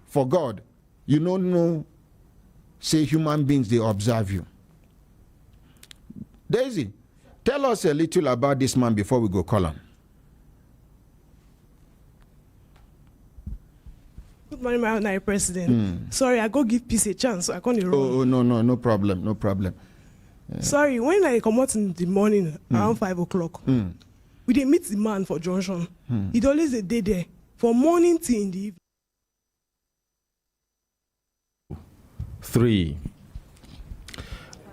for God, you don't know, say human beings, they observe you. Daisy, tell us a little about this man before we go call on. Good morning, my honorary president. Sorry, I go give peace a chance, so I can't run. Oh, no problem, no problem. Sorry, when I come out in the morning around 5 o'clock, we dey meet the man for junction. He always a day there from morning till in the evening. 3.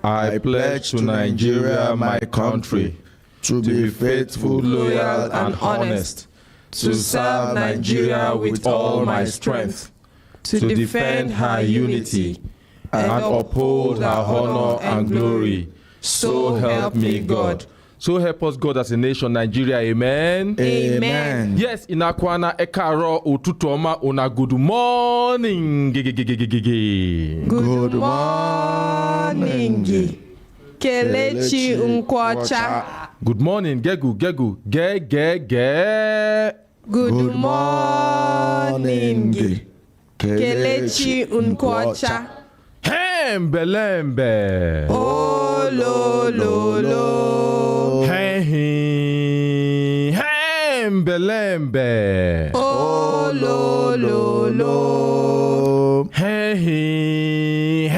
I pledge to Nigeria, my country, to be faithful, loyal, and honest, to serve Nigeria with all my strength, to defend her unity, and uphold her honor and glory. So help me God. So help us God as a nation, Nigeria. Amen. Amen. Yes, inakwana ekaro ututoma una good morning. Good morning. Kelechi Nkwocha. Good morning, Gegu. Ge. Good morning. Kelechi Nkwocha. Belembe. Oh, lo. Hey, Belembe. Oh, lo. Hey.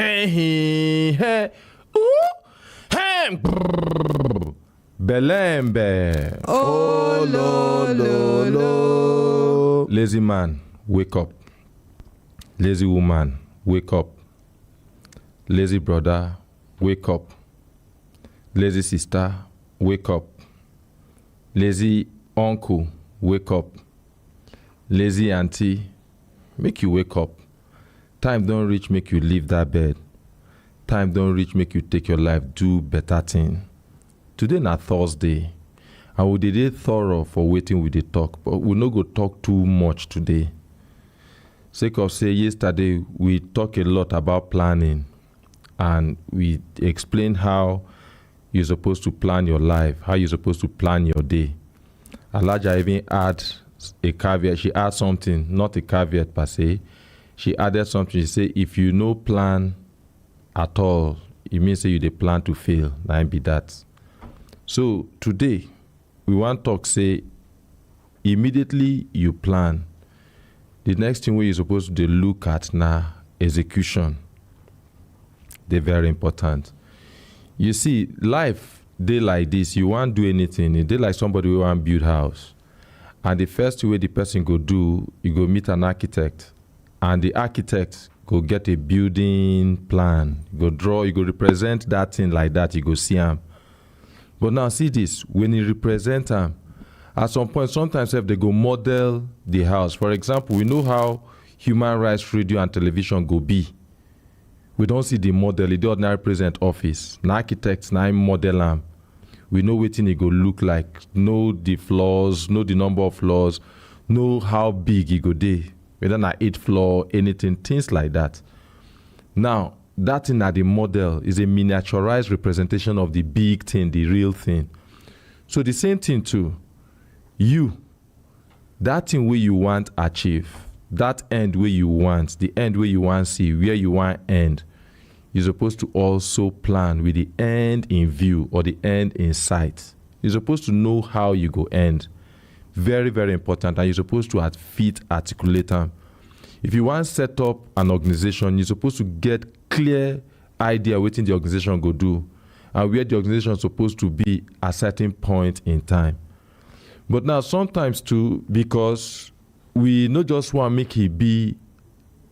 Ooh. Hey. Belembe. Oh, lo. Lazy man, wake up. Lazy woman, wake up. Lazy brother, wake up. Lazy sister, wake up. Lazy uncle, wake up. Lazy auntie, make you wake up. Time don't reach, make you leave that bed. Time don't reach, make you take your life, do better thing. Today na Thursday, and we did thorough for waiting with the talk, but we no go talk too much today. Sake of say yesterday we talk a lot about planning, and we explained how you're supposed to plan your life, how you're supposed to plan your day. Elijah even add a caveat. She added something, not a caveat per se. She added something. She said, if you no plan at all, it means say you dey plan to fail. Now be that. So today, we want to talk, say, immediately you plan. The next thing you're supposed to look at now, execution. They're very important. You see, life, they like this. You won't do anything. They like somebody who want build house. And the first way the person go do, you go meet an architect. And the architect go get a building plan. You go draw, you go represent that thing like that. You go see him. But now see this, when you represent them, at some point, sometimes if they go model the house. For example, we know how human rights radio and television go be. We don't see the model, the ordinary present office. Now architects, now model them. We know what it go look like, know the floors, know the number of floors, know how big it go be. Whether na 8th floor, anything, things like that. Now, that thing at the model is a miniaturized representation of the big thing, the real thing. So the same thing too. You, that thing where you want achieve, that end where you want, the end where you want see, where you want end, you're supposed to also plan with the end in view or the end in sight. You're supposed to know how you go end. Very, very important. And you're supposed to articulate them. If you want to set up an organization, you're supposed to get clear idea what the organization go do and where the organization is supposed to be at a certain point in time. But now sometimes too, because we not just want to make it be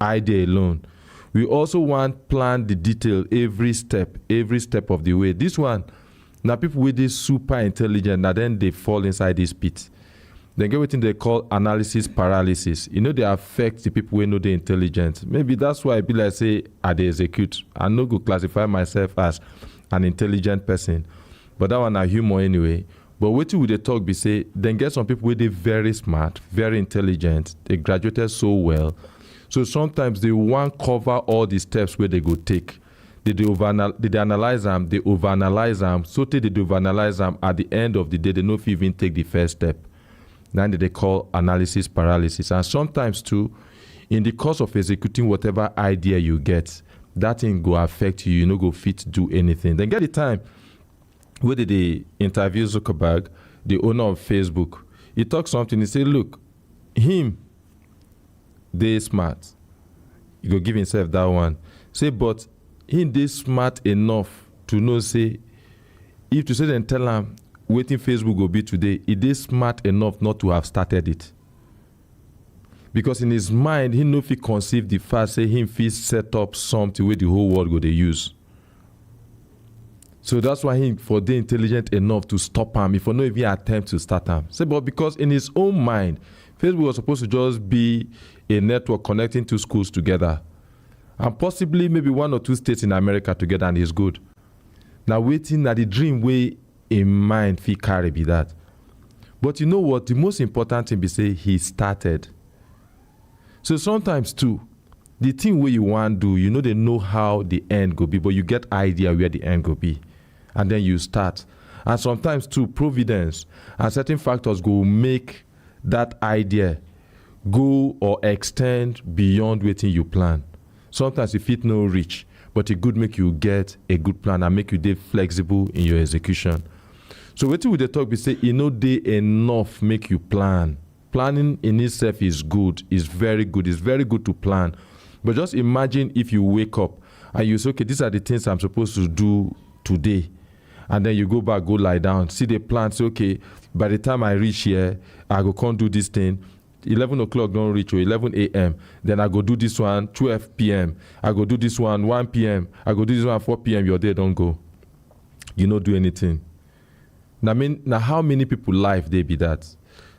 idea alone, we also want plan the detail every step of the way. This one, now people with this super intelligent, and then they fall inside this pit. They get what they call analysis paralysis. You know, they affect the people who know they're intelligent. Maybe that's why I be like say I dey execute. I no go classify myself as an intelligent person, but that one are humor anyway. But what would they talk be say, then get some people where they very smart, very intelligent, they graduated so well. So sometimes they want cover all the steps where they go take. They analyze them, they overanalyze them, so they overanalyze them at the end of the day, they no fit even take the first step. Then they call analysis paralysis. And sometimes too, in the course of executing whatever idea you get, that thing go affect you. You no go fit do anything. Then get the time where they interview Zuckerberg, the owner of Facebook. He talks something. He say, look, him, they smart. He go give himself that one. Say, but he they smart enough to know, say, if to say then tell him waiting Facebook will be today, he they smart enough not to have started it. Because in his mind, he know if he conceive the fact, say him fit set up something where the whole world go they use. So that's why he for the intelligent enough to stop him, if no even attempt to start him. Say, but because in his own mind, Facebook was supposed to just be a network connecting two schools together. And possibly maybe one or two states in America together, and it's good. Now waiting that the dream way in mind fi carry be that. But you know what? The most important thing be say he started. So sometimes too, the thing where you want to do, you know they know how the end go be, but you get idea where the end go be. And then you start. And sometimes too, providence and certain factors go make that idea go or extend beyond waiting you plan. Sometimes if it no reach, but it good make you get a good plan and make you dey flexible in your execution. So wetin we dey talk be say e no dey enough make you plan. Planning in itself is good, is very good, it's very good to plan. But just imagine if you wake up and you say, okay, these are the things I'm supposed to do today. And then you go back, go lie down, see the plan, say, okay, by the time I reach here, I go come do this thing. 11 o'clock don't reach, or 11 a.m. Then I go do this one, 12 p.m. I go do this one, 1 p.m. I go do this one, 4 p.m. Your day don't go. You don't do anything. Now how many people life they be that?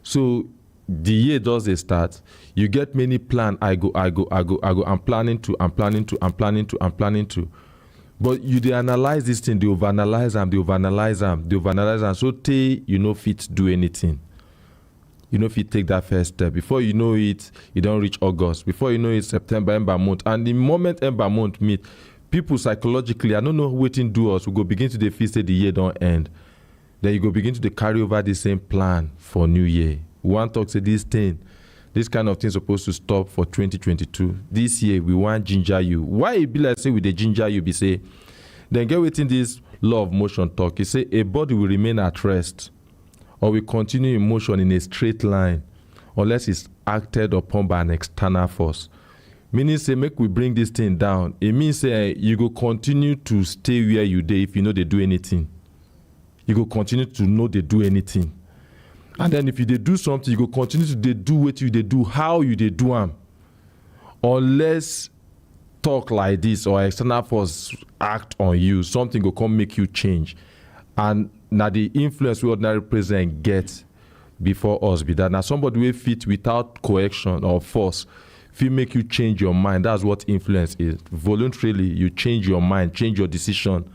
So the year does they start, you get many plan, I'm planning to. But you they analyze this thing, they overanalyze them. So you know fit do anything. You know if you take that first step. Before you know it, you don't reach August. Before you know it, September, Ember month. And the moment Ember month meet, people psychologically, I don't know waiting do us, we go begin to feel say the year don't end. Then you go begin to carry over the same plan for New Year. One talk say this kind of thing supposed to stop for 2022. This year we want ginger you. Why it be like say with the ginger you be say, then get within this law of motion talk. You say a body will remain at rest or will continue in motion in a straight line unless it's acted upon by an external force. Meaning say make we bring this thing down. It means say you go continue to stay where you dey if you know they do anything. You go continue to know they do anything. And then if you they do something, you go continue to they do what you they do, how you they do them. Unless talk like this or external force act on you, something will come make you change. And now the influence we ordinary president get before us be that. Now somebody will fit without coercion or force, feel make you change your mind. That's what influence is. Voluntarily, you change your mind, change your decision,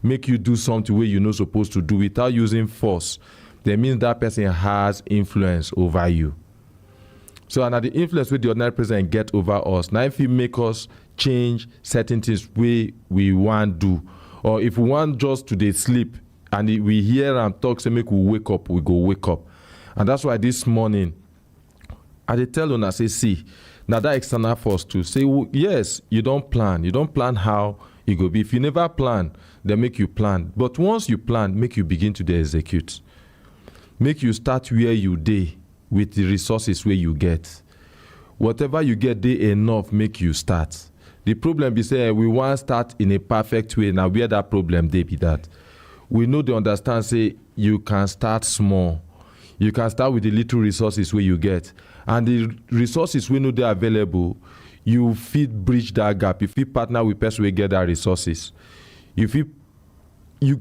make you do something where you're not supposed to do without using force. That means that person has influence over you. So now the influence with the ordinary president get over us. Now if you make us change certain things we want to do, or if we want just to sleep and we hear and talk, say make we wake up, we go wake up. And that's why this morning I dey tell una say, see, now that external force to say, well, yes, you don't plan how it go be. If you never plan, they make you plan. But once you plan, make you begin to execute. Make you start where you dey with the resources where you get. Whatever you get dey enough, make you start. The problem be say we want start in a perfect way. Now where that problem dey be that. We know they understand say you can start small. You can start with the little resources where you get. And the resources we know they are available, you fit bridge that gap. If you partner with person we get that resources. If you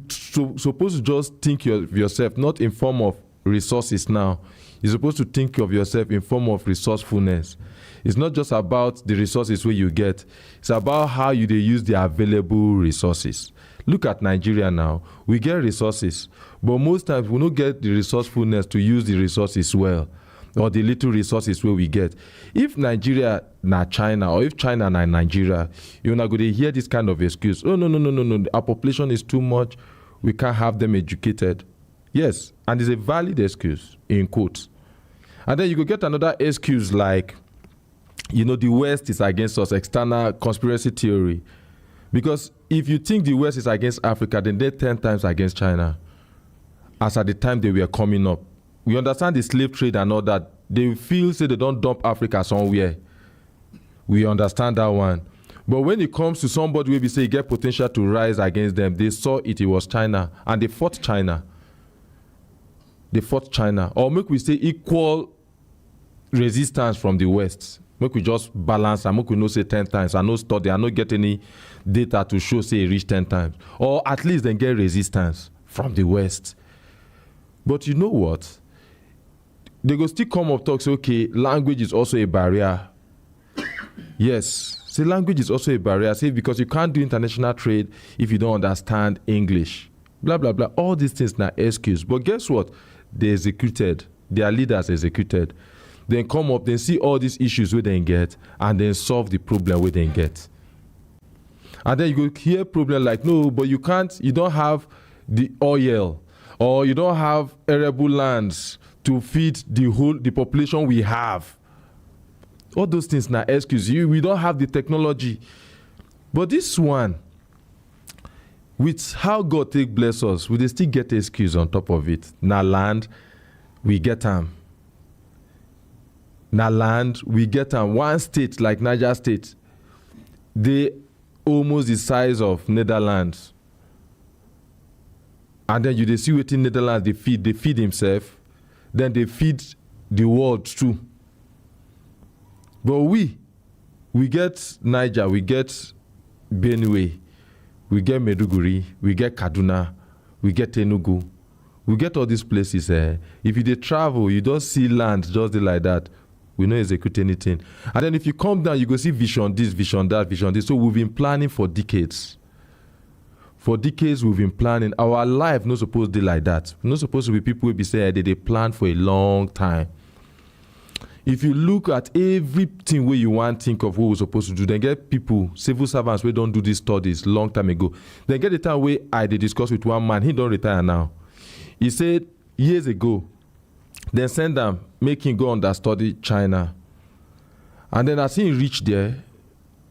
supposed to just think of yourself not in form of resources now. You're supposed to think of yourself in form of resourcefulness. It's not just about the resources where you get. It's about how you use the available resources. Look at Nigeria now. We get resources, but most times we don't get the resourcefulness to use the resources well, or the little resources where we get. If Nigeria na China, or if China na Nigeria, you're not going to hear this kind of excuse. Oh, no. Our population is too much. We can't have them educated. Yes, and it's a valid excuse, in quotes. And then you could get another excuse like, the West is against us, external conspiracy theory. Because if you think the West is against Africa, then they're 10 times against China. As at the time they were coming up. We understand the slave trade and all that. They feel say they don't dump Africa somewhere. We understand that one. But when it comes to somebody where we say get potential to rise against them, they saw it was China. And they fought China. They fought China. Or make we say equal resistance from the West. Make we just balance and make we no say 10 times. I no study, I no get any data to show say it reach 10 times. Or at least then get resistance from the West. But you know what? They go still come up talk say, okay, language is also a barrier. Yes. Say language is also a barrier. Say because you can't do international trade if you don't understand English. Blah, blah, blah. All these things are excuse. But guess what? They executed. Their leaders executed. Then come up, then see all these issues where they get, and then solve the problem where they get. And then you go hear problem like, no, but you don't have the oil, or you don't have arable lands to feed the population we have. All those things now excuse you. We don't have the technology. But this one, with how God take bless us, we still get excuse on top of it. Now land, we get them. Now land, we get them. One state like Niger State, they almost the size of Netherlands. And then you see what in Netherlands they feed himself, then they feed the world too. But we get Niger, we get Benue, we get Maiduguri, we get Kaduna, we get Enugu, we get all these places. If you dey travel, you don't see land just like that. We don't execute anything. And then if you come down, you go see vision this, vision that, vision this. So we've been planning for decades. For decades, we've been planning. Our life not supposed to be like that. We're not supposed to be people who be saying they plan for a long time. If you look at everything where you want to think of what we're supposed to do, then get people, civil servants, who don't do these studies long time ago. Then get the time where I did discuss with one man. He don't retire now. He said years ago, then send them, make him go understudy China. And then as he reached there,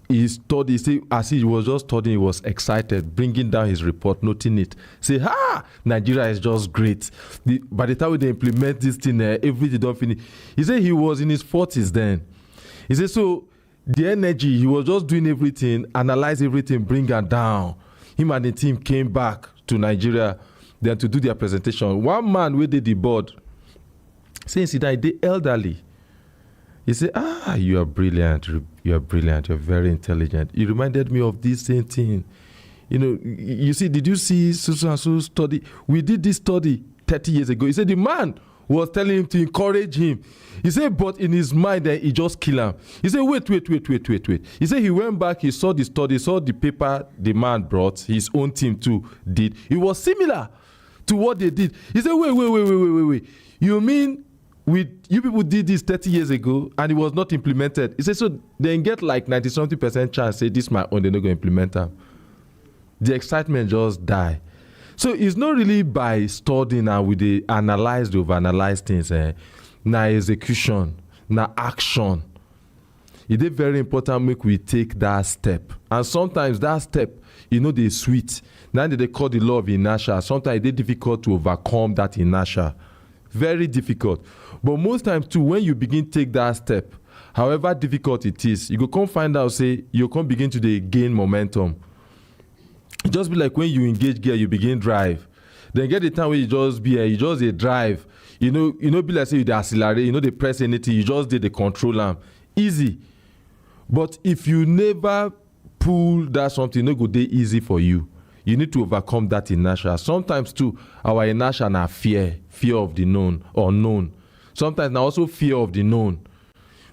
he studied, say, as he was just studying, he was excited, bringing down his report, noting it. Say, Nigeria is just great. By the time they implement this thing, everything don't finish. He said he was in his 40s then. He said, so the energy, he was just doing everything, analyze everything, bring it down. Him and the team came back to Nigeria then to do their presentation. One man who did the board, since he died, the elderly. He said, you are brilliant. You are brilliant. You're very intelligent. He reminded me of this same thing. You see, did you see so study? We did this study 30 years ago. He said the man was telling him to encourage him. He said, but in his mind, he just killed him. He said, wait. He said he went back, he saw the study, saw the paper the man brought, his own team too did. It was similar to what they did. He said, wait. You mean you people did this 30 years ago and it was not implemented? He said, so they get like 90-something% chance, say this my own, they're not going to implement them. The excitement just die. So it's not really by studying and with the overanalyze things. Now execution, now action. It is very important make we take that step. And sometimes that step, they sweet. Now they call the law of inertia. Sometimes it is difficult to overcome that inertia. Very difficult. But most times too, when you begin to take that step, however difficult it is, you go come find out, say, you come begin to gain momentum. It just be like when you engage gear, you begin drive. Then get the time where you just drive. Be like say you accelerate, they press anything, you just did the control arm. Easy. But if you never pull that something, no go dey easy for you. You need to overcome that inertia. Sometimes too, our inertia na fear of the known, unknown. Sometimes now also fear of the known.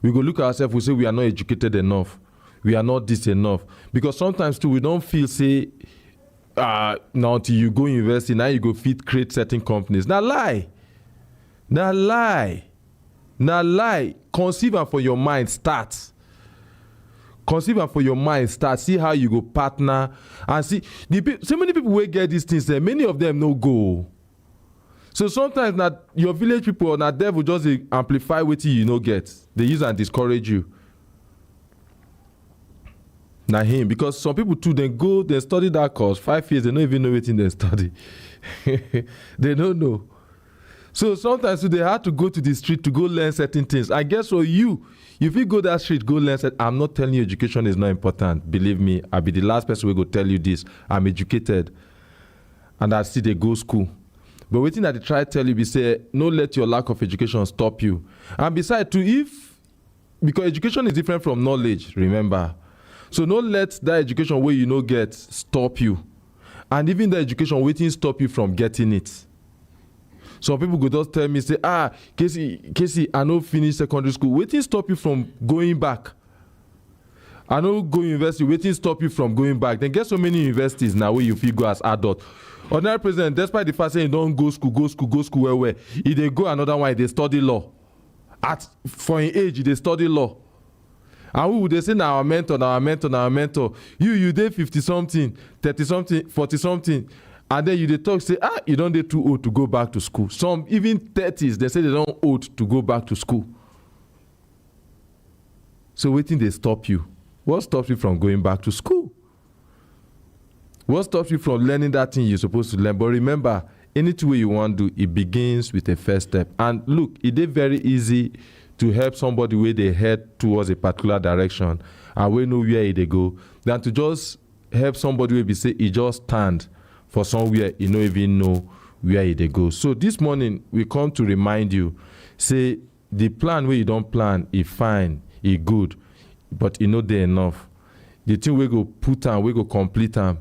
We go look at ourselves, we say we are not educated enough. We are not this enough. Because sometimes too, we don't feel, say, now until you go university, now you go create certain companies. Now lie. Conceive and for your mind, start. See how you go partner and see so many people will get these things. Many of them no go. So sometimes not your village people or not devil just amplify what you get. They use and discourage you. na him, because some people too, they study that course 5 years, they don't even know wetin they study. They don't know. So sometimes they have to go to the street to go learn certain things. I guess for you, if you go that street, go learn. I'm not telling you education is not important. Believe me, I'll be the last person who will tell you this. I'm educated, and I still they go school. But waiting that they try to tell you, we say, no, let your lack of education stop you. And besides, too, because education is different from knowledge, remember. So don't let that education where you no get stop you. And even the education waiting stop you from getting it. Some people go just tell me, say, Casey, I no finish secondary school. Waiting stop you from going back. I no go university, waiting stop you from going back. Then get so many universities now where you feel go as adult. Ordinary president, despite the fact saying you don't go school where. If they go another one, they study law. For an age, they study law. And we would they say now our mentor. You did 50-something, 30-something, 40-something. And then you talk, say, you don't get too old to go back to school. Some, even 30s, they say they don't old to go back to school. So waiting, they stop you. What stops you from going back to school? What stops you from learning that thing you're supposed to learn? But remember, anything way you want to do, it begins with a first step. And look, it is very easy to help somebody where they head towards a particular direction and we know where they go, than to just help somebody where we say, he just stand for somewhere you don't even know where they go. So this morning, we come to remind you, say, the plan where you don't plan is fine, is good, but you know they enough. The thing we go put on, we go complete on,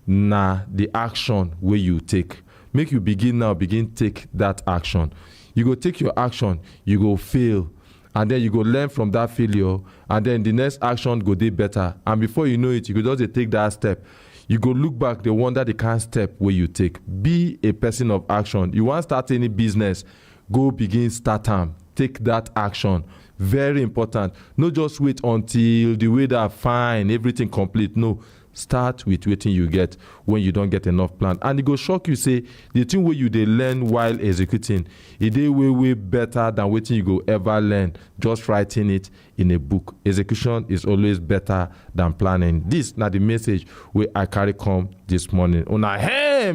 the action where you take. Make you begin take that action. You go take your action, you go fail, and then you go learn from that failure, and then the next action go do better. And before you know it, you go just take that step. You go look back, they wonder the kind of step where you take. Be a person of action. You want to start any business, go begin start them. Take that action. Very important. Not just wait until the weather fine, everything complete. No, start with waiting you get when you don't get enough plan. And it go shock you, say, the thing where you they learn while executing, it is way better than waiting you go ever learn, just writing it in a book. Execution is always better than planning. This now the message where I carry come this morning. Una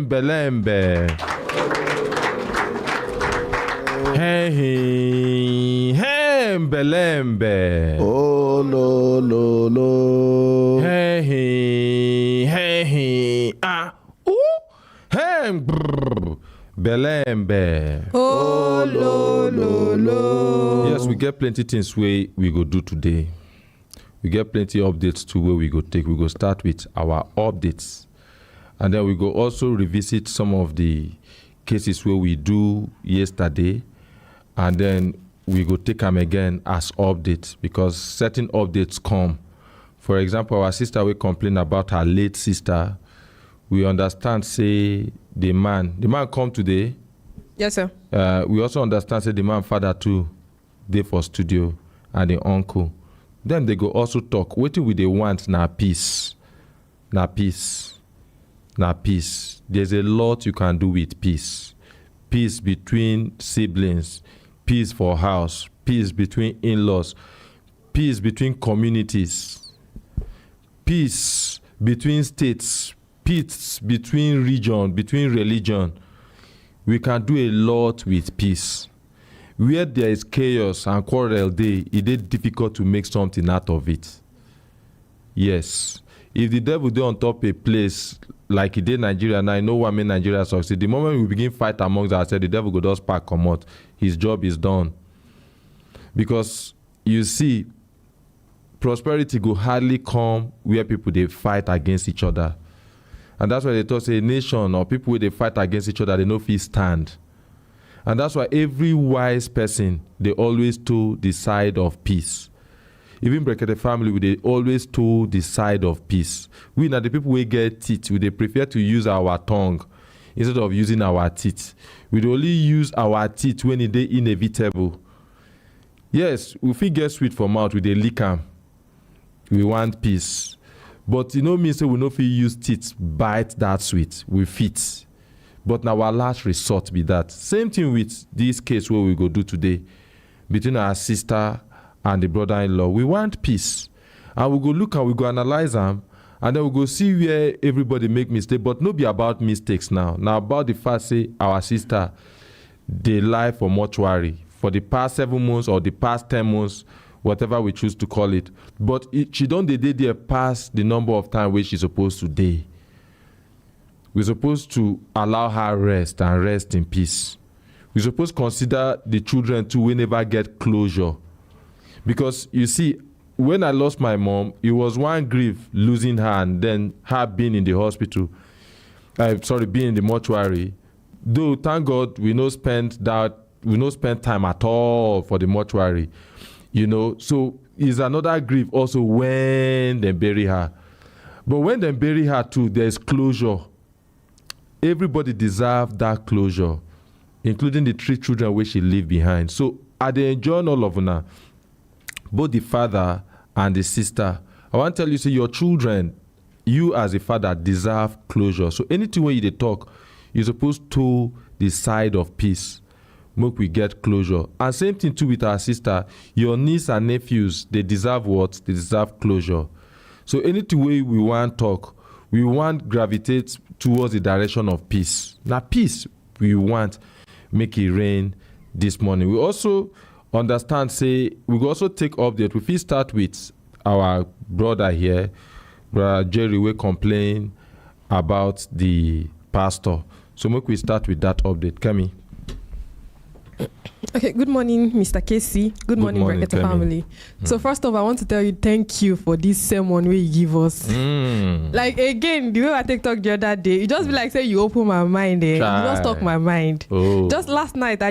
belembe. Hey, belembe. Oh, lo. Hey, belembe. Oh, lo. Yes, we get plenty things we go do today. We get plenty updates too where we go take. We go start with our updates. And then we go also revisit some of the cases where we do yesterday. And then we go take them again as updates, because certain updates come. For example, our sister will complain about her late sister. We understand, say, the man come today. Yes, sir. We also understand, say, the man father too, they for studio, and the uncle. Then they go also talk. What do they want? Na peace. There's a lot you can do with peace. Peace between siblings. Peace for house, peace between in-laws, peace between communities, peace between states, peace between region, between religion. We can do a lot with peace. Where there is chaos and quarrel day, it is difficult to make something out of it. Yes. If the devil dey on top a place like he did Nigeria now, I know what made Nigeria succeed. The moment we begin fight amongst ourselves, the devil go just pack come out. His job is done. Because you see, prosperity go hardly come where people they fight against each other. And that's why they talk say a nation or people where they fight against each other, they no fit stand. And that's why every wise person, they always to the side of peace. Even Brekete family, they always to the side of peace. We now the people we get teeth, they prefer to use our tongue instead of using our teeth. We only use our teeth when it is inevitable. Yes, if we get sweet from mouth, we dey lick am. We want peace. But you know me say we no fit use teeth bite that sweet. We fit. But now our last resort be that. Same thing with this case where we go do today between our sister and the brother-in-law. We want peace. and we go look and we go analyze them, and then we go see where everybody make mistake. But no be about mistakes now. Now about the fact say our sister, they lie for mortuary for the past 7 months or the past 10 months, whatever we choose to call it. But she don't dey there past the number of time where she's supposed to dey. We're supposed to allow her rest and rest in peace. We're supposed to consider the children too. We never get closure. Because you see, when I lost my mom, it was one grief losing her and then her being in the hospital. Being in the mortuary. Though, thank God, we no spend time at all for the mortuary. You know, so it's another grief also when they bury her. But when they bury her too, there's closure. Everybody deserves that closure, including the 3 children which she left behind. So I dey enjoy all of them, both the father and the sister. I want to tell you, say your children, you as a father deserve closure. So anything when you dey talk, you're supposed to the side of peace. Make we get closure. And same thing too with our sister. Your niece and nephews, they deserve what? They deserve closure. So anything way we want talk, we want gravitate towards the direction of peace. Now peace we want make it rain this morning. We also understand, say, we also take update. We first start with our brother here, Brother Jerry, we complain about the pastor. So make we start with that update. Kemi. Okay, good morning, Mr. Casey. Good morning, Brekete family. So first off, I want to tell you thank you for this sermon where you give us. Like, again, the way I talk the other day, it just be like, say, you open my mind. You just talk my mind. Just last night, I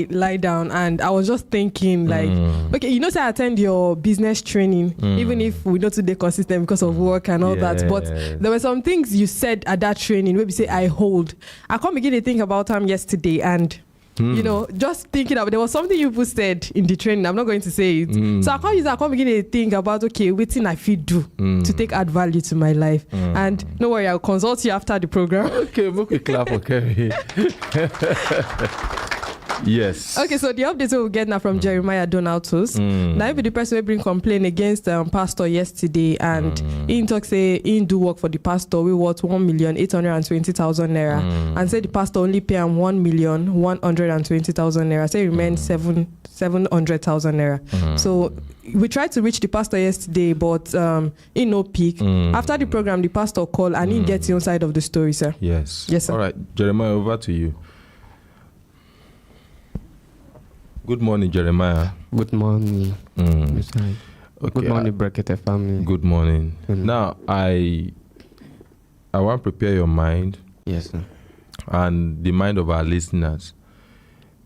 lie down and I was just thinking, like, okay, you know, say I attend your business training, even if we not today consistent because of work and all that. But there were some things you said at that training, maybe say I hold. I can't begin to think about them yesterday and you know, just thinking about, there was something you said in the training. I'm not going to say it. So I can't begin to think about, okay, what thing I feel do to take add value to my life. And no worry, I'll consult you after the program. Okay, we clap, okay. Yes. Okay, so the updates we'll get now from Jeremiah Donatus. Now, if the person will bring complaint against pastor yesterday, and he talk say he do work for the pastor, we worth 1,820,000 naira, and say the pastor only pay him 1,120,000 naira. Say remain 700,000 naira. So we tried to reach the pastor yesterday, but he no pick. After the program, the pastor called and he gets the side of the story, sir. Yes. Yes, sir. All right, Jeremiah, over to you. Good morning, Jeremiah. Good morning. Okay. Good morning, Brekete family. Good morning. Now, I want to prepare your mind. Yes, sir. And the mind of our listeners.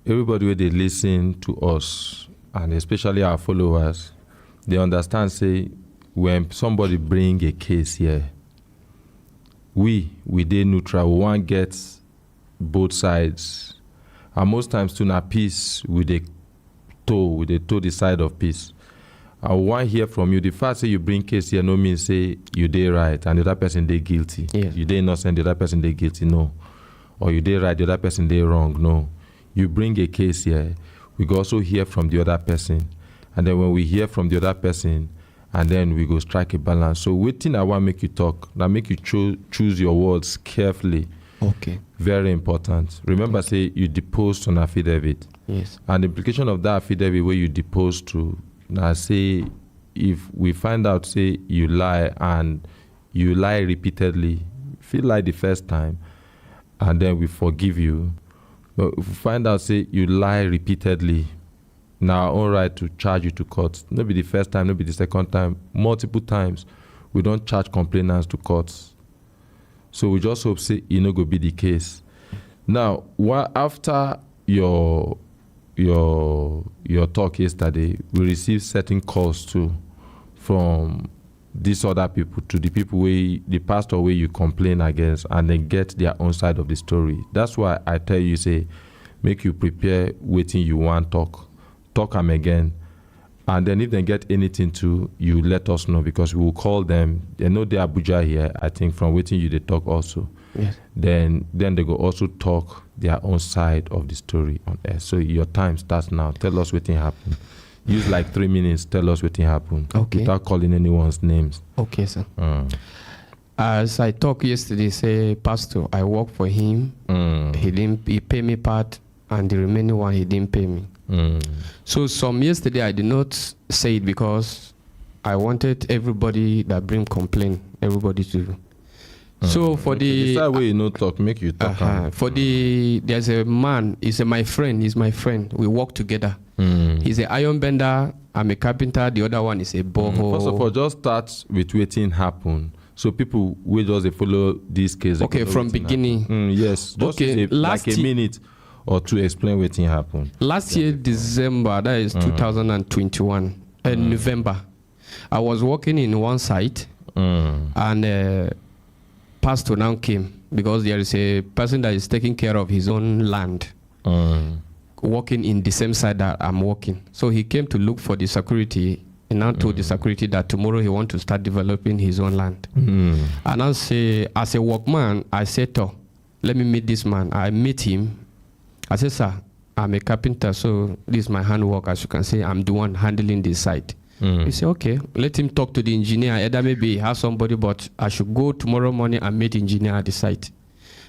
Everybody where they listen to us, and especially our followers, they understand, say, when somebody bring a case here, we dey neutral. We want get both sides. And most times to na peace with the toe the side of peace. I want to hear from you. The fact say you bring case here no mean say you dey right and the other person dey guilty. Yes. You dey innocent, the other person dey guilty, no. Or you dey right, the other person dey wrong, no. You bring a case here, we go also hear from the other person. And then when we hear from the other person, and then we go strike a balance. So waiting I want to make you talk, now make you choose your words carefully. Okay. Very important. Remember, say you deposed on affidavit. Yes. And the implication of that affidavit where you deposed to, now say if we find out, say you lie and you lie repeatedly, feel like the first time, and then we forgive you. But if we find out, say you lie repeatedly, now our own right to charge you to court. Not be the first time, not be the second time, multiple times. We don't charge complainants to courts. So we just hope say it no go be the case. Now, after your talk yesterday, we received certain calls too from these other people to the people where the pastor where you complain against, and they get their own side of the story. That's why I tell you, say, make you prepare waiting you want talk them again. And then if they get anything to, you let us know, because we will call them. They know they are Abuja here, I think, from waiting you they talk also. Yes. Then they go also talk their own side of the story on air. So your time starts now. Tell us what happened use like 3 minutes, tell us what happened. Okay. Without calling anyone's names. Okay, sir. As I talked yesterday, say, Pastor, I work for him. He pay me part, and the remaining one, he didn't pay me. So yesterday, I did not say it because I wanted everybody that bring complaint, everybody to. So for This way you no talk, make you talk. There's a man, he's my friend. We work together. He's an iron bender, I'm a carpenter, the other one is a borehole. First of all, just start with waiting happen. So people will just follow this case. Okay, from beginning. Yes. Just okay, like a minute or to explain what happened. Last year, December, that is 2021, November, I was working in one site, and pastor now came because there is a person that is taking care of his own land, working in the same site that I'm working. So he came to look for the security. And now told the security that tomorrow he want to start developing his own land. And I say, as a workman, I said, let me meet this man. I meet him. I said, sir, I'm a carpenter, so this is my handwork. As you can see, I'm the one handling this site. He said, okay, let him talk to the engineer. Either maybe he has somebody, but I should go tomorrow morning and meet the engineer at the site.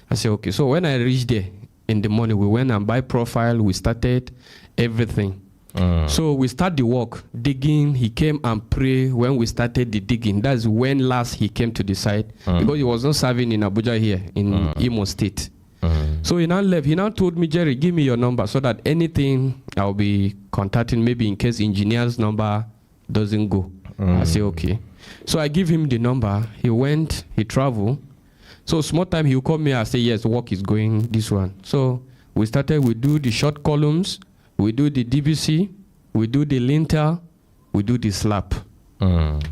I said, okay. So when I reached there in the morning, we went and by profile, we started everything. So we start the work, digging. He came and prayed when we started the digging. That's when last he came to the site because he was not serving in Abuja here in Imo State. So he now left. He now told me, Jerry, give me your number so that anything I'll be contacting, maybe in case engineer's number doesn't go. I say, okay. So I give him the number. He went, he traveled. So small time, he'll call me. I say, yes, work is going this one. So we started, we do the short columns. We do the DBC, we do the lintel, we do the slab.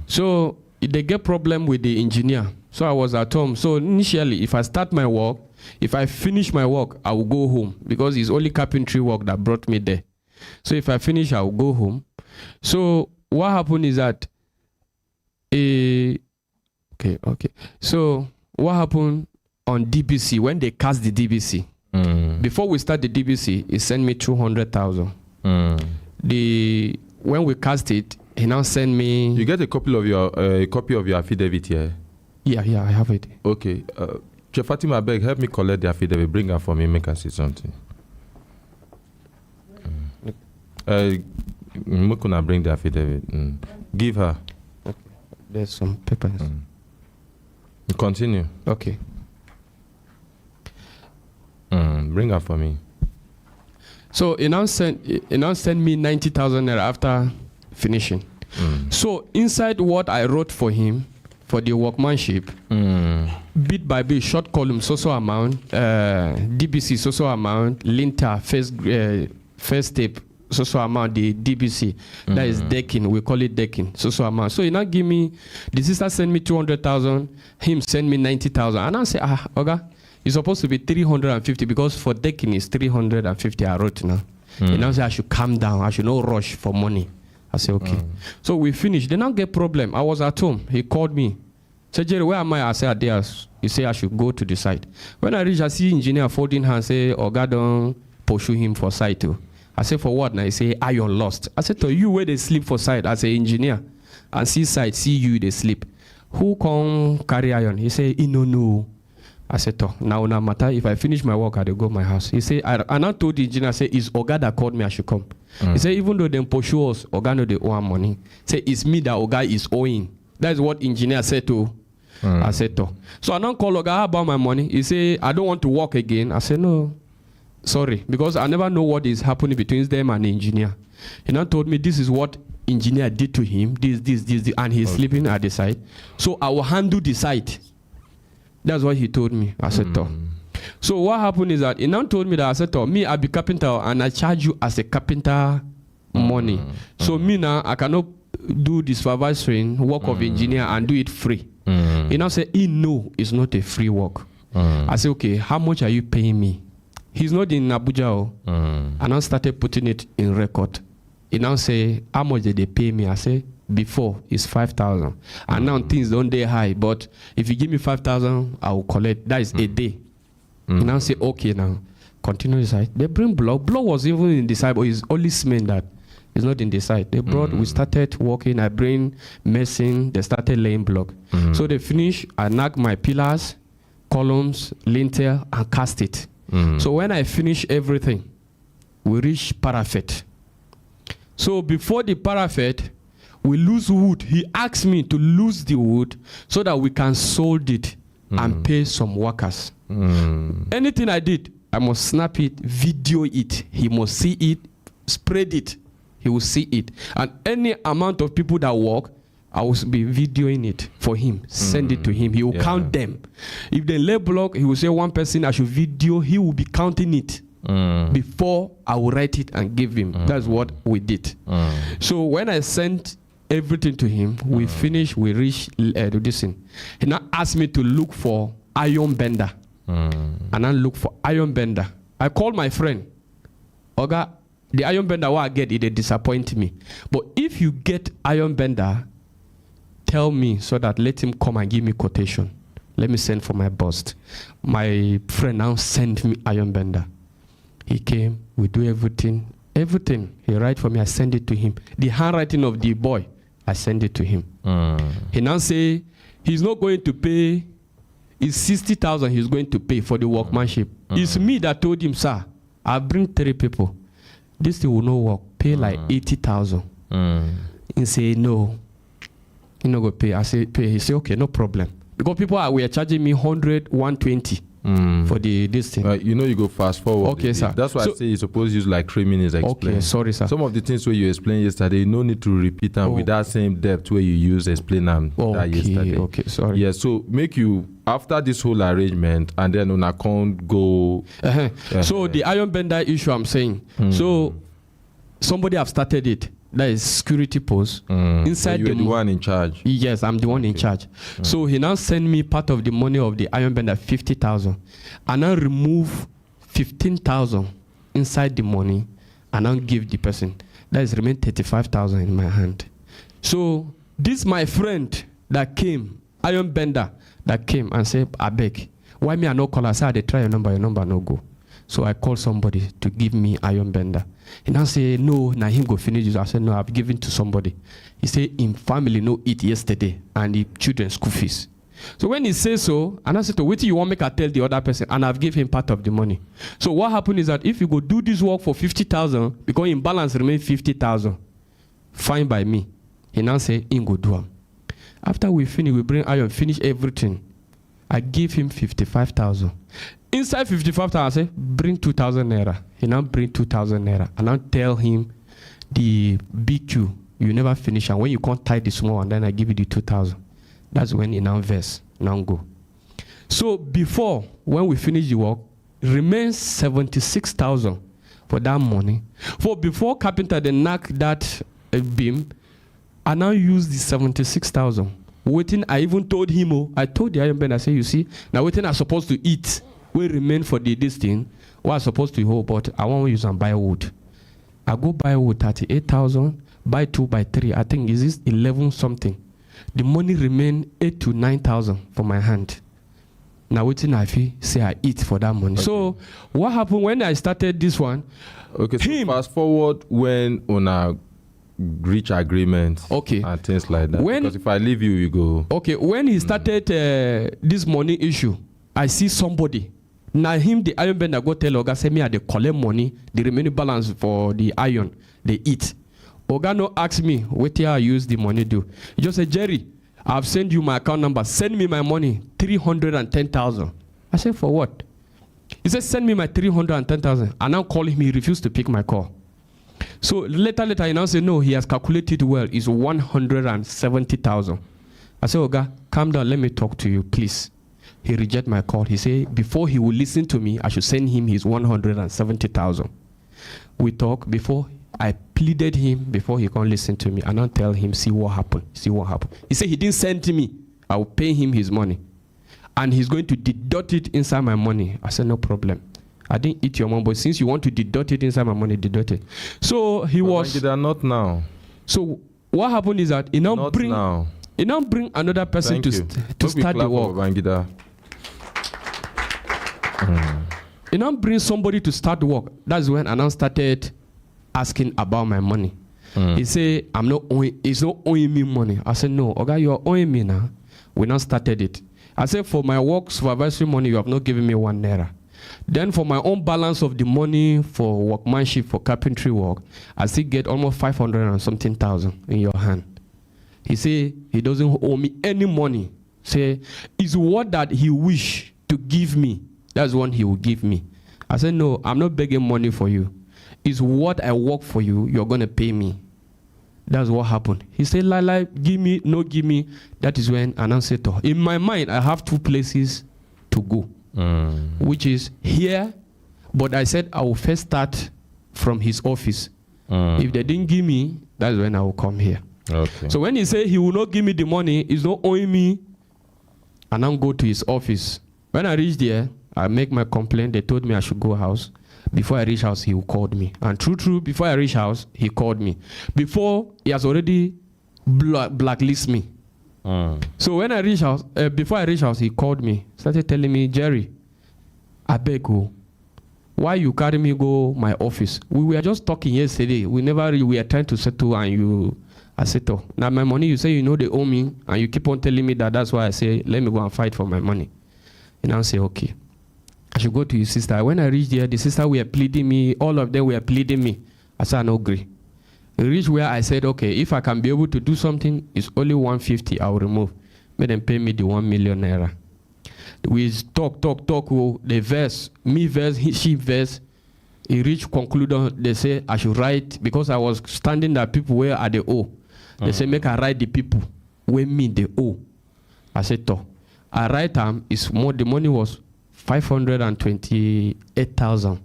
So they get problem with the engineer. So I was at home. So initially, if I start my work, if I finish my work, I will go home because it's only carpentry work that brought me there. So if I finish, I will go home. So what happened is that, okay. So what happened on DBC, when they cast the DBC, before we start the DBC, he sent me 200,000. When we cast it, he now sent me. You get a copy of your affidavit here. Yeah, I have it. Okay, Fatima, beg, help me collect the affidavit. Bring her for me. Make her see something. Mukuna, bring the affidavit. Give her. Okay. There's some papers. Continue. Okay. Bring her for me. So he now sent me 90,000 naira after finishing. So inside what I wrote for him for the workmanship, bit by bit, short column, so amount, DBC, so amount, linter, first tape, so amount, the DBC, that is decking, we call it decking, so amount. So he now give me, the sister sent me 200,000, him send me 90,000, and I say, okay. It's supposed to be 350 because for decking is 350. I wrote now. He now say I should calm down. I should not rush for money. I say okay. So we finished. They now get problem. I was at home. He called me. Said, Jerry, where am I? I said, there. He said I should go to the site. When I reach, I see engineer folding hands. Say, Oga don't pursue him for site too. I said, for what? Now he say iron lost. I said to you where they sleep for site as an engineer, and see site, see you they sleep. Who come carry iron? He say, no. I said, now no matter. If I finish my work, I go to my house. He said, I now told the engineer, say, it's Oga that called me, I should come. He said, even though they pursue us, Oga know they owe money. Say, it's me that Oga is owing. That is what engineer said to. I said, so I now call Oga, how about my money? He said, I don't want to work again. I said, no, sorry, because I never know what is happening between them and the engineer. He now told me, this is what engineer did to him, this, and he's sleeping at the site. So I will handle the site. That's what he told me. I said, So what happened is that he now told me that I said, me, I be carpenter and I charge you as a carpenter money. So me now, I cannot do the supervisory work of engineer and do it free. He now said, no, it's not a free work. I said, okay, how much are you paying me? He's not in Abuja. I now started putting it in record. He now say, how much did they pay me? I say, before it's 5,000, and now things don't day high. But if you give me 5,000, I will collect. That is a day. You now say, okay, now continue the site. They bring block. Block was even in the site, but it's only cement that It's not in the site. They brought, we started working. I bring mason. They started laying block. So they finish. I knock my pillars, columns, lintel, and cast it. So when I finish everything, we reach parapet. So before the parapet, we lose wood. He asked me to lose the wood so that we can sold it and pay some workers. Anything I did, I must snap it, video it. He must see it, spread it. He will see it. And any amount of people that work, I will be videoing it for him, send it to him. He will count them. If they lay block, he will say one person I should video. He will be counting it before I will write it and give him. That's what we did. So when I sent everything to him, we finished, we reached this thing. He now asked me to look for iron bender. And I look for iron bender. I called my friend. Oga, the iron bender what I get, it disappoint me. But if you get iron bender, tell me so that let him come and give me quotation. Let me send for my boss. My friend now sent me iron bender. He came, we do everything. Everything. He write for me, I send it to him. The handwriting of the boy, I send it to him. He now say he's not going to pay. It's 60,000 he's going to pay for the workmanship. It's me that told him, sir, I'll bring 3 people. This thing will not work. Pay like 80,000. He say, no. He not go pay. I say, pay. He say, okay, no problem. Because people were charging me 100, 120 for this thing. You know, you go fast forward. Okay, sir. That's why I say you're supposed to use like 3 minutes explain. Okay, sorry, sir. Some of the things where you explained yesterday, no need to repeat them with that same depth where you use explain them that yesterday. Okay, sorry. Yeah, so make you, after this whole arrangement, and then on account go... So the iron bender issue I'm saying, so somebody have started it. That is security post. Inside you're the one in charge. Yes, I'm the one in charge. So he now send me part of the money of the iron bender, 50,000. And now remove 15,000 inside the money and now give the person. That is remain 35,000 in my hand. So this my friend that came, iron bender, that came and said, I beg, why me I no call? I said, they try your number no go. So I called somebody to give me iron bender. He now say, no, now him go finish this. I said, no, I've given to somebody. He said, in family no eat yesterday and the children's school fees. So when he says so, and I said, wait till you want me to tell the other person, and I've given him part of the money. So what happened is that if you go do this work for 50,000, because in balance remain 50,000, fine by me. He now say, in go do them. After we finish, we bring iron, finish everything. I give him 55,000. Inside 55,000, I say, bring 2,000 naira. He now bring 2,000 naira. And I tell him, the BQ, you never finish. And when you can't tie the small one, then I give you the 2,000. That's when he now verse, now go. So before, when we finish the work, remains 76,000 for that money. For before carpenter, they knock that beam, I now use the 76,000. Waiting, I even told him, I told the iron bender, I say, you see, now waiting I'm supposed to eat. We remain for this thing. What I'm supposed to hold, but I want to use and buy wood. I go buy wood 38,000, buy 2 by 3. I think is this 11 something. The money remain 8 to 9,000 for my hand. Now waiting, I feel say I eat for that money. Okay. So what happened when I started this one? Okay, so fast forward when on a reach agreement, and things like that. Because if I leave you, you go. Okay, when he started this money issue, I see somebody. Now him, the iron bender, go tell Oga, say me I they collect money, the remaining balance for the iron, they eat. Oga no ask me, what I use the money do. He just say, Jerry, I've sent you my account number, send me my money, 310,000. I said, for what? He said, send me my 310,000. I now call him, he refused to pick my call. So later, he now say, no, he has calculated well, it's 170,000. I said, Oga, calm down, let me talk to you, please. He rejected my call. He said, before he will listen to me, I should send him his 170,000. We talk before I pleaded him before he can't listen to me. And I tell him, see what happened. See what happened. He said he didn't send to me. I will pay him his money. And he's going to deduct it inside my money. I said, no problem. I didn't eat your money, but since you want to deduct it inside my money, deduct it. So he was... Not now. So what happened is that he now bring another person to start the work. You now bring somebody to start the work. That's when I now started asking about my money. He say, he's not owing me money. I said, no, Oga, you are owing me now. We not started it. I said, for my work supervisory money, you have not given me 1 naira. Then for my own balance of the money for workmanship, for carpentry work, I still get almost 500 and something thousand in your hand. He say he doesn't owe me any money. Say, it's what that he wish to give me. That's what he will give me. I said, no, I'm not begging money for you. It's what I work for you, you're going to pay me. That's what happened. He said, Lala, give me, no give me. That is when I said, in my mind, I have 2 places to go, which is here. But I said, I will first start from his office. If they didn't give me, that's when I will come here. Okay. So when he said he will not give me the money, he's not owing me, and I'll go to his office. When I reached there, I make my complaint. They told me I should go house. Before I reach house, he called me. And true, before I reach house, he called me. Before, he has already blacklisted me. So when I reach house, before I reach house, he called me. Started telling me, Jerry, I beg you, why you carry me go my office? We were just talking yesterday. We were trying to settle, and you, I said, now my money, you say you know they owe me, and you keep on telling me that. That's why I say, let me go and fight for my money. And I say, okay. I should go to his sister. When I reached there, the sister were pleading me. All of them were pleading me. I said, I no agree. I reached where I said, okay, if I can be able to do something, it's only 150 I will remove. Make them pay me the 1 million naira. We talk. They verse, me verse, she verse. He reached conclusion. They say I should write, because I was standing there, people where are the O. They say make I write the people where me the O. I said, I write them. It's more. The money was 528,000.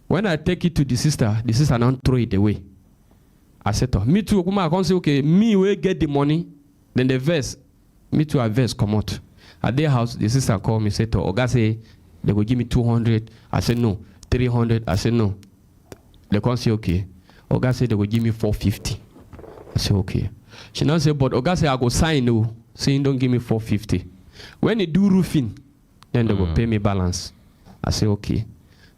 When I take it to the sister now throw it away. I said, me too, I can't say, okay, me will get the money, then the verse, me too, I verse come out. At their house, the sister called me, said, Oga say, they will give me 200. I said, no. 300. I said, no. They can't say, okay. Oga say, they will give me 450. I said, okay. She now said, but Oga say, I go sign, no. Saying, don't give me 450. When they do roofing, then they will pay me balance. I say, okay.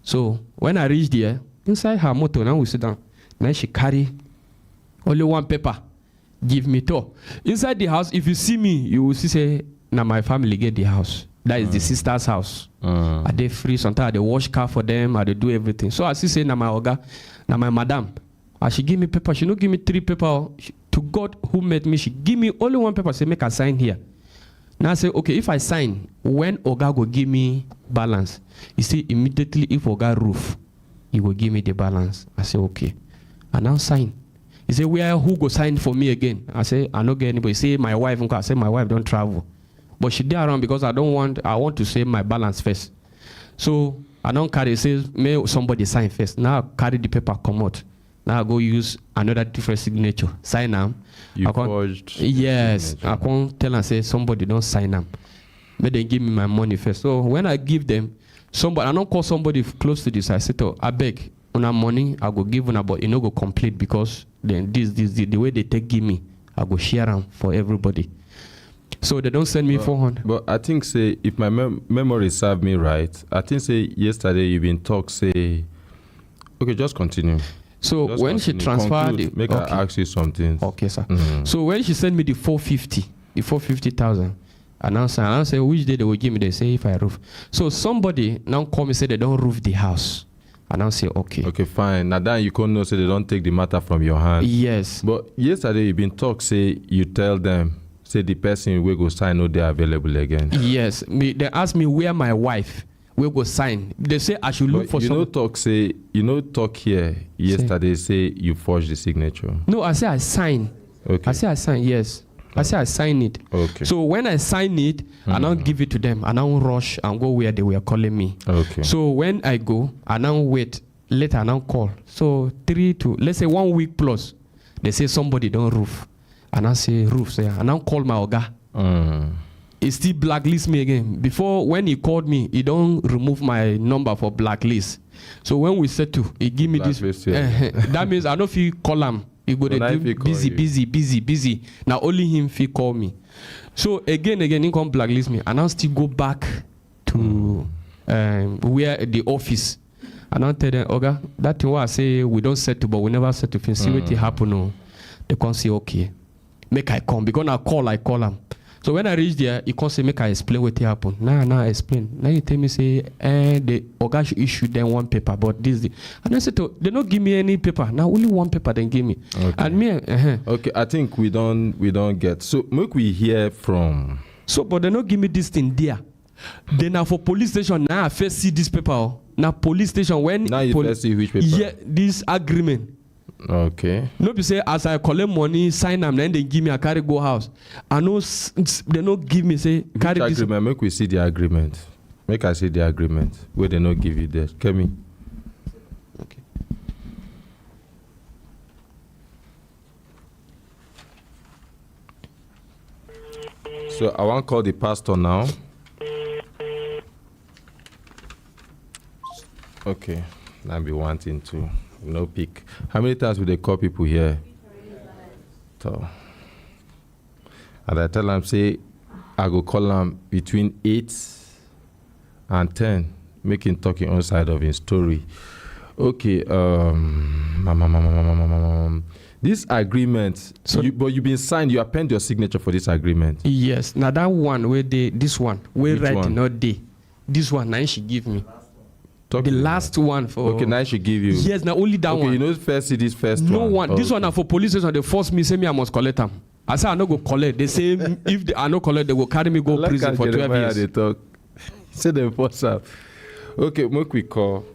So when I reach there, inside her motor, now we sit down. Then she carry only 1 paper. Give me 2. Inside the house, if you see me, you will see, say, now my family get the house. That is the sister's house. Are they free? Sometimes they wash car for them, or they do everything. So I see, say, now my Oga, now my madam, she give me paper. She no give me 3 paper. To God who made me, she give me only 1 paper. Say, make a sign here. Now I say, okay, if I sign, when Oga go give me balance, you see, immediately if Oga roof, he will give me the balance. I say, okay. I now sign. He say, who go sign for me again? I say, I don't get anybody. He say, my wife. I say, my wife don't travel. But she did around because I want to save my balance first. So I don't carry, it says, may somebody sign first. Now I carry the paper, come out. Now I go use another different signature. Sign them. You forged. Yes. I can't tell and say somebody don't sign them. But they give me my money first. So when I give them, somebody, I don't call somebody close to this. I say, I beg, on our money, I go give them, but you know go complete, because then the way they give me, I go share them for everybody. So they don't send me 400. But I think, say, if my memory serve me right, I think, say, yesterday you've been talk, say, okay, just continue. So just when continue. she transferred Conclude. Make her ask you something. Okay, sir. So when she sent me the 450,000, and I say which day they will give me, they say if I roof. So somebody now call me, say they don't roof the house. And I'll say, okay. Okay, fine. Now then you can't know, say they don't take the matter from your hand. Yes. But yesterday you been talk, say you tell them, say the person will go sign, no, they're available again. Yes. They ask me where my wife will go sign. They say I should look for some. You know talk here yesterday, say you forged the signature. No, I say I sign. Okay. I say I sign, yes. I say I sign it. Okay. So when I sign it, I now give it to them. I now rush and go where they were calling me. Okay. So when I go, I now wait. Later I now call. So 3 to, let's say 1 week plus, they say somebody don't roof. And I say roof. So I now call my Oga. He still blacklist me again. Before, when he called me, he don't remove my number for blacklist. So when we settle, he give me blacklist, this. That means I don't feel call him. He go busy. Now only him feel call me. So again, he come blacklist me. And I still go back to where the office. I don't tell them, Oga, that thing what I say we don't settle, but we never settle. If you see what happen, no, they can't say okay. Make I come because I call them. So when I reach there, you can't say make I explain what happened. Nah, I explain. Now you tell me say, the Oga should issue them one paper, but this. And I said, they don't give me any paper. Now only one paper they give me. Okay. And me, Okay, I think we don't get. So make we hear from. So, but they don't give me this thing there. Then now for police station, now I first see this paper. Now police station when now you first see which paper? Yeah, this agreement. Okay. No be say as I collect money, sign them, then they give me a carry go house. I know they don't give me say carry which this agreement. Make we see the agreement. Make I see the agreement where they not give you there. Kemi. Okay. So I want to call the pastor now. Okay, now be wanting to no pick. How many times will they call people here? So, and I tell them say I go call them between 8 and 10, making talking on side of his story. Okay, this agreement. But you've been signed. You append your signature for this agreement. Yes. Now that one where this one where Which right one? not day. This one now she give me. Talk The to me. last one for. Okay, now she give you. Yes, now only that Okay, one. you know first see this first No one. one. This Okay. one now for police station. They force me say me I must collect them. I say I no go collect. They say if I no collect, they will carry me go Like prison for 12 Jeremiah years. They talk. Say them force up. Okay, make we call.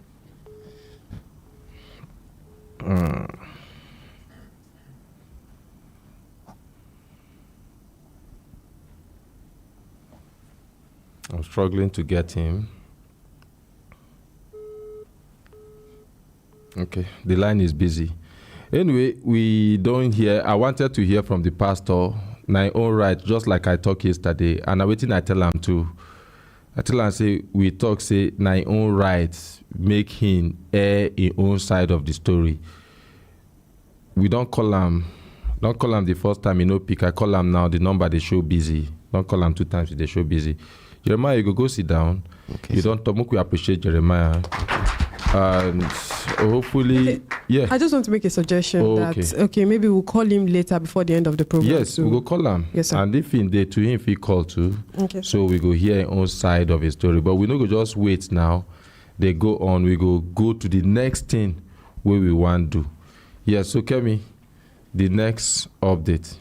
I'm struggling to get him. Okay, the line is busy. Anyway, we don't hear. I wanted to hear from the pastor. My own right, just like I talked yesterday, and I waiting. I tell him to. I tell him say we talk say my own rights make him air his own side of the story. We don't call him the first time he no pick. I call him now. The number they show busy. Don't call him 2 times they show busy. Jeremiah, you go sit down. Okay, you don't talk. We appreciate Jeremiah. And hopefully, yeah. I just want to make a suggestion okay. Maybe we'll call him later before the end of the program. Yes, we go call him. Yes, sir. And if in day to him, if he call too, Okay, so we go hear his own side of his story. But we no go just wait now. They go on. We go to the next thing where we want to do. Yes, so Kemi, the next update.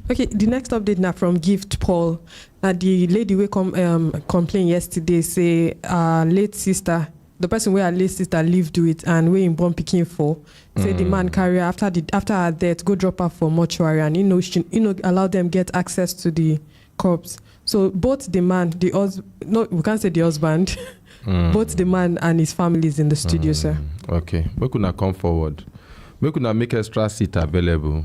Okay, the next update now from Gift Paul. The lady we complain yesterday say late sister, the person where her late sister lived with and we in born picking for, say the man carry her after her death go drop her for mortuary and allow them get access to the corpse. So both the man, we can't say the husband, both the man and his family is in the studio, sir. Okay, we could not come forward. We could not make extra seat available.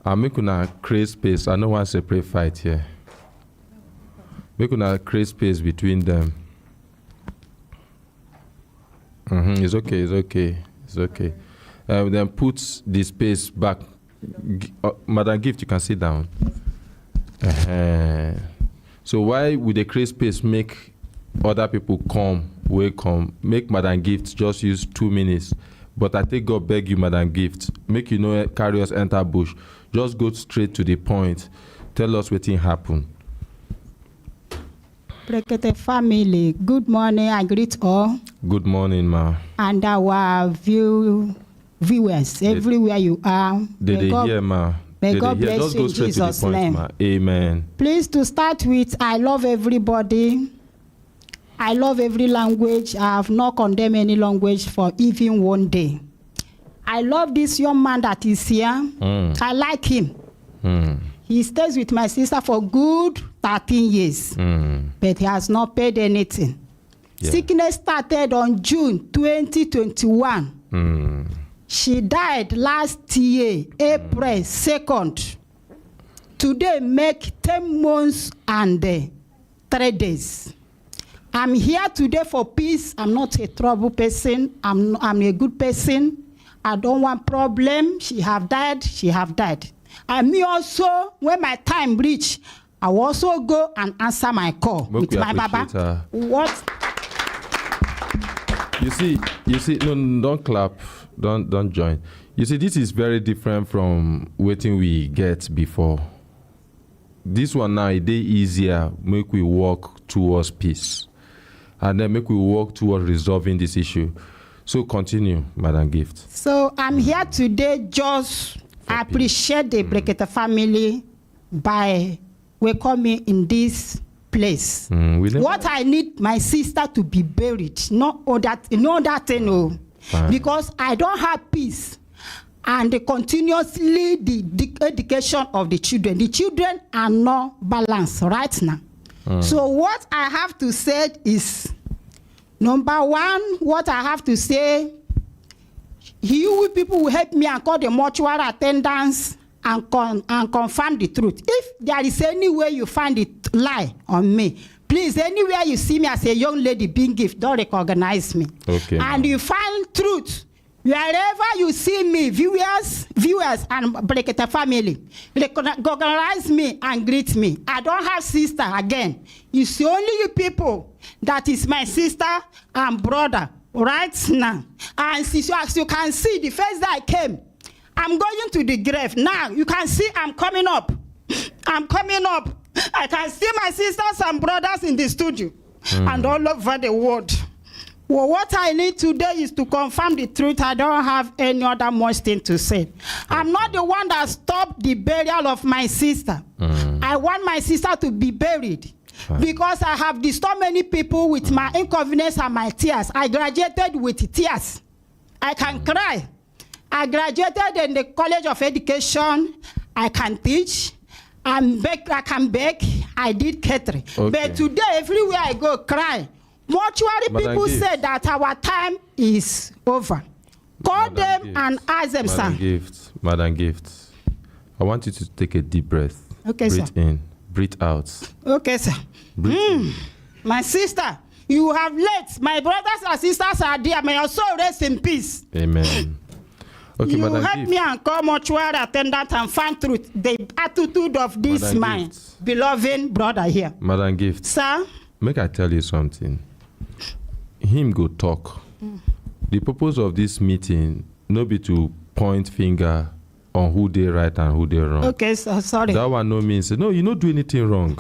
And we could not create space. I don't want to separate fight here. We could not create space between them. It's okay. Then put the space back. Madam Gift, you can sit down. So why would they create space make other people come, make Madam Gift just use 2 minutes? But I think God beg you, Madam Gift, make you know carry us enter bush. Just go straight to the point. Tell us what happened. Brekete family, good morning. I greet all. Good morning, ma. And our viewers, everywhere you are. Did they hear, ma? May God bless Just you go in straight Jesus' to the point, name. ma. Amen. Please to start with, I love everybody. I love every language. I have not condemned any language for even one day. I love this young man that is here. I like him. He stays with my sister for good 13 years. But he has not paid anything. Yeah. Sickness started on June 2021. She died last year, April 2nd. Today make 10 months and 3 days. I'm here today for peace. I'm not a trouble person. I'm a good person. I don't want problem. She have died. And me also, when my time reach, I will also go and answer my call with my baba. What? You see, no, don't clap, don't join. You see, this is very different from waiting we get before. This one now, it dey easier, make we walk towards peace. And then make we work towards resolving this issue. So continue, Madam Gift. So I'm here today just appreciate the Brekete family by welcoming me in this place. What I need my sister to be buried, no other thing, no. Because I don't have peace. And continuously the education of the children are not balanced right now. So what I have to say is, number one, what I have to say, you people will help me and call the mortuary attendants and confirm the truth. If there is any way you find it lie on me, please, anywhere you see me as a young lady being gift, don't recognize me. Okay. And you find truth. Wherever you see me, viewers and Brekete family, recognize me and greet me. I don't have sister again. It's only you people that is my sister and brother right now. And as you can see, the first day I came, I'm going to the grave. Now, you can see I'm coming up. I'm coming up. I can see my sisters and brothers in the studio and all over the world. Well, what I need today is to confirm the truth. I don't have any other much thing to say. I'm not the one that stopped the burial of my sister. I want my sister to be buried because I have disturbed many people with my inconvenience and my tears. I graduated with tears. I can cry. I graduated in the College of Education. I can teach. I can bake. I did catering. Okay. But today, everywhere I go, cry. Mortuary people say that our time is over. Call them and ask them, sir. Madam Gift, I want you to take a deep breath. Okay, breathe sir. in, breathe out. Okay, sir. My sister, you have left. My brothers and sisters are there. May your soul rest in peace. Amen. Okay, you Madam help Gift. me and call mortuary attendant and find truth. The attitude of this Madam man, Gift. beloved brother here. Madam Gift. Sir? Make I tell you something. Him go talk. The purpose of this meeting no be to point finger on who they right and who they wrong. Okay, so sorry. That one no means no, you don't do anything wrong.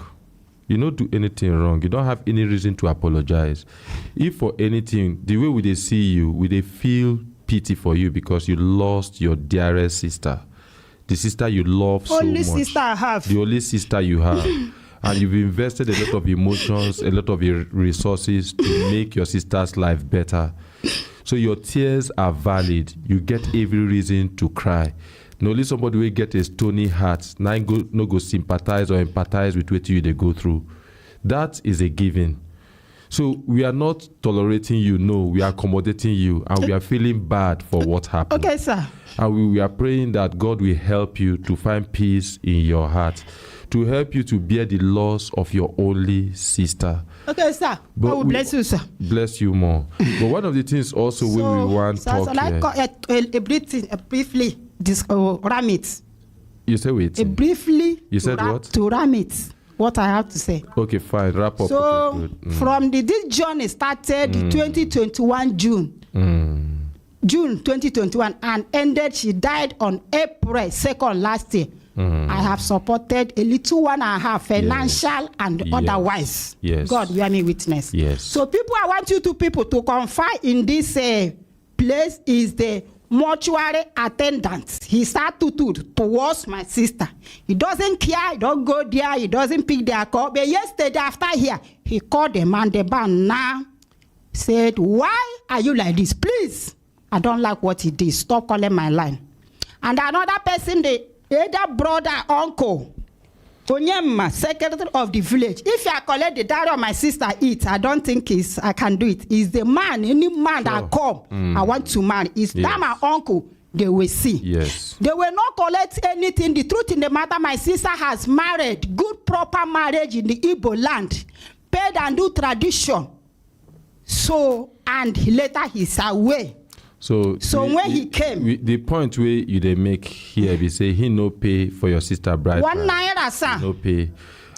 You don't do anything wrong. You don't have any reason to apologize. If for anything, the way we they see you, we they feel pity for you because you lost your dearest sister. The sister you love so much. Only sister I have. The only sister you have. And you've invested a lot of emotions, a lot of your resources to make your sister's life better. So your tears are valid. You get every reason to cry. No, only somebody will get a stony heart, no go sympathize or empathize with what you they go through. That is a given. So we are not tolerating you, no, we are accommodating you, and we are feeling bad for what happened. Okay, sir. And we are praying that God will help you to find peace in your heart, to help you to bear the loss of your only sister. Okay, sir. But I will bless you, sir. Bless you more. But one of the things also we want to talk briefly, ram it. You say wait. Briefly. You said what? To ram it. What I have to say. Okay, fine. Wrap up. So, okay, good. from this journey started 2021 June. June 2021 and ended, she died on April 2nd last year. I have supported a little 1.5 financial and otherwise. Yes. God, we are me witness. Yes. So people, I want you two people to confide in this place is the mortuary attendant. His attitude towards my sister. He doesn't care, he don't go there, he doesn't pick their call. But yesterday after here, he called the man, the band now, said, why are you like this? Please, I don't like what he did. Stop calling my line. And another person, the either brother, uncle, Onyema, secretary of the village. If I collect the diary of my sister, I don't think I can do it. It's the man, any man that come, I want to marry. It's that my uncle, they will see. Yes. They will not collect anything. The truth in the matter, my sister has married, good proper marriage in the Igbo land, paid and do tradition. So, and later he's away. So when he came, the point where you they make here, we say he no pay for your sister bride. 1 naira, sir. No pay.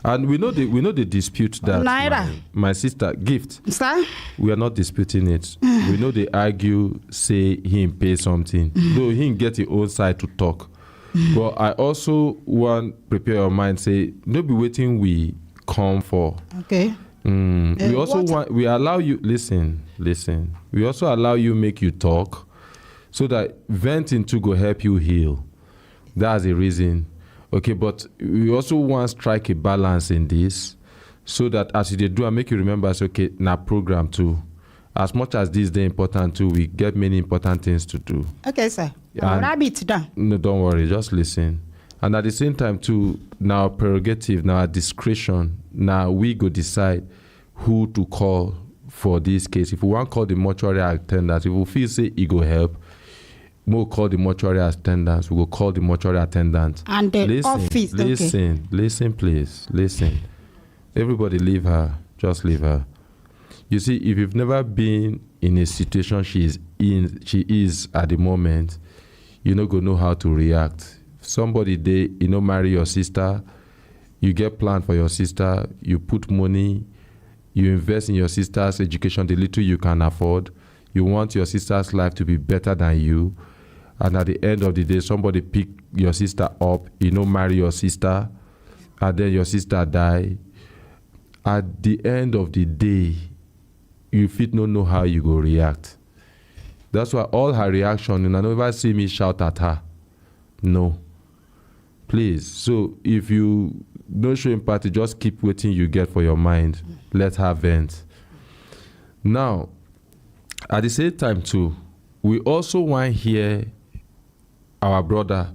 And we know the dispute that Naira. my sister gift. Sir? We are not disputing it. We know they argue, say him pay something. Though he get his own side to talk. But I also want prepare your mind, say, no be waiting we come for. Okay. We also we allow you listen. We also allow you make you talk so that venting to go help you heal. That's the reason. Okay, but we also want to strike a balance in this so that as you do, I make you remember, say, okay, now program too. As much as this is important too, we get many important things to do. Okay, sir. I'll wrap it down. No, don't worry, just listen. And at the same time too, now prerogative, now discretion, now we go decide who to call for this case. If we want to call the mortuary attendants, if we feel say it go help, we'll call the mortuary attendants. We will call the mortuary attendants. And the office. Listen, please. Listen. Everybody leave her. Just leave her. You see, if you've never been in a situation she is at the moment, you're not going to know how to react. Somebody marry your sister, you get plan for your sister, you put money, you invest in your sister's education, the little you can afford. You want your sister's life to be better than you. And at the end of the day, somebody pick your sister up, marry your sister, and then your sister die. At the end of the day, you fit not know how you go react. That's why all her reaction, and I never see me shout at her. No. Please. So if you don't show empathy, just keep waiting you get for your mind. Let her vent. Now, at the same time too, we also want to hear our brother.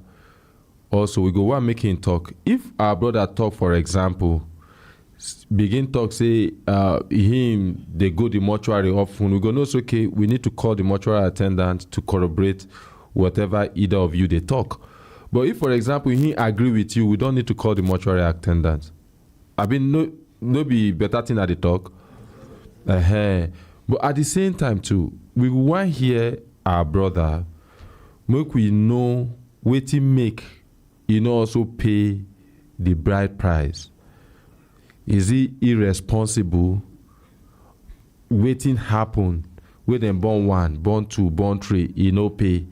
Also, we go want make him talk. If our brother talk, for example, begin talk, say him they go the mortuary often, we go know it's okay, we need to call the mortuary attendant to corroborate whatever either of you they talk. But if, for example, he agree with you, we don't need to call the mortuary attendant. I mean, no be better thing at the talk. But at the same time too, we want hear our brother make we know wetin make also pay the bride price. Is he irresponsible? Waiting happen when them born 1, born 2, born 3, he no pay.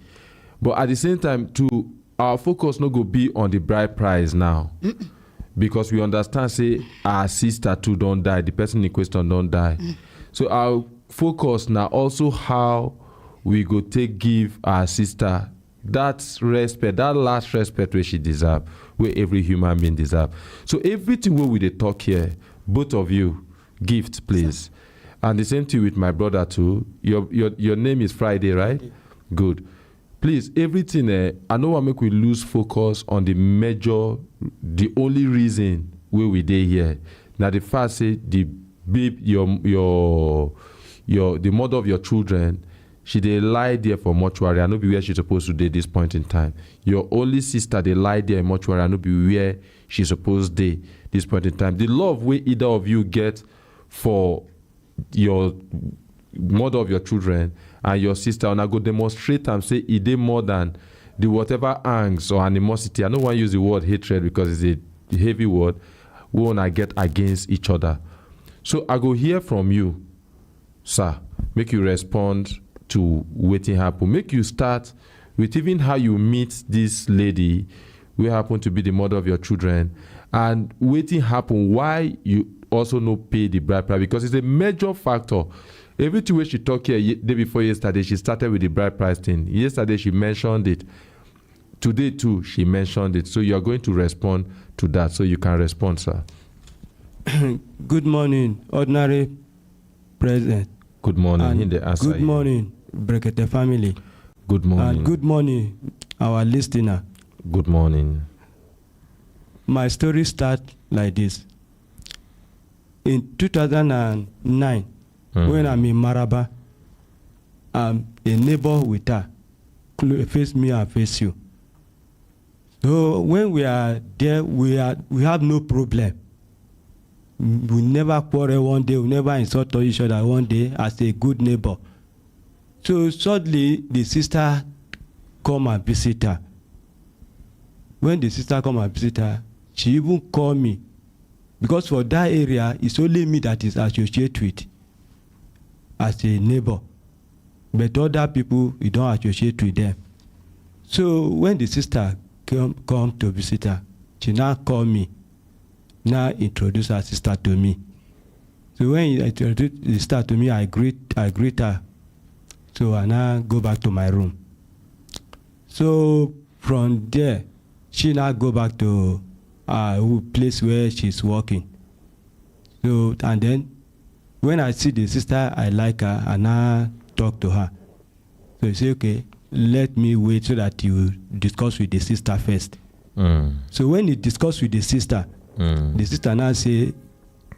But at the same time, too, our focus no go be on the bride price now. Because we understand, say, our sister too don't die, the person in question don't die. So our focus now also how we go take give our sister that respect, that last respect where she deserve, where every human being deserve. So everything where we dey talk here, both of you, gift, please. And the same thing with my brother too. Your name is Friday, right? Good. Please, everything, I know I make we lose focus on the major, the only reason where we dey here. Now the fact say the babe, the mother of your children, she dey lie there for mortuary. I know be where she's supposed to dey this point in time. Your only sister, they lie there in mortuary. I know be where she's supposed to dey this point in time. The love way either of you get for your mother of your children and your sister, and I go demonstrate and say it dey more than the whatever angst or animosity. I don't want to use the word hatred because it's a heavy word. We want to get against each other. So I go hear from you, sir. Make you respond to waiting happen. Make you start with even how you meet this lady who happen to be the mother of your children, and waiting happen why you also no pay the bride price, because it's a major factor. Everything where she talked here day before yesterday, she started with the bride price thing. Yesterday she mentioned it. Today too she mentioned it. So you are going to respond to that. So you can respond, sir. Good morning, ordinary president. Good morning. Good morning, Brekete family. Good morning. And good morning, our listener. Good morning. My story starts like this. In 2009, when I'm in Maraba, I'm a neighbor with her. Face me and face you. So when we are there, we have no problem. We never quarrel one day, we never insult each other one day as a good neighbor. So suddenly the sister come and visit her. When the sister come and visit her, she even called me because for that area, it's only me that is associated with as a neighbor. But other people, you don't associate with them. So when the sister come to visit her, she now call me, now introduce her sister to me. So when he introduced the sister to me, I greet her. So I now go back to my room. So from there, she now go back to place where she's working. So, and then when I see the sister, I like her, and I talk to her. So you say, okay, let me wait so that you discuss with the sister first. So when you discuss with the sister now say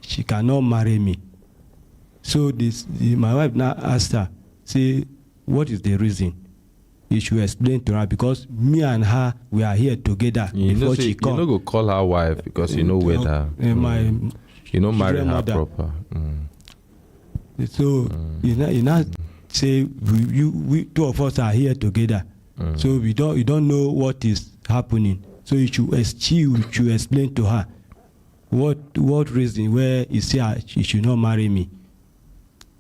she cannot marry me. So my wife now asked her, say, what is the reason? You should explain to her, because me and her, we are here together before she come. You no go call her wife because you know whether you know marry her mother. Proper. So you know say we two of us are here together. So you don't know what is happening. So you should explain to her what reason where you say she should not marry me.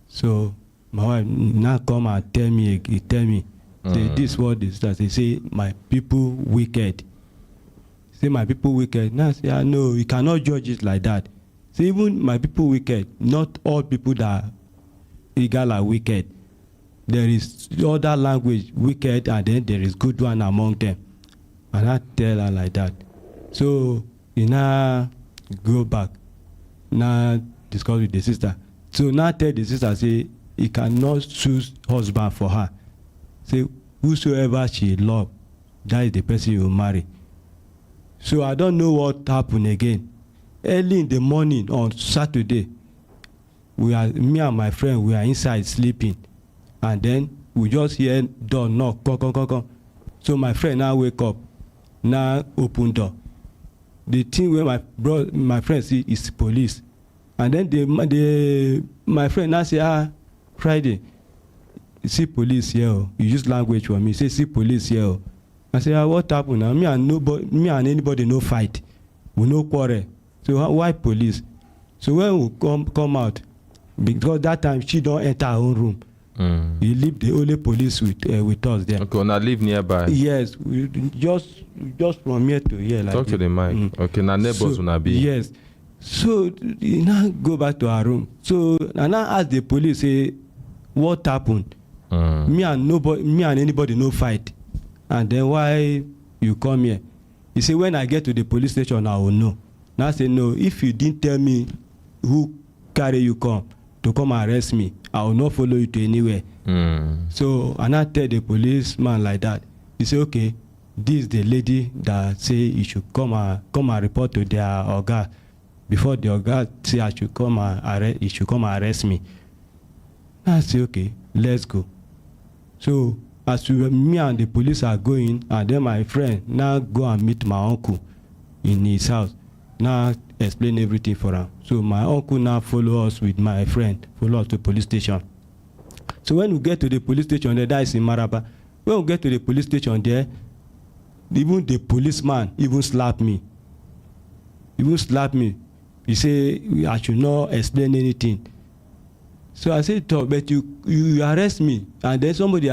So my wife now come and tell me. Say, this word is that they say my people wicked. Say my people wicked. Now say, I know you cannot judge it like that. Say even my people wicked. Not all people that are eagle are wicked. There is other language wicked, and then there is good one among them. And I tell her like that. So you now go back. Now discuss with the sister. So now tell the sister, say he cannot choose husband for her. Say whosoever she love, that is the person you marry. So I don't know what happened again. Early in the morning on Saturday, me and my friend, we are inside sleeping, and then we just hear door knock, come. So my friend now wake up, now open door. The thing where my friend see is police, and then my friend now say, Friday, see police here. You use language for me. Say see police here. I say, what happened now? Me and anybody no fight. We no quarrel. So why police? So when we come out, because that time she don't enter her own room. You leave the only police with us there. Okay, now live nearby. Yes, we just from here to here. Like talk to the mic. Okay, now neighbors will not be. Yes. So you now go back to our room. So I now ask the police, say, what happened? Me and anybody no fight. And then why you come here? He say, when I get to the police station, I will know. Now I say, no, if you didn't tell me who carry you to come arrest me, I will not follow you to anywhere. So and I tell the policeman like that. He say, okay, this is the lady that say you should come and report to their oga. Before the oga say I should come and arrest me. I say, okay, let's go. So as me and the police are going, and then my friend now go and meet my uncle in his house. Now explain everything for him. So my uncle now follow us with my friend, follow us to police station. So when we get to the police station there, that is in Maraba. When we get to the police station there, even the policeman even slap me. He say I should not explain anything. So I said, but you arrest me, and then somebody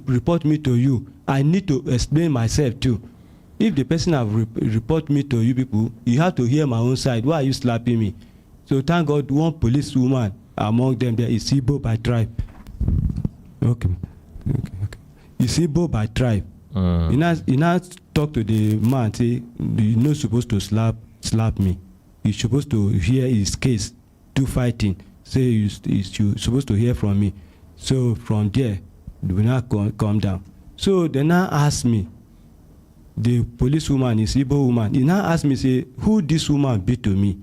report me to you. I need to explain myself too. If the person have report me to you people, you have to hear my own side. Why are you slapping me? So thank God, one policewoman among them there is Igbo by tribe. Okay. Is Igbo by tribe. He now talk to the man, say, you're not supposed to slap me. You're supposed to hear his case, do fighting. Say you're supposed to hear from me. So from there, we now come down. So they now ask me, the policewoman is Igbo woman. He now asked me, say, who this woman be to me?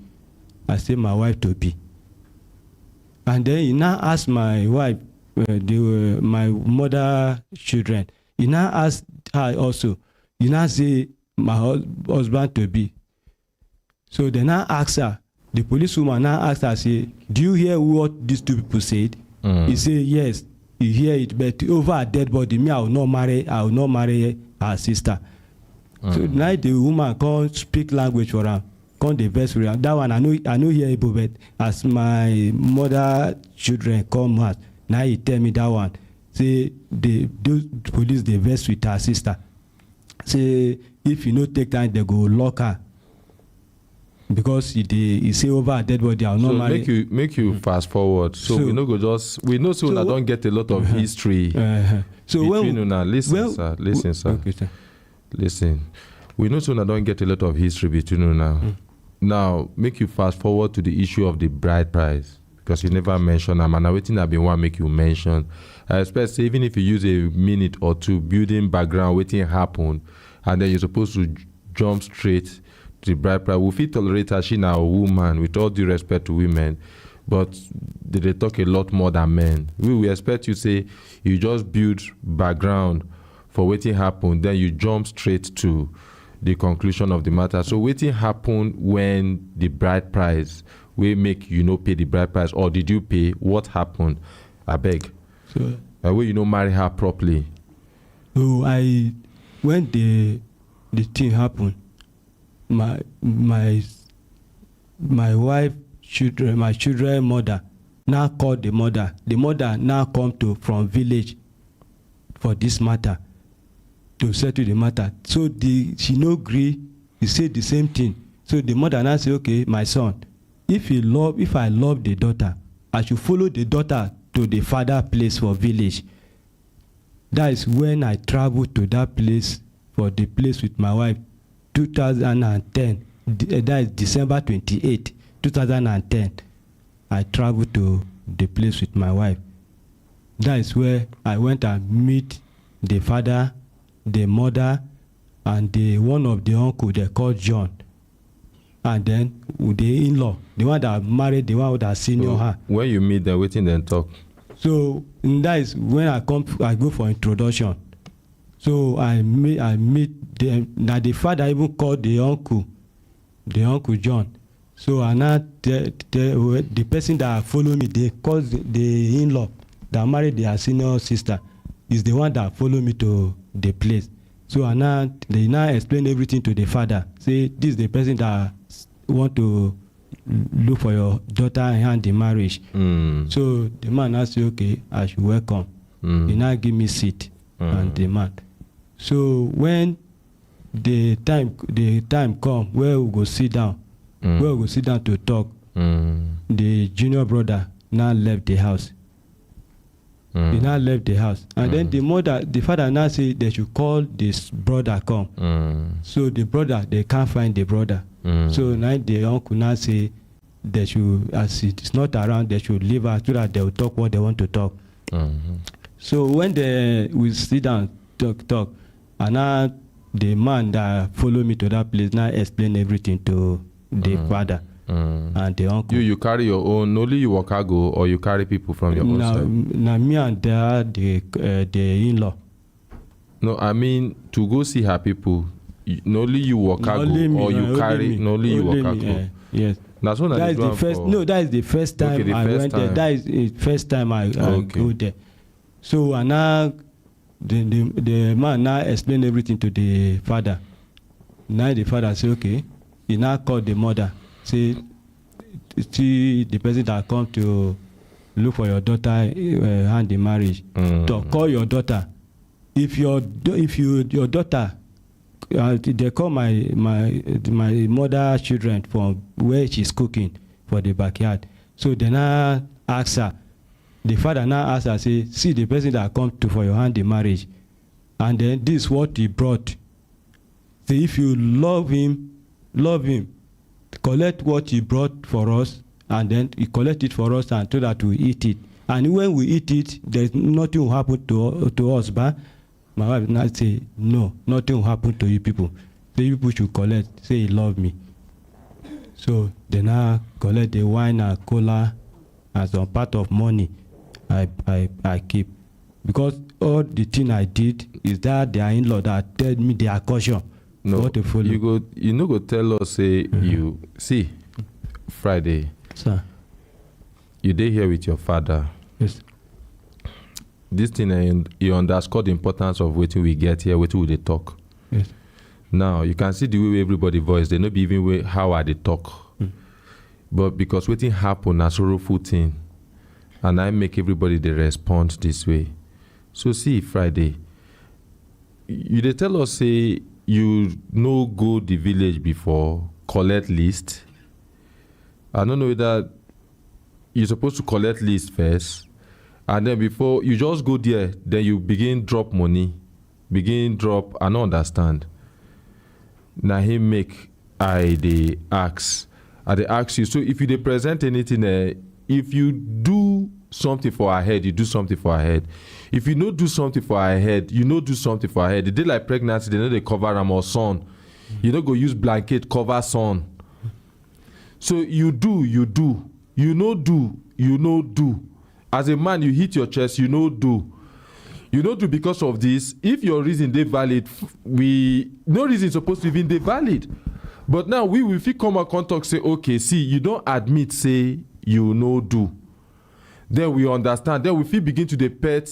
I say, my wife to be. And then he now asked my wife, my mother children. He now asked her also. He now say, my husband to be. So they now ask her. The policewoman now asked her, say, do you hear what these two people said? He said, yes, you hear it, but over a dead body, me, I will not marry her sister. So now the woman can't speak language for her. come the best way. That one I know hear Igbo, but as my mother children come out, now he tell me that one. Say those police they vex with her sister. Say if you no take time, they go lock her. Because he say over a dead body, I'll not marry. So make you fast forward. So we no go just we know so that don't get a lot of history. So between una. Listen, sir. Okay, sir. Listen. We know so that don't get a lot of history between una. Now make you fast forward to the issue of the bride price. Because you never mentioned them, and waiting I've been one make you mention. I expect say, even if you use a minute or two building background, waiting happen, and then you're supposed to jump straight to the bride price. We feel tolerate her, she now a woman, with all due respect to women, but they talk a lot more than men. We expect you say you just build background for waiting happen, then you jump straight to the conclusion of the matter. So waiting happen when the bride price we make pay the bride price, or did you pay? What happened? I beg. So way marry her properly. So when the thing happened, my wife children, my children mother now called the mother. The mother now come from village for this matter to settle the matter. So she no agree. He said the same thing. So the mother now say, okay, my son, if I love the daughter, I should follow the daughter to the father place for village. That is when I traveled to that place for the place with my wife, 2010. That is December 28, 2010. I traveled to the place with my wife. That is where I went and meet the father, the mother, and one of the uncle they called John. And then the in-law, the one that married, the one that senior her. When you meet them, waiting then talk. So that is when I go for introduction. So I meet them. Now the father even called the uncle John. So and now the person that follow me, they call the in-law that married their senior sister, is the one that follow me to the place. So and now they now explain everything to the father. Say this is the person that want to look for your daughter and hand in marriage. So the man now say, okay, I should welcome. He now give me seat and the man. So when the time come where we go sit down, to talk, the junior brother now left the house. He now left the house, and then the father now say they should call this brother come. So the brother, they can't find the brother. So now the uncle now say they should, as it's not around, they should leave her so that they will talk what they want to talk. So when we sit down talk, and now the man that follow me to that place now explain everything to the father and the uncle. You carry your own, only you work go, or you carry people from your own side? Now me and the in-law. No, I mean to go see her people. Only you work go, or you carry. Only you work go. Yes. That's what that is the first. No, that is the first time okay, I went there. That is the first time I go there. So and now the man now explain everything to the father. Now the father say, okay. He now called the mother. Say, see the person that come to look for your daughter hand in marriage. To call your daughter. If your daughter, they call my mother children from where she's cooking for the backyard. So they now ask her. The father now ask her, say, see the person that come to for your hand in marriage, and then this is what he brought. Say, if you love him, collect what he brought for us, and then he collect it for us, and so that we eat it. And when we eat it, there's nothing will happen to us. But my wife now say, no, nothing will happen to you people. So you people should collect. Say he love me. So they now collect the wine and cola as some part of money I keep. Because all the thing I did is that their in-law that tell me their caution. No, what to follow. You no go tell us say you see Friday. Sir. You dey here with your father. Yes. This thing you underscore the importance of waiting we get here, waiting we dey talk. Yes. Now you can see the way everybody voice. They no be even way how are they talk. But because wetin happen na sorrowful thing, and I make everybody they respond this way. So see Friday, you dey tell us say you no go the village before, collect list. I don't know whether you're supposed to collect list first, and then before you just go there, then you begin drop money, begin drop. I don't understand. Now he make I dey ask you. So if you dey present anything, if you do something for our head, you do something for our head. If you no do something for our head, you no do something for our head. The day like pregnancy, they know they cover am or sun. You no go use blanket cover sun. So you do. You no do. As a man, you hit your chest, you no do. You no do because of this. If your reason dey valid, no reason supposed to even dey valid. But now we will fit come and talk say, okay, see, you don't admit say you no do. Then we understand. Then we fit begin to dey pet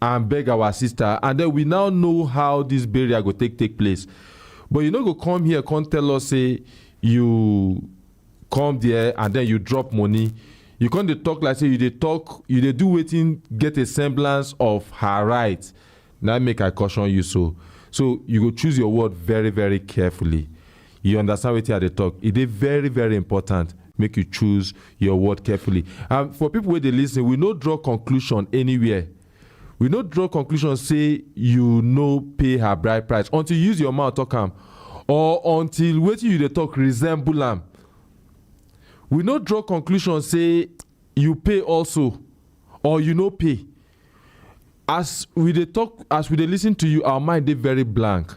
and beg our sister, and then we now know how this burial go take place. But you no go come here, come tell us say you come there and then you drop money. You can't dey talk like say you dey talk, you dey do wetin get a semblance of her right. Now make I caution you so you go choose your word very, very carefully. You understand wetin I dey talk? It is very, very important. Make you choose your word carefully. And for people where they listen, we no draw conclusion anywhere. We no draw conclusion say you no pay her bride price until you use your mouth talk am, or until wetin you dey talk resemble am. We no draw conclusion say you pay also or you no pay. As we dey talk, as we dey listen to you, our mind dey very blank.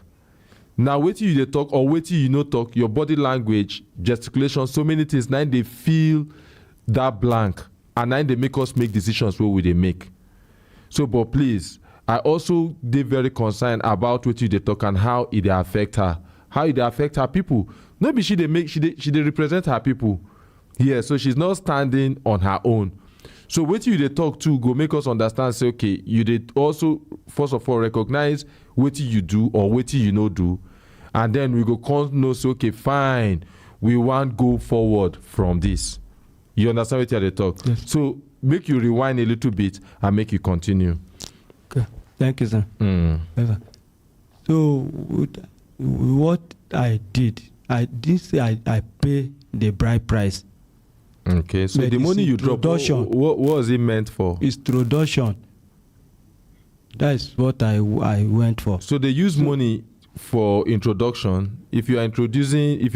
Now wetin you dey talk or wetin you no talk, your body language, gesticulation, so many things, now they feel that blank, and now they make us make decisions wey we dey make. So but please, I also dey very concerned about wetin you dey talk and how it dey affect her, how it dey affect her people. No be she dey represent her people. Yeah, so she's not standing on her own. So wetin you dey talk to go make us understand say, okay, you dey also first of all recognize wetin you do or wetin you no do, and then we go come know say, okay, fine, we want go forward from this. You understand wetin I dey talk? Yes. So make you rewind a little bit and make you continue. Okay. Thank you, sir. So what I did say I pay the bride price. Okay, so But the money you drop, what was it meant for? It's introduction. That is what I went for. So they use money for introduction. If you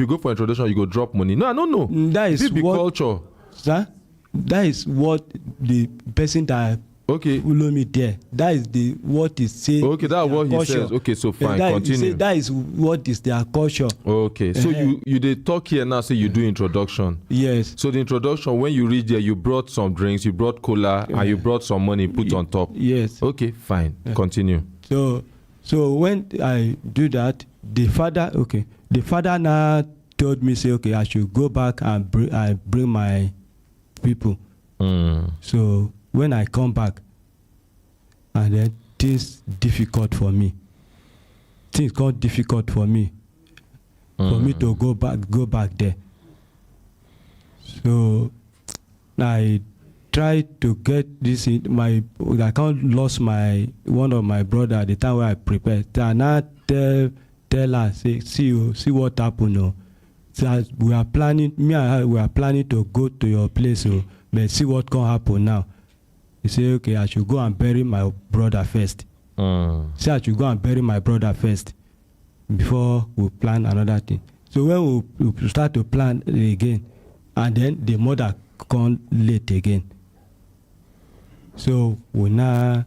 go for introduction, you go drop money. No, I don't know. That is what culture. Sir, that is what the person that follow me there. That is what he say. Okay, that's what he culture. says. Okay, so fine, continue. That is what is their culture. Okay, so you did talk here now. Say you do introduction. Yes. So the introduction, when you reach there, you brought some drinks, you brought cola, and you brought some money put on top. Yes. Okay, fine. Continue. So when I do that, the father now told me, say, okay, I should go back and bring my people. So when I come back, and then things difficult for me. Things got difficult for me. For me to go back there. So I tried to get this in I can't lost one of my brother at the time where I prepared. So I now tell her, say, see what happened. No. So we are planning to go to your place, but see what can happen now. He say, okay, I should go and bury my brother first. Say I should go and bury my brother first before we plan another thing. So when we start to plan again, and then the mother come late again. So we now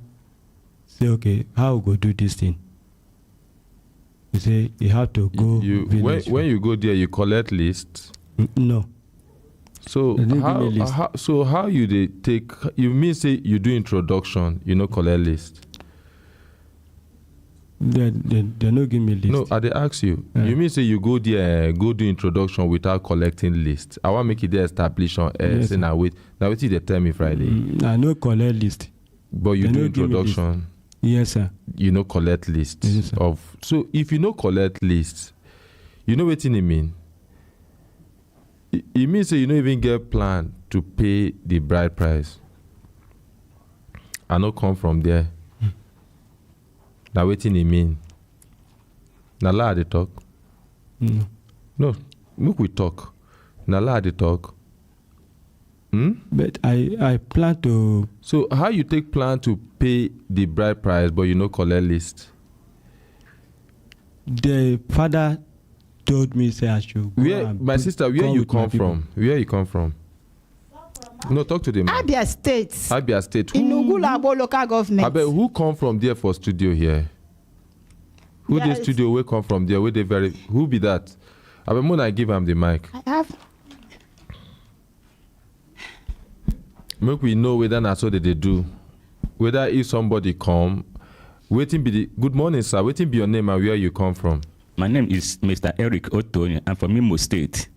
say, okay, how we go do this thing? You say you have to go. When you go there, you collect lists. No. So how you dey take? You mean say you do introduction, you no collect list? They no give me list. No, I dey ask you. You mean say you go there, go do introduction without collecting list? I want make it there establish on Yes, say now wetin they tell me Friday. I no collect list. But you They do no give me introduction. Yes, sir. You no collect list Yes, sir. of. So if you no collect list, You know what it mean? It means that you don't even get plan to pay the bride price. I no come from there. Now waiting it mean. Now lie they talk. No, look we talk. Now lie they talk. But I plan to. So how you take plan to pay the bride price but you no collect list? The father told me say I should go. Where my sister, where you come from? Where you come from? No, talk to them. Abia State. Abia State. In Ugulabo local government. I bet who come from there for studio here? Who the studio will come from there? Where they very who be that? I bet when I give him the mic. I have. Make we know whether that's what they do. Whether if somebody come, waiting be the good morning, sir. Waiting be your name and where you come from. My name is Mr. Eric Otto. I'm from Imo State.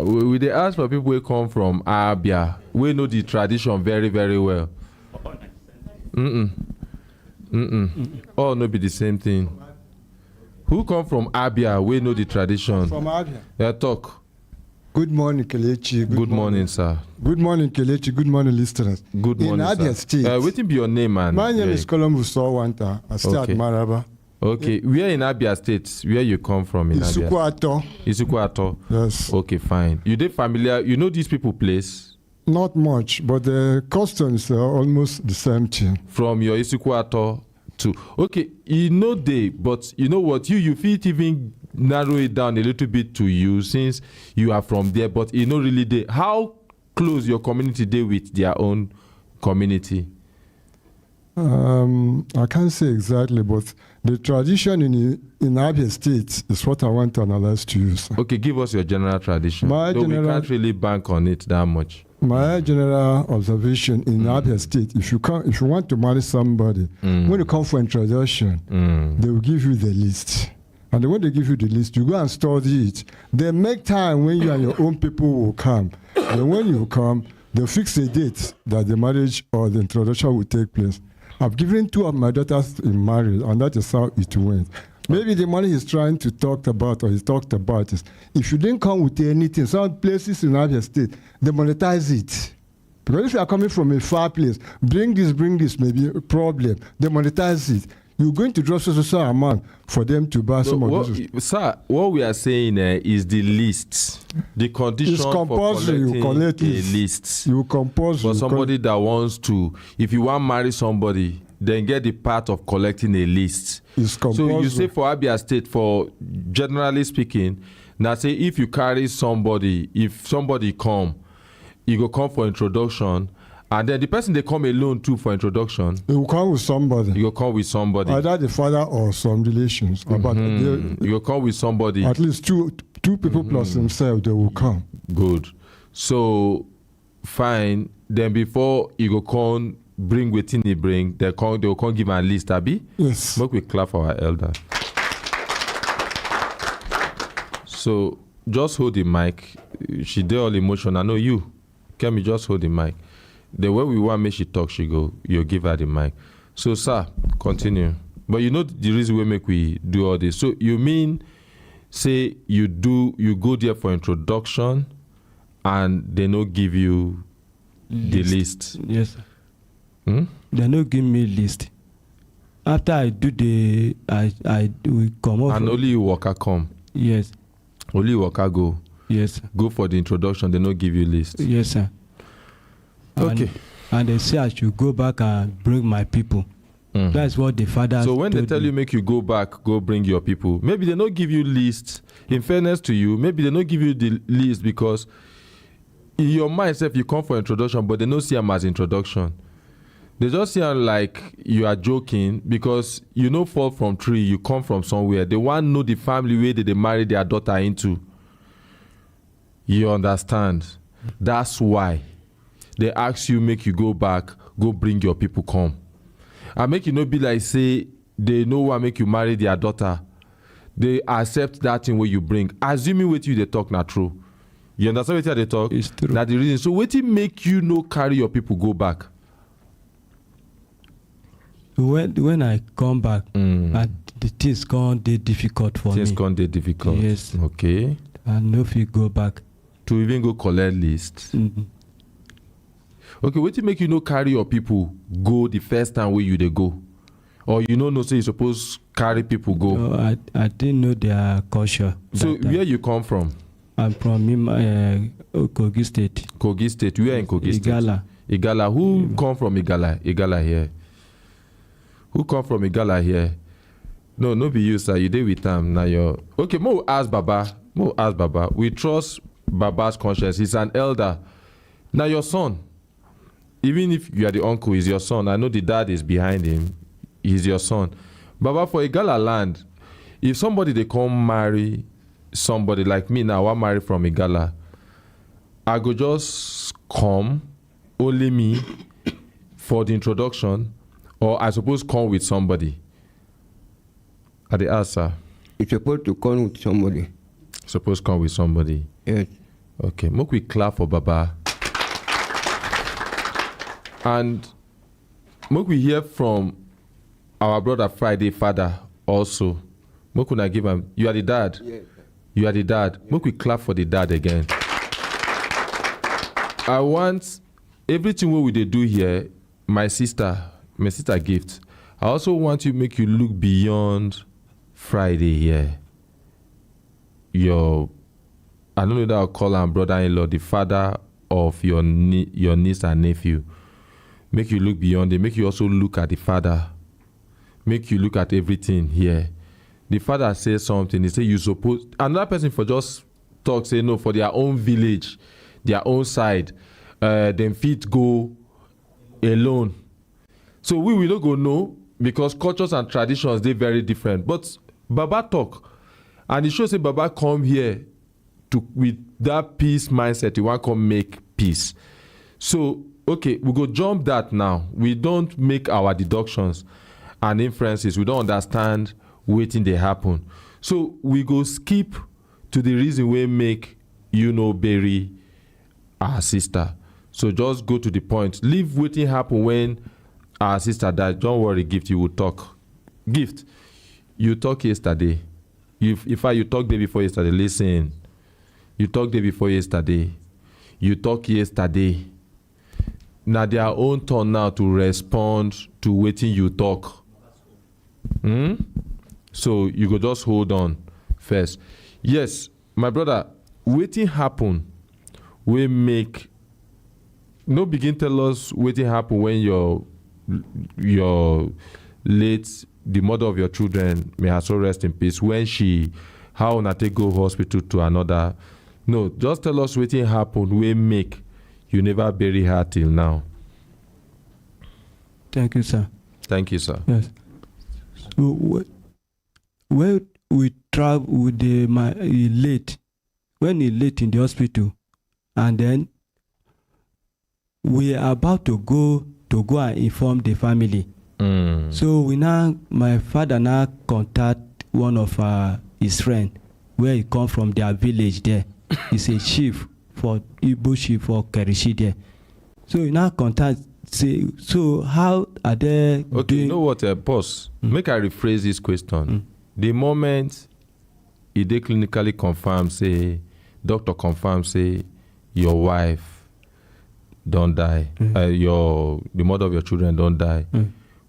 We they ask for people who come from Abia. We know the tradition very, very well. All no be the same thing. Who come from Abia? We know the tradition. From Abia. Yeah, talk. Good morning, Kelechi. Good morning, sir. Good morning, Kelechi. Good morning, listeners. Good morning, in Abia sir. State. Waiting be your name, man. My name is Columbus Sowanta. I stay at Maraba. Okay, where in Abia State? Where you come from in Abia? Isukwato. Isukwato. Yes. Okay, fine. You dey familiar? You know these people place? Not much, but the customs are almost the same thing. From your Isukwato to okay, you know they, but you know what? You fit even narrow it down a little bit to you since you are from there, but you know really they. How close your community they with their own community? I can't say exactly, but the tradition in Abia State is what I want to analyze to you, sir. Okay, give us your general tradition. We can't really bank on it that much. My general observation in Abia State, if you want to marry somebody, when you come for introduction, they will give you the list. And when they give you the list, you go and study it. They make time when you and your own people will come. And when you come, they fix a date that the marriage or the introduction will take place. I've given 2 of my daughters in marriage, and that is how it went. Maybe the money he's trying to talk about, or he talked about, is if you didn't come with anything, some places in Abia State, they monetize it. Because if you are coming from a far place, bring this, maybe a problem, they monetize it. You're going to draw so amount for them to buy some of those. Sir, what we are saying is the list. The condition it's compulsory for you collect a list. You compose for somebody that wants to, if you want to marry somebody, then get the part of collecting a list. It's compulsory. So you say for Abia State, for generally speaking, now say if you carry somebody, if somebody come, you go come for introduction. And then the person they come alone too for introduction. You will come with somebody. You will come with somebody. Either the father or some relations. But you will come with somebody. At least two people plus himself, they will come. Good. So, fine. Then before you go come bring waiting he bring, they will come give a list, Abi? Yes. Make we clap for our elder. So, just hold the mic. She did all emotion. I know you. Can me just hold the mic. The way we want make she talk, you give her the mic. So, sir, continue. But you know the reason we make we do all this. So you mean, say you go there for introduction, and they no give you the list. Yes, sir. They no give me list. After I do we come off. And only you worker come. Yes. Only you worker go. Yes, sir. Go for the introduction. They no give you list. Yes, sir. Okay. And they say I should go back and bring my people. That's what the father. So when they tell you make you go back, go bring your people. Maybe they don't give you list. In fairness to you, maybe they don't give you the list because in your mind, if you come for introduction, but they don't see them as introduction. They just see them like you are joking because you know fall from tree. You come from somewhere. They want to know the family where they marry their daughter into. You understand? That's why they ask you make you go back, go bring your people come. And make you not be like say they know what make you marry their daughter. They accept that thing where you bring. Assuming what you they talk not true. You understand what they talk? It's true. That's the reason. So what it make you no carry your people go back? When I come back, the things can't be difficult for Things me. can't be difficult. Yes. Okay. I know if you go back. To even go collect list. Mm-hmm. Okay, what to make you no carry your people go the first time where you they go? Or you know say you suppose carry people go? No, I didn't know their culture. So that time. where you come from? I'm from Kogi State. Kogi State. Where in Kogi State? Igala. Igala. Who come from Igala? Igala here. Who come from Igala here? No be you, sir. You dey with them now. Okay. Mo ask Baba. We trust Baba's conscience. He's an elder. Now your son. Even if you are the uncle, he's your son. I know the dad is behind him. He's your son. Baba, for Igala land, if somebody they come marry somebody like me now, I marry from Igala, I go just come, only me, for the introduction, or I suppose come with somebody. At the answer. You're supposed to come with somebody. Suppose come with somebody. Yes. Okay, make we clap for Baba. And make we hear from our brother Friday father also. Make we give him. You are the dad. Yes. You are the dad. Yes. Make we clap for the dad again. I want everything what we they do here. My sister gift. I also want to make you look beyond Friday here. I don't know that I'll call him brother-in-law, the father of your niece and nephew. Make you look beyond it. Make you also look at the father. Make you look at everything here. The father says something. He say you suppose. Another person for just talk say no for their own village, their own side. Them fit go alone. So we don't go know because cultures and traditions they very different. But Baba talk, and it shows say Baba come here with that peace mindset. He want come make peace. So. Okay, we go jump that now. We don't make our deductions and inferences. We don't understand waiting they happen. So we go skip to the reason we make bury our sister. So just go to the point. Leave waiting happen when our sister died. Don't worry, Gift, you will talk. Gift, you talk yesterday. In fact, you talked day before yesterday. Listen. You talked day before yesterday. You talk yesterday. Now their own turn now to respond to waiting you talk. So you go just hold on first. Yes, my brother, waiting happen. We make no begin tell us waiting happen when your late the mother of your children, may her soul rest in peace, when how una take go hospital to another. No, just tell us waiting happen. We make. You never bury her till now. Thank you, sir. Thank you, sir. Yes. So, when we travel with my late, when he late in the hospital, and then we are about to go and inform the family. So my father now contact one of his friend, where he come from their village there. He's a chief for Igbo chief for Kerishi there. So he now contact say, so how are they okay doing? You know what, boss, make I rephrase this question. The moment they clinically confirm, say doctor confirm, say your wife don't die, the mother of your children don't die,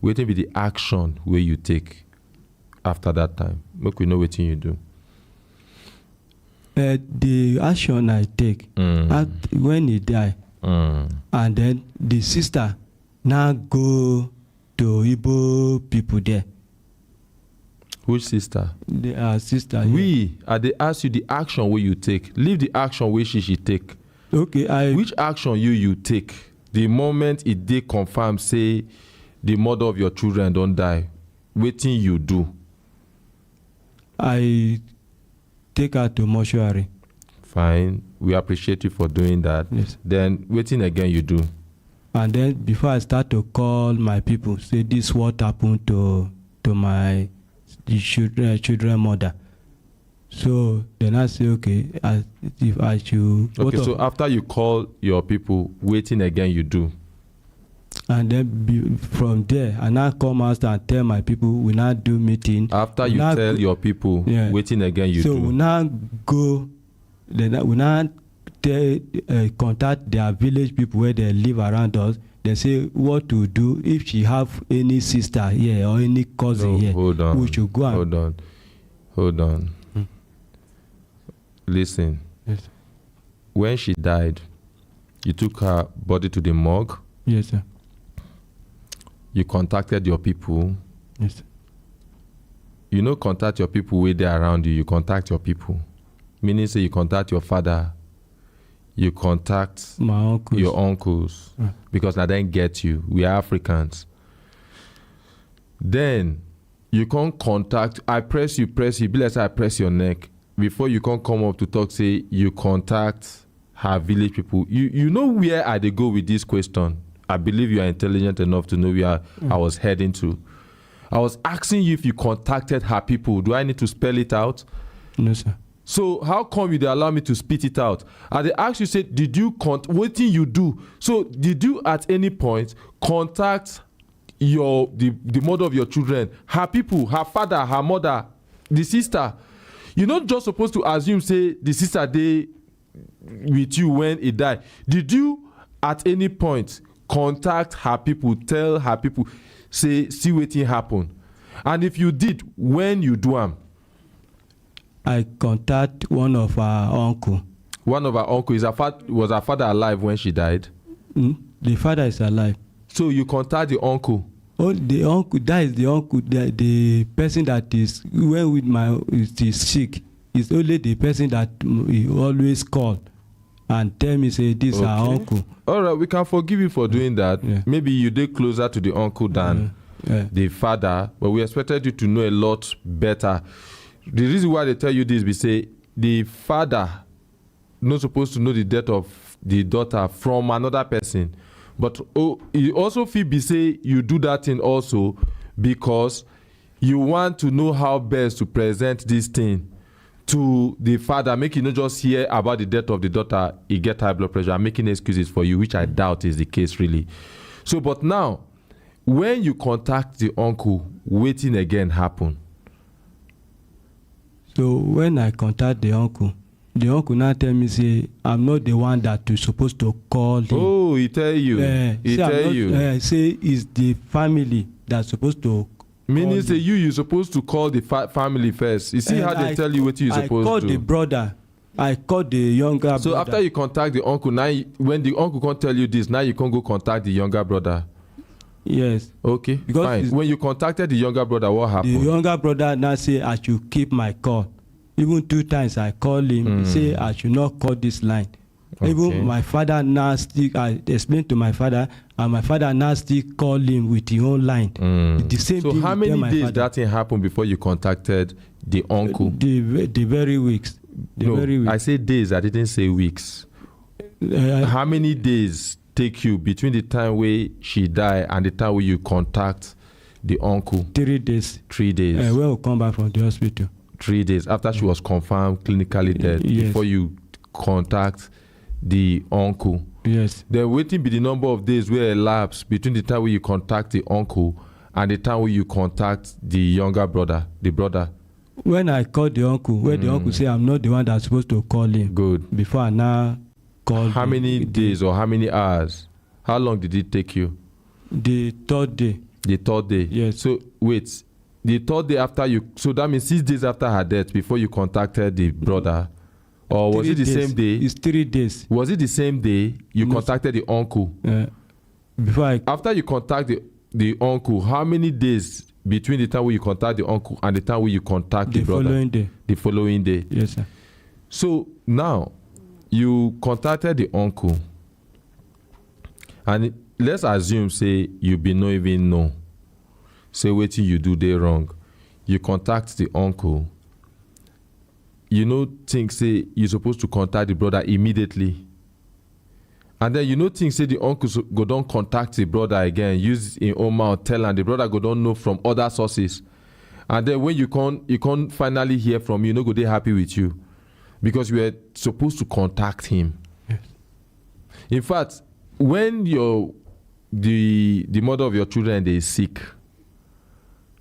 wetin be the action where you take after that time? Make we know wetin you do. The action I take when he die, and then the sister now go to Igbo people there. Which sister? The sister. They ask you the action where you take. Leave the action where she take. Okay. Which action you take the moment they confirm say the mother of your children don't die? Wetin you do? I take her to mortuary. Fine. We appreciate you for doing that. Yes. Then waiting again you do. And then before I start to call my people, say this what happened to my children mother. So then I say, okay, if I should. Okay, so after you call your people, waiting again you do. And then from there, I now come out and tell my people, we now do meeting. After you tell your people, waiting again, you do. So we now go, then we now contact their village people where they live around us. They say what to do if she have any sister here or any cousin here. Hold on. We should go and Hold on. Listen. Yes. When she died, you took her body to the morgue. Yes, sir. You contacted your people. Yes, sir. You know, contact your people where they're around you. You contact your people. Meaning, say you contact your father. You contact my uncles. Your uncles. Because now they get you. We are Africans. Then you can't contact. I press you. Be like I press your neck. Before you can't come up to talk, say you contact her village people. You know where I go with this question. I believe you are intelligent enough to know where I was heading to. I was asking you if you contacted her people. Do I need to spell it out? No, sir. So how come you they allow me to spit it out? And they asked you, say, did you what did you do? So did you at any point contact the mother of your children, her people, her father, her mother, the sister? You're not just supposed to assume, say, the sister they with you when it died. Did you at any point contact her people, tell her people, say, see what happen? And if you did, when you do them? I contact one of our uncle. One of our uncle was her father alive when she died? The father is alive. So you contact the uncle? Oh, the uncle. That is the uncle. The person that is when with is sick. Is only the person that he always call and tell me, say, this is our uncle. All right, we can forgive you for doing that. Yeah. Maybe you did closer to the uncle than the father, but we expected you to know a lot better. The reason why they tell you this, we say the father not supposed to know the death of the daughter from another person, but you also feel be say you do that thing also because you want to know how best to present this thing to the father, make you not just hear about the death of the daughter, he get high blood pressure, making excuses for you, which I doubt is the case really. So, but now, when you contact the uncle, waiting again happen. So when I contact the uncle now tell me, say, I'm not the one that is supposed to call him. Oh, he tell you. He tell you. Say it's the family that's supposed to. Meaning, say you're supposed to call the family first. You see how they tell you what you're supposed to do. I call the brother. I call the younger brother. So after you contact the uncle, now when the uncle can't tell you this, now you can't go contact the younger brother. Yes. Okay, because fine. When you contacted the younger brother, what happened? The younger brother now say I should keep my call. Even 2 times I call him, he say I should not call this line. Okay. Even my father now I explained to my father, and my father now still call him with his own line. The same so thing. How many days that thing happened before you contacted the uncle? The very weeks. I say days, I didn't say weeks. How many days take you between the time where she died and the time where you contact the uncle? 3 days. 3 days. When we come back from the hospital. 3 days after she was confirmed clinically dead. Yes. Before you contact the uncle. Yes. Then waiting be the number of days where elapsed between the time where you contact the uncle and the time where you contact the younger brother, the brother. When I call the uncle, the uncle say I'm not the one that's supposed to call him. Good. Before I now call. How many days or how many hours? How long did it take you? The 3rd day. The 3rd day. Yes. So wait, the 3rd day after you. So that means 6 days after her death before you contacted the brother. Or was it the same day? It's 3 days. Was it the same day you contacted the uncle? After you contact the uncle, how many days between the time where you contact the uncle and the time where you contact the brother? The following day. The following day. Yes, sir. So now you contacted the uncle, and let's assume, say, you be no even know. Say what you do they wrong. You contact the uncle. You know, think, say, you're supposed to contact the brother immediately. And then you know, think, say, the uncle go don't contact the brother again, use in own mouth, tell, and the brother go don't know from other sources. And then when you can't finally hear from you, no go they happy with you. Because you were supposed to contact him. Yes. In fact, when your the mother of your children is sick,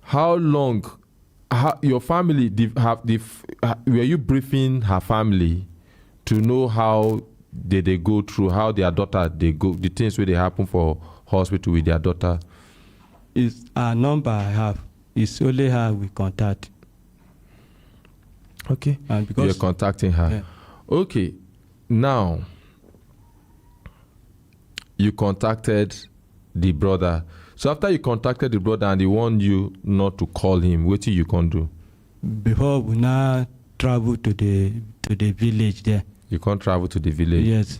how long? Your family were you briefing her family to know how they go through, how their daughter they go, the things where they happen for hospital with their daughter? It's a number I have. It's only her we contact. Okay. And because you're contacting her. Yeah. Okay. Now you contacted the brother. So after you contacted the brother and he warned you not to call him, what you can do? Before we now travel to the village there. You can't travel to the village? Yes.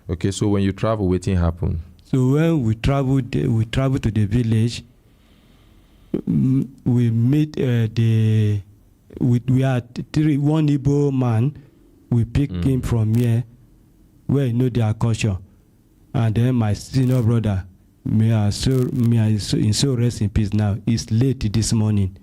Okay, so when you travel, what happen? So when we travel to the village, we meet we are one Igbo man. We pick him from here where you know their culture. And then my senior brother, may I so rest in peace now, is late this morning.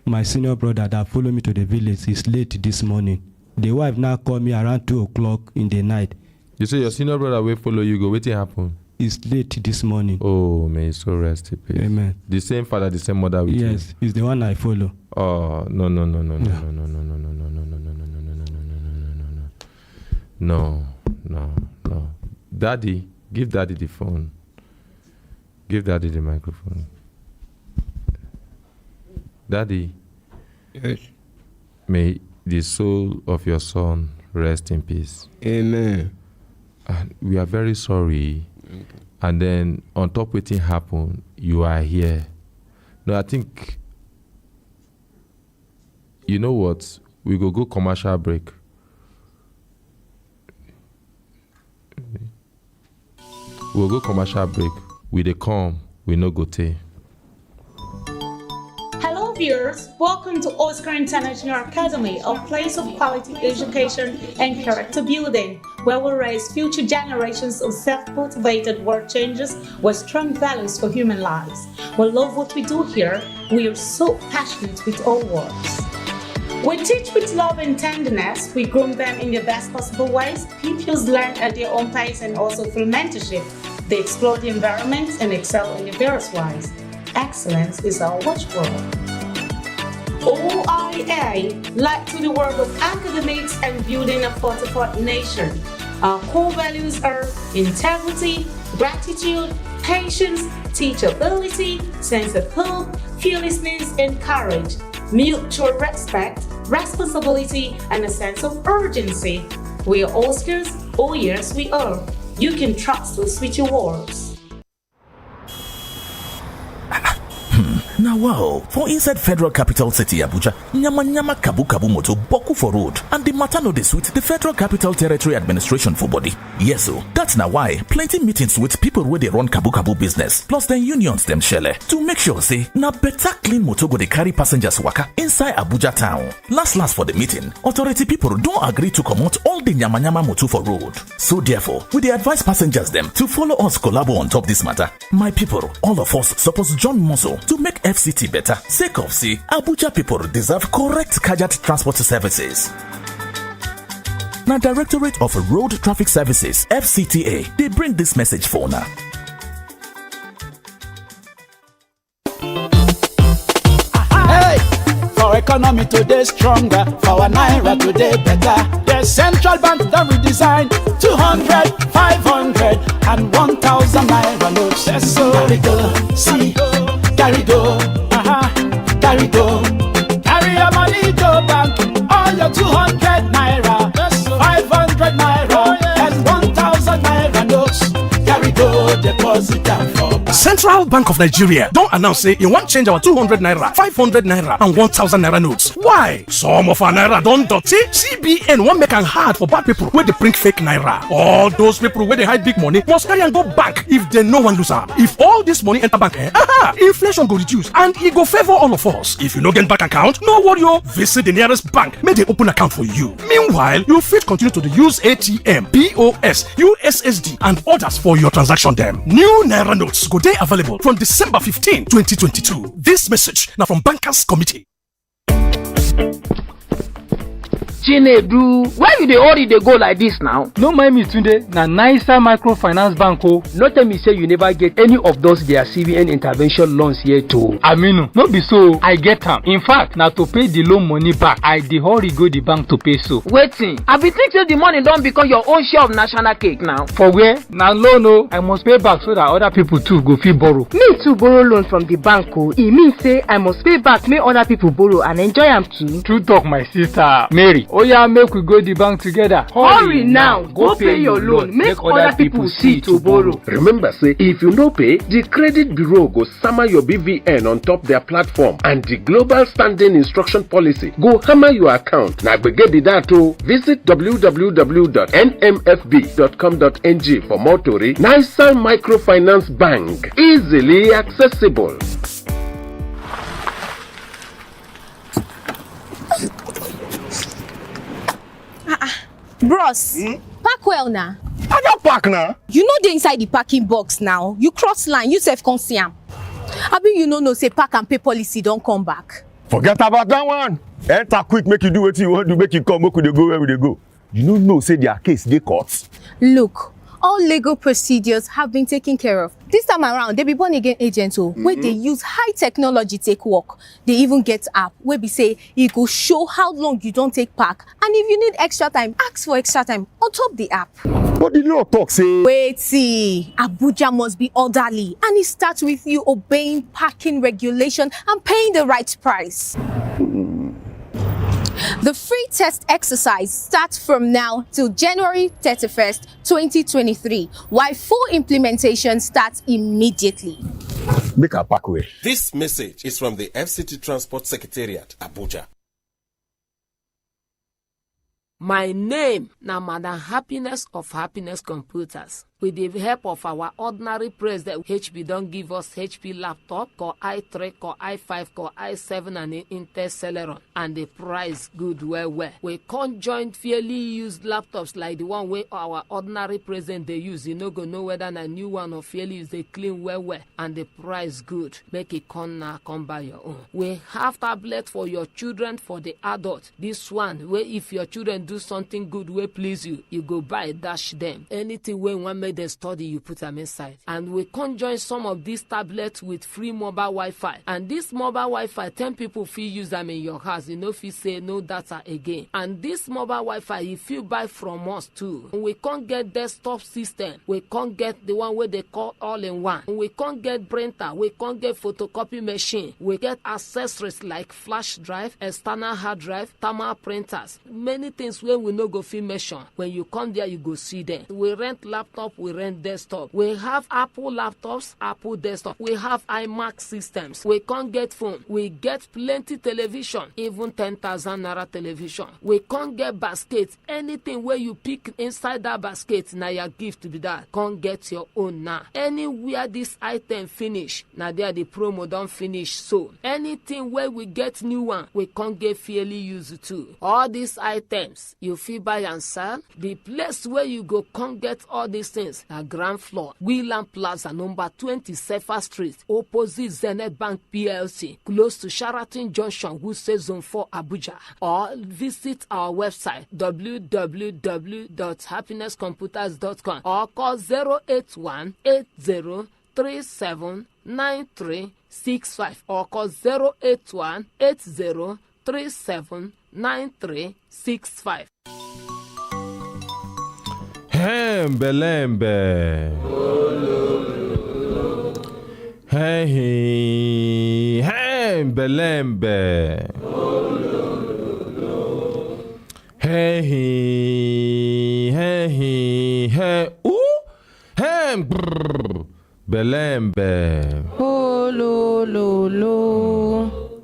My senior brother that followed me to the village is late this morning. The wife now called me around 2 o'clock in the night. You say your senior brother will follow you, go, what happen? It's late this morning. Oh, may so rest in peace. Amen. The same father, the same mother with you? Yes, he's the one I follow. Oh, no. Daddy, give daddy the phone. Give daddy the microphone. Daddy. Yes. May the soul of your son rest in peace. Amen. And we are very sorry. Okay. And then on top of what happened, you are here. No, I think, you know what? We go commercial break. We'll go commercial break. We dey come, we no go tey. Hello viewers, welcome to Oscar International Academy, a place of quality education and character building, where we raise future generations of self-motivated world changers with strong values for human lives. We love what we do here. We are so passionate with our works. We teach with love and tenderness. We groom them in the best possible ways. Pupils learn at their own pace and also through mentorship. They explore the environment and excel in the various ways. Excellence is our watchword. OIA led to the world of academics and building a fortified nation. Our core values are integrity, gratitude, patience, teachability, sense of hope, fearlessness, and courage, mutual respect, responsibility, and a sense of urgency. We are Oscars. Oh yes, we are. You can trust us with your words. Now wow, for inside Federal Capital City Abuja, nyama kabu moto boku for road, and the matter no dey sweet the Federal Capital Territory Administration for body. Yes so, that's now why plenty meetings with people where they run kabu business, plus the unions them shele, to make sure say na better clean motor go dey carry passengers waka inside Abuja town. Last for the meeting, authority people don't agree to comot all the nyama motor for road. So therefore, we dey advise passengers them to follow us collabo on top this matter. My people, all of us suppose join muscle to make FCT better. Sake of say, Abuja people deserve correct Kajat transport services. Now, Directorate of Road Traffic Services (FCTA) they bring this message for now. Hey, for economy today stronger, for our naira today better. The central bank that we design 200, 500, and 1,000 naira notes. Yes, so carry go, see. Carry go, carry go. Carry your money to bank. All your 200 naira, 500 naira, and 1,000 naira notes. Carry go, deposit them for bank. Central Bank of Nigeria don't announce say you want change our 200 naira, 500 naira, and 1,000 naira notes. Why? Some of our naira don't dirty. CBN won't make it hard for bad people where they print fake naira. All those people where they hide big money must carry and go bank if they no one lose am. If all this money enter bank, inflation go reduce and it go favor all of us. If you no get bank account, no worry, visit the nearest bank, make they open account for you. Meanwhile, you fit continue to use ATM, POS, USSD, and others for your transaction them. New naira notes go dey available from December 15, 2022. This message now from Bankers Committee. Chinedu, where you dey hurry dey go like this now? No mind me Tunde, na nicer microfinance bank o. No tell me say you never get any of those their CBN intervention loans yet o. Aminu, no be so, I get am. In fact, na to pay the loan money back, I dey hurry go the bank to pay so. Wetin? I be think say the money don become your own share of national cake now. For where? Na loan o. I must pay back so that other people too go fit borrow. Me too borrow loan from the bank o. E mean say I must pay back make other people borrow and enjoy am too. True talk my sister. Mary, oya make we go the bank together. Hurry now, go pay your loan make other people see to borrow. Remember say if you no pay, the credit bureau go sama your BVN on top their platform and the global standing instruction policy go hammer your account. Na gbege be that o. Visit www.nmfb.com.ng for more tori. Nicer Microfinance Bank, easily accessible. Bros, pack well now. I don't pack now. You know they inside the packing box now. You cross line, you self come see am. Abi you no say pack and pay policy don't come back. Forget about that one. Enter quick, make you do what you want to, make you come, make you go where we go. You don't know say their case they court. Look, all legal procedures have been taken care of. This time around, they be born again agents where they use high technology take work. They even get app where we say it go show how long you don't take pack. And if you need extra time, ask for extra time on top the app. What did you talk say? Wait, see, Abuja must be orderly, and it starts with you obeying parking regulation and paying the right price. The free test exercise starts from now till January 31st, 2023, while full implementation starts immediately. Make a pack away. This message is from the FCT Transport Secretariat, Abuja. My name na Madam Happiness of Happiness Computers. With the help of our ordinary president, HP don't give us HP laptop, Core i3, Core i5, Core i7, and an Intel Celeron. And the price good well. We can't join fairly used laptops like the one where our ordinary president they use. You no go know whether a new one or fairly used, they clean well. And the price good. Make it come buy your own. We have tablet for your children, for the adult. This one, where if your children do something good, where please you, you go buy, dash them. Anything where one make the study, you put them inside. And we conjoin some of these tablets with free mobile Wi-Fi. And this mobile Wi-Fi, 10 people feel use them in your house. You know if you say no data again. And this mobile Wi-Fi, if you buy from us too, we can't get desktop system. We can't get the one where they call all-in-one. We can't get printer. We can't get photocopy machine. We get accessories like flash drive, external hard drive, thermal printers. Many things where we no go fit mention. When you come there, you go see them. We rent laptop, we rent desktop. We have Apple laptops, Apple desktop. We have iMac systems. We can't get phone. We get plenty television, even 10,000 naira television. We can't get basket. Anything where you pick inside that basket, now your gift to be that. Can't get your own now. Anywhere this item finish, now there the promo don't finish. So anything where we get new one, we can't get fairly used to. All these items you feel buy and sell. The place where you go can't get all these things. The ground floor, Wheeland Plaza, number 20 Sefa Street, opposite Zenith Bank PLC, close to Sheraton Junction, Wuse Zone 4, Abuja. Or visit our website www.happinesscomputers.com or call 081 80 37 9365 or call 081 80 37 9365. Belembe. Hey, Belembe. Hey, ooh, Belembe. Oh, lo.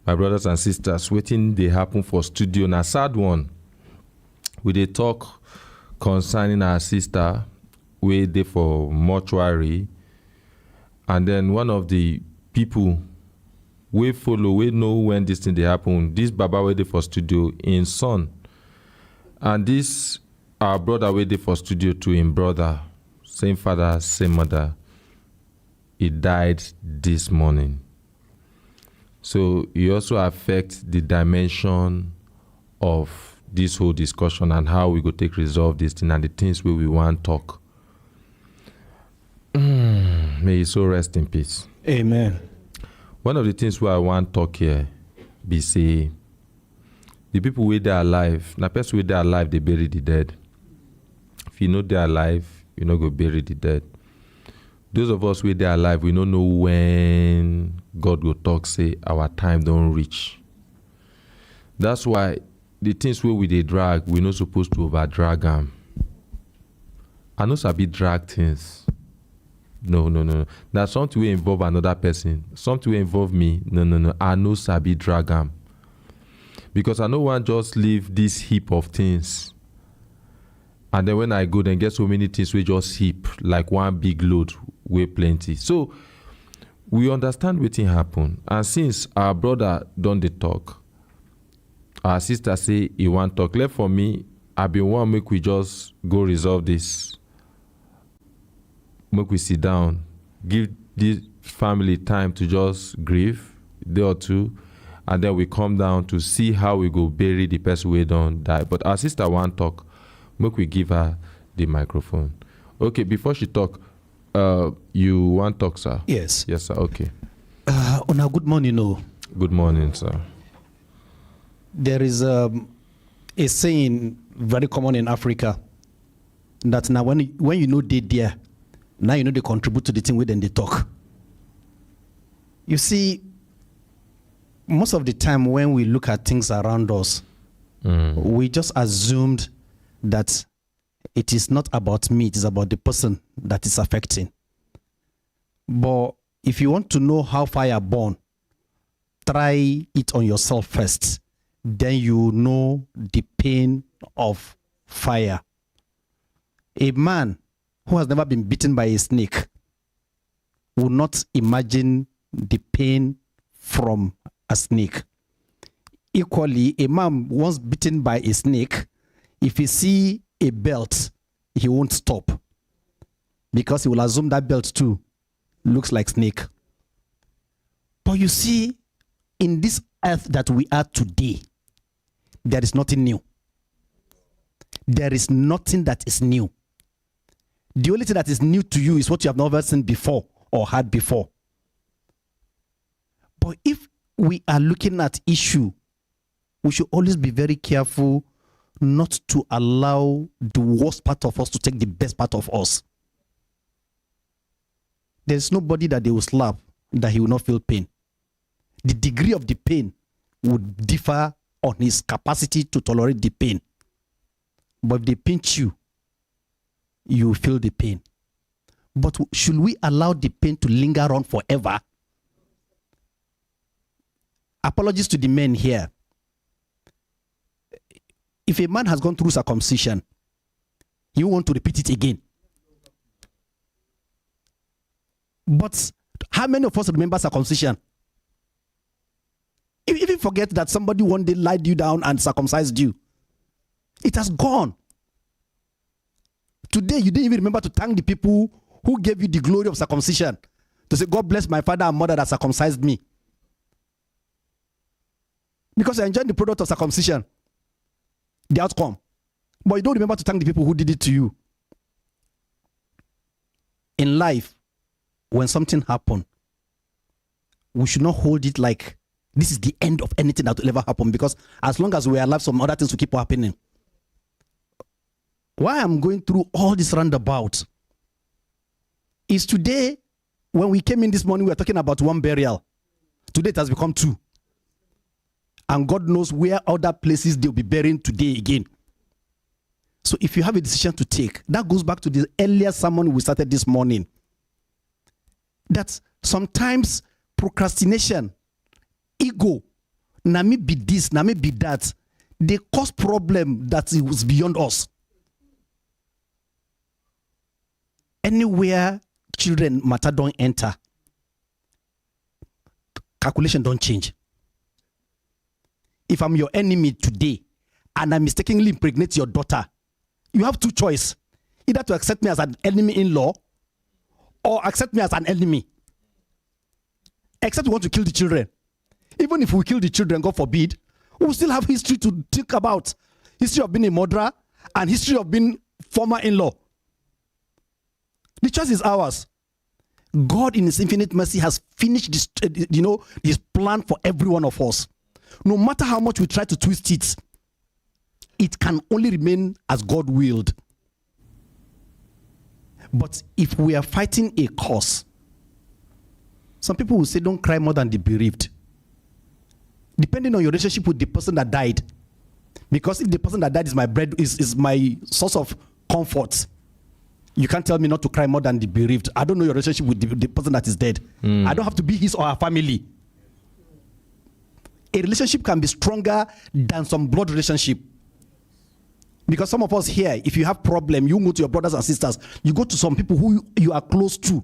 My brothers and sisters, waiting they happen for studio. Na sad one. We dey talk concerning our sister, we dey for mortuary, and then one of the people we follow, we know when this thing dey happen. This Baba wey dey for studio, in son, and this our brother wey dey for studio to him brother, same father, same mother. He died this morning. So it also affects the dimension of this whole discussion and how we go take resolve this thing and the things where we want talk. May he so rest in peace. Amen. One of the things where I want talk here be say the people where they are alive, na person where they are alive, they bury the dead. If you know they are alive, you know go bury the dead. Those of us where they are alive, we don't know when God go talk say our time don't reach. That's why the things where we they drag, we're not supposed to over drag them. I know sabi drag things. No. That's something will involve another person. Something will involve me. No. I know sabi drag them. Because I know one just leave this heap of things. And then when I go, then get so many things we just heap, like one big load, way plenty. So we understand what happen. And since our brother done the talk, our sister say he want talk. Left for me, I been want make we just go resolve this. Make we sit down, give this family time to just grieve, day or two, and then we come down to see how we go bury the person who don't die. But our sister want talk. Make we give her the microphone. Okay, before she talk, you want talk, sir? Yes. Yes, sir. Okay. Una good morning, no. Good morning, sir. There is a saying very common in Africa that now when you know they there, now you know they contribute to the thing within they talk. You see, most of the time when we look at things around us, we just assumed that it is not about me, it is about the person that is affecting. But if you want to know how fire burn, try it on yourself first. Then you know the pain of fire. A man who has never been bitten by a snake will not imagine the pain from a snake. Equally, a man once bitten by a snake, if he see a belt, he won't stop because he will assume that belt too looks like snake. But you see, in this earth that we are today, there is nothing new. There is nothing that is new. The only thing that is new to you is what you have never seen before or heard before. But if we are looking at issue, we should always be very careful not to allow the worst part of us to take the best part of us. There is nobody that they will slap that he will not feel pain. The degree of the pain would differ on his capacity to tolerate the pain. But if they pinch you, you will feel the pain. But should we allow the pain to linger on forever? Apologies to the men here. If a man has gone through circumcision, he won't want to repeat it again. But how many of us remember circumcision? If you forget that somebody one day lied you down and circumcised you, it has gone. Today, you didn't even remember to thank the people who gave you the glory of circumcision. To say, God bless my father and mother that circumcised me. Because I enjoyed the product of circumcision, the outcome. But you don't remember to thank the people who did it to you. In life, when something happens, we should not hold it like this is the end of anything that will ever happen, because as long as we are alive, some other things will keep happening. Why I'm going through all this roundabout is today, when we came in this morning, we were talking about one burial. Today it has become two. And God knows where other places they'll be burying today again. So if you have a decision to take, that goes back to the earlier sermon we started this morning. That sometimes procrastination, ego, na me be this, na me be that, they cause problem that it was beyond us. Anywhere children matter don't enter, calculation don't change. If I'm your enemy today and I mistakenly impregnate your daughter, you have two choices. Either to accept me as an enemy-in-law or accept me as an enemy. Except you want to kill the children. Even if we kill the children, God forbid, we'll still have history to think about. history of being a murderer, and history of being former in-law. The choice is ours. God in his infinite mercy has finished this, his plan for every one of us. No matter how much we try to twist it, it can only remain as God willed. But if we are fighting a cause, some people will say don't cry more than the bereaved. Depending on your relationship with the person that died. Because if the person that died is my bread, is my source of comfort, you can't tell me not to cry more than the bereaved. I don't know your relationship with the person that is dead. I don't have to be his or her family. A relationship can be stronger than some blood relationship. Because some of us here, if you have problem, you go to your brothers and sisters, you go to some people who you are close to.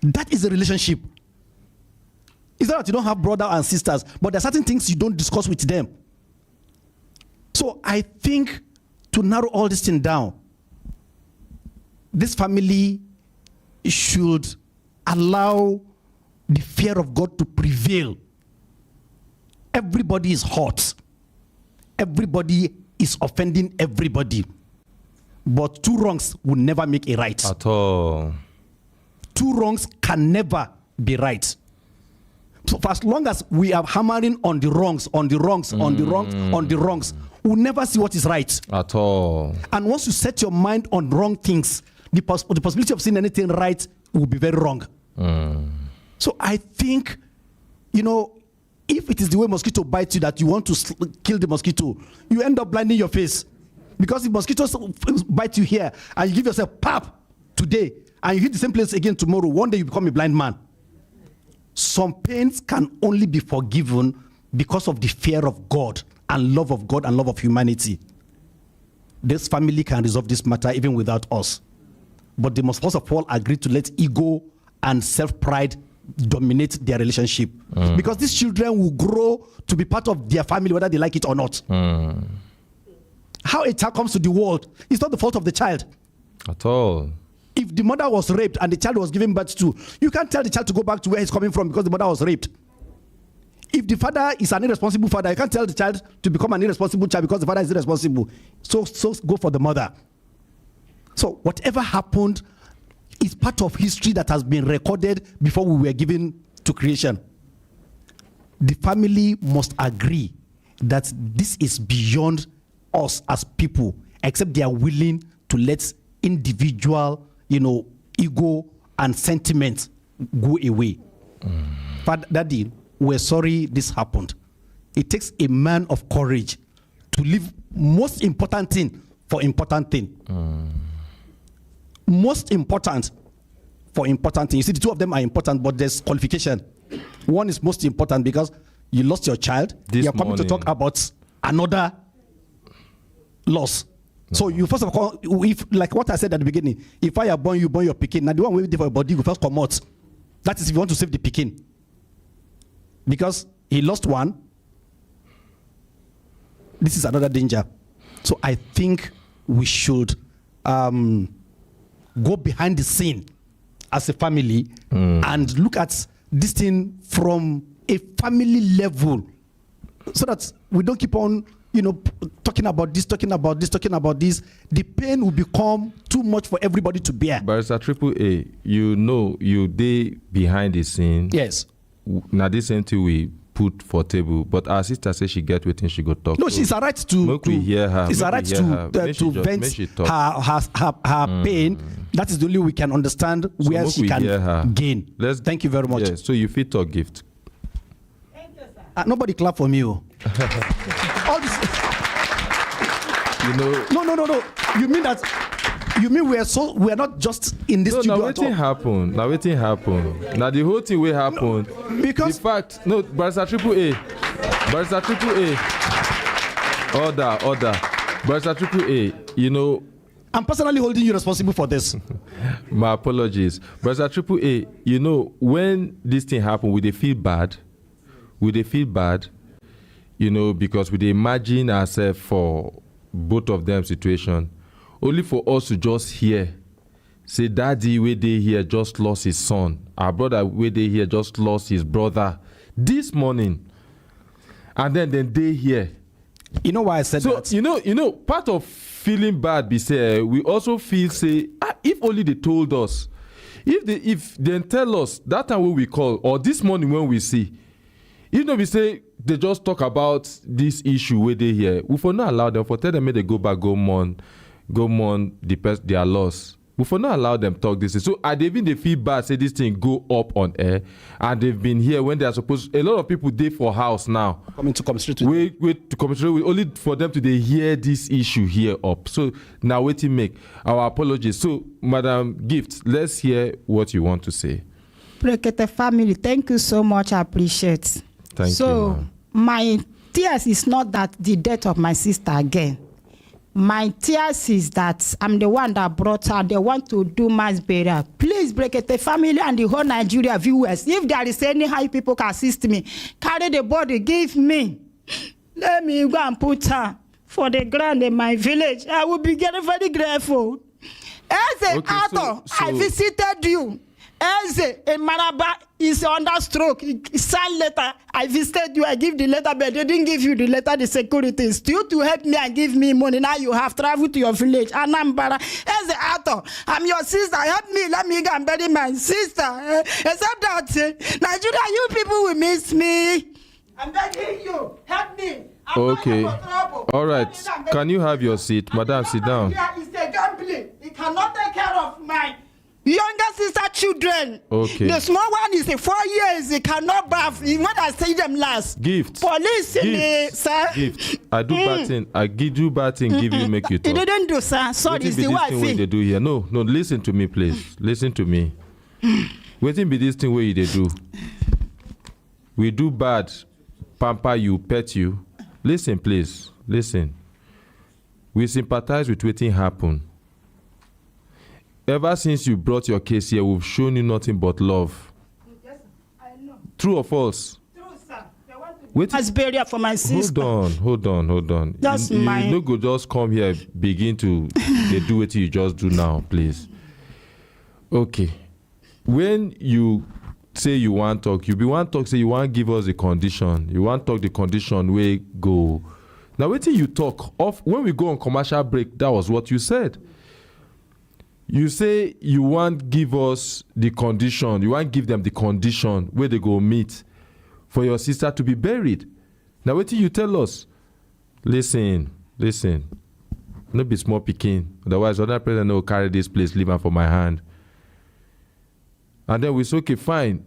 That is a relationship. It's not that you don't have brothers and sisters, but there are certain things you don't discuss with them. So I think to narrow all this thing down, this family should allow the fear of God to prevail. Everybody is hot. Everybody is offending everybody. But two wrongs will never make a right. At all. Two wrongs can never be right. So for as long as we are hammering on the wrongs, on the wrongs, on the wrongs, on the wrongs, we'll never see what is right. At all. And once you set your mind on wrong things, the possibility of seeing anything right will be very wrong. So I think, if it is the way mosquito bites you that you want to kill the mosquito, you end up blinding your face. Because if mosquitoes bite you here and you give yourself pap today and you hit the same place again tomorrow, one day you become a blind man. Some pains can only be forgiven because of the fear of God and love of humanity. This family can resolve this matter even without us. But they must first of all agree to let ego and self-pride dominate their relationship. Because these children will grow to be part of their family whether they like it or not. How a child comes to the world is not the fault of the child. At all. If the mother was raped and the child was given birth to, you can't tell the child to go back to where he's coming from because the mother was raped. If the father is an irresponsible father, you can't tell the child to become an irresponsible child because the father is irresponsible. So go for the mother. So whatever happened is part of history that has been recorded before we were given to creation. The family must agree that this is beyond us as people, except they are willing to let individual, ego and sentiment go away. But Daddy, we're sorry this happened. It takes a man of courage to leave most important thing for important thing. Most important for important thing. You see, the two of them are important, but there's qualification. One is most important because you lost your child. You're coming to talk about another loss. So you first of all, if like what I said at the beginning, if I are born, you born your pikin. Now the one waiting for your body, you first come out. That is if you want to save the pikin. Because he lost one. This is another danger. So I think we should go behind the scene as a family and look at this thing from a family level so that we don't keep on talking about this. The pain will become too much for everybody to bear. But it's a AAA, you dey behind the scene. Yes. Now this same thing we put for table, but our sister says she get waiting, she go talk. No, she's a right to hear her. It's a right to vent her pain. That is the only way we can understand where she can gain. Thank you very much. Yes, so you fit talk gift. Thank you, sir. Nobody clap for me. All this. No. You mean we are not just in this studio? Now waiting happen. Now the whole thing will happen. Because the fact, Barrister AAA. Order. Barrister AAA, I'm personally holding you responsible for this. My apologies. Barrister AAA, when this thing happen, we they feel bad, because we they imagine ourselves for both of them situation. Only for us to just hear, say, Daddy, where they here just lost his son. Our brother, where they here just lost his brother this morning. And then they here, You know why I said that? So you know, part of feeling bad be say we also feel say if only they told us, if they tell us that time when we call or this morning when we see, if we say they just talk about this issue where they here, we for not allow them, for tell them may they go back, go mourn their loss. We for not allow them talk this. So they feel bad, say this thing go up on air, and they've been here when they are supposed. A lot of people they for house now. Coming to commiserate. Wait to commiserate with, only for them to they hear this issue here up. So now wait to make our apologies. So Madam Gift, let's hear what you want to say. Brekete family, thank you so much. I appreciate. Thank you. So my tears is not that the death of my sister again. My tears is that I'm the one that brought her. They want to do mass burial. Please, Brekete family and the whole Nigeria viewers, if there is any how people can assist me, carry the body, give me. Let me go and put her for the ground in my village. I will be very grateful. As an author, I visited you. As a Maraba is under stroke. He signed letter. I visited you. I give the letter, but they didn't give you the letter. The securities you to help me and give me money. Now you have traveled to your village. Anambra. As an author, I'm your sister. Help me. Let me go and bury my sister. Except that Nigeria, you people will miss me. I'm begging you. Help me. Okay. All right. Can you have your seat, Madam? Sit down. It's a gambling. He cannot take care of my younger sister children. Okay. The small one is 4 years. He cannot bath. When I see them last. Gift. Police, sir. Gift. I do bad thing. I give you bad thing. Give you make you talk. He didn't do, sir. Sorry, it's the wife. What they do here? No. Listen to me, please. Listen to me. Waiting be this thing where they do. We do bad. Pamper you, pet you. Listen, please. Listen. We sympathize with what happened. Ever since you brought your case here, we've shown you nothing but love. Yes, I know. True or false? True, sir. They want to mass burial for my sister. Hold on. That's you mine. no go just come here, begin to they do what you just do now, please. Okay. When you say you want talk, say you want give us the condition. You want talk the condition where go. Now wait till you talk off. When we go on commercial break, that was what you said. You say you want give us the condition. You want give them the condition where they go meet for your sister to be buried. Now wait till you tell us. Listen. No be small picking. Otherwise, other president will carry this place, leave her for my hand. And then we say, okay, fine.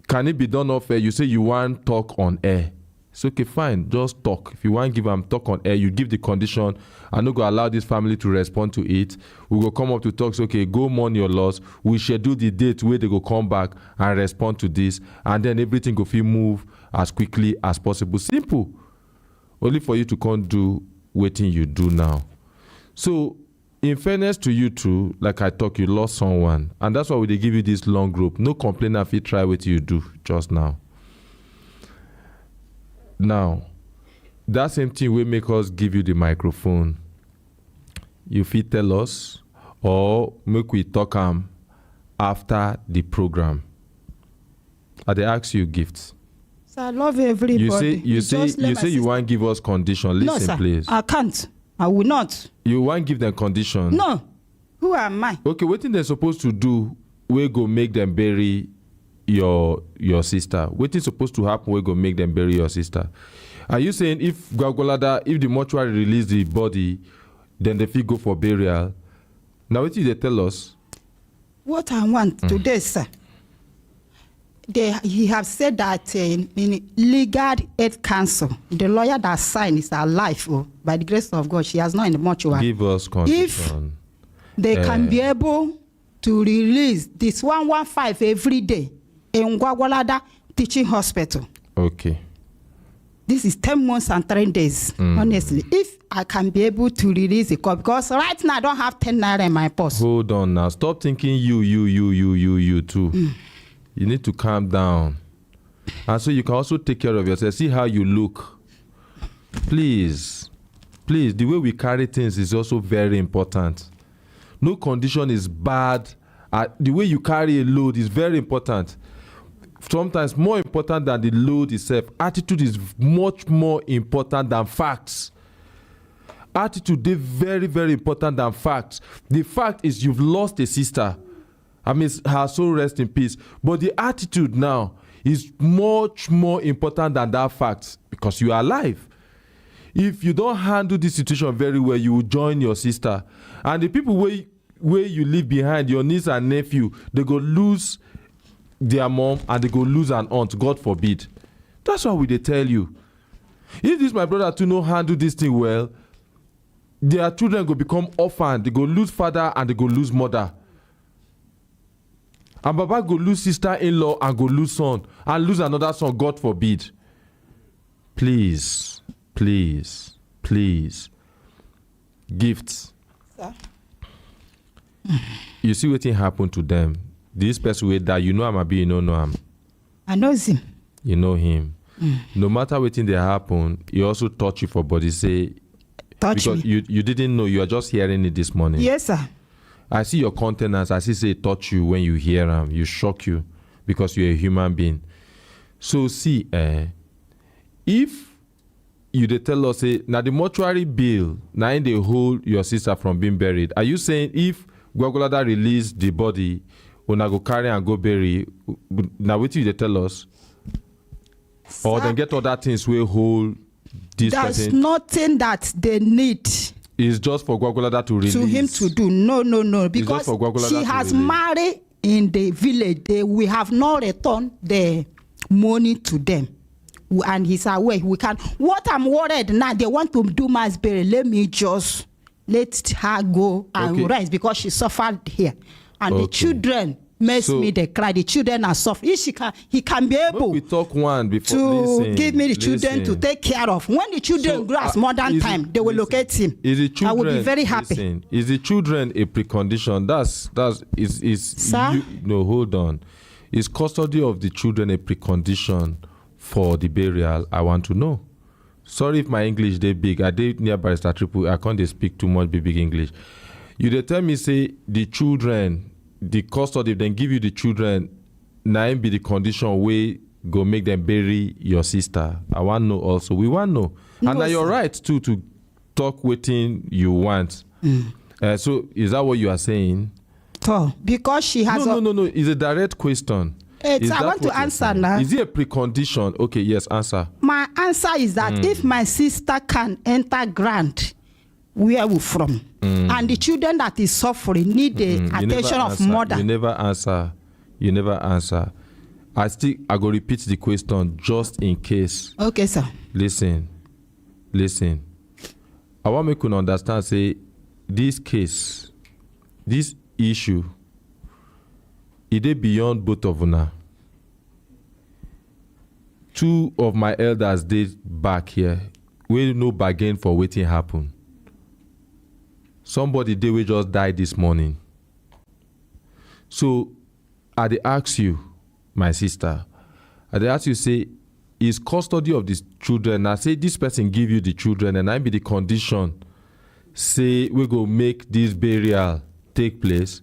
Can it be done off air? You say you want talk on air. It's okay, fine. Just talk. If you want give them talk on air, you give the condition. I'm not going to allow this family to respond to it. We will come up to talk. So, okay, go mourn your loss. We schedule the date where they go come back and respond to this. And then everything go feel move as quickly as possible. Simple. Only for you to come do waiting you do now. So, in fairness to you too, like I talk, you lost someone. And that's why we give you this long group. No complaint if you try what you do just now. Now, that same thing will make us give you the microphone. You fit tell us or make we talk after the program. They ask you gifts. So I love everybody. You say you want to give us condition. Listen, no, sir, please. I can't. I will not. You want to give them condition? No. Who am I? Okay, what thing they're supposed to do, we go make them bury your sister. What is supposed to happen, we go make them bury your sister. Are you saying if the mortuary release the body, then the fee go for burial? Now what did they tell us? What I want today, sir. He have said that in legal aid council, the lawyer that signed is alive. By the grace of God, she has not in the mortuary. Give us condition. If they can be able to release this 115 every day in Gwagwalada Teaching Hospital. Okay. This is 10 months and 3 days, honestly. If I can be able to release the call, because right now I don't have 10 naira in my purse. Hold on now. Stop thinking you too. You need to calm down. And so you can also take care of yourself. See how you look. Please, the way we carry things is also very important. No condition is bad. The way you carry a load is very important. Sometimes more important than the load itself. Attitude is much more important than facts. attitude is very, very important than facts. The fact is you've lost a sister. I mean, her soul rest in peace. But the attitude now is much more important than that fact because you are alive. If you don't handle this situation very well, you will join your sister. And the people where you leave behind, your niece and nephew, they go lose their mom and they go lose an aunt, God forbid. That's why they tell you. If this my brother to know handle this thing well, their children go become orphan. They go lose father and they go lose mother. And Baba go lose sister-in-law and go lose son and lose another son, God forbid. Please, please, please. Gifts. Sir? You see what thing happen to them. This person way that you know him, you don't know him. I know him. You know him. No matter what thing they happen, he also touch you for body. Say, touch because me. You didn't know. You are just hearing it this morning. Yes, sir. I see your countenance. I see say touch you when you hear him. You shock you because you're a human being. So see, if you they tell us say now the mortuary bill now they hold your sister from being buried. Are you saying if Gwagwalada release the body, when I go carry and go bury, now what you they tell us? Sir, or then get other things we hold this there's person? Nothing that they need. It's just for Gwagwalada to release. To him to do. No. Because she has married in the village. We have not returned the money to them. And he's away. We can. What I'm worried now, they want to do mass burial. Let me just let her go and rise because she suffered here. And the children me they cry. The children are suffering. He can be able we talk one before, to give me the children to take care of. When the children grow as modern time, they will locate him. I will be very happy. Is the children a precondition? No, hold on. Is custody of the children a precondition for the burial? I want to know. Sorry if my English they big. I did near Barrister Triple. I can't speak too much big English. You they tell me say the children, the custody, then give you the children, now be the condition way go make them bury your sister. I want to know also. We want to know. And now you're right too to talk within you want. So is that what you are saying? Oh, because she has No. It's a direct question. I want to answer now. Is it a precondition? Okay, yes, answer. My answer is that if my sister can enter grant, where we from? And the children that is suffering need the attention of mother. You never answer. I go repeat the question just in case. Okay, sir. Listen. I want me to understand, say, this case, this issue, it is beyond both of una. Two of my elders did back here. We no bargain for waiting happen. Somebody they will just die this morning. So I dey ask you, my sister, I dey ask you, say, is custody of these children, I say this person give you the children and I be the condition, say we go make this burial take place.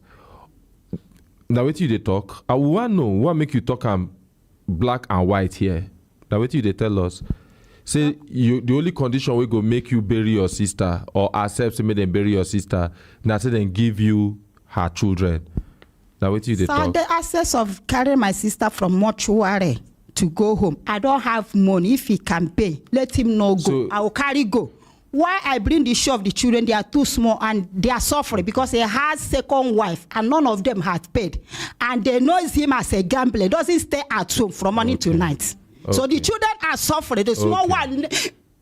Now wait till they talk. I want know what make you talk black and white here. Now wait till they tell us. Say the only condition we go make you bury your sister or accept to make them bury your sister. Now say then give you her children. Now wait till they talk. The access of carrying my sister from mortuary to go home. I don't have money. If he can pay, let him know go. So, I will carry go. Why I bring the show of the children? They are too small and they are suffering because he has second wife and none of them had paid. And they know him as a gambler. Doesn't stay at home from morning to night. Okay. So the children are suffering. The small one,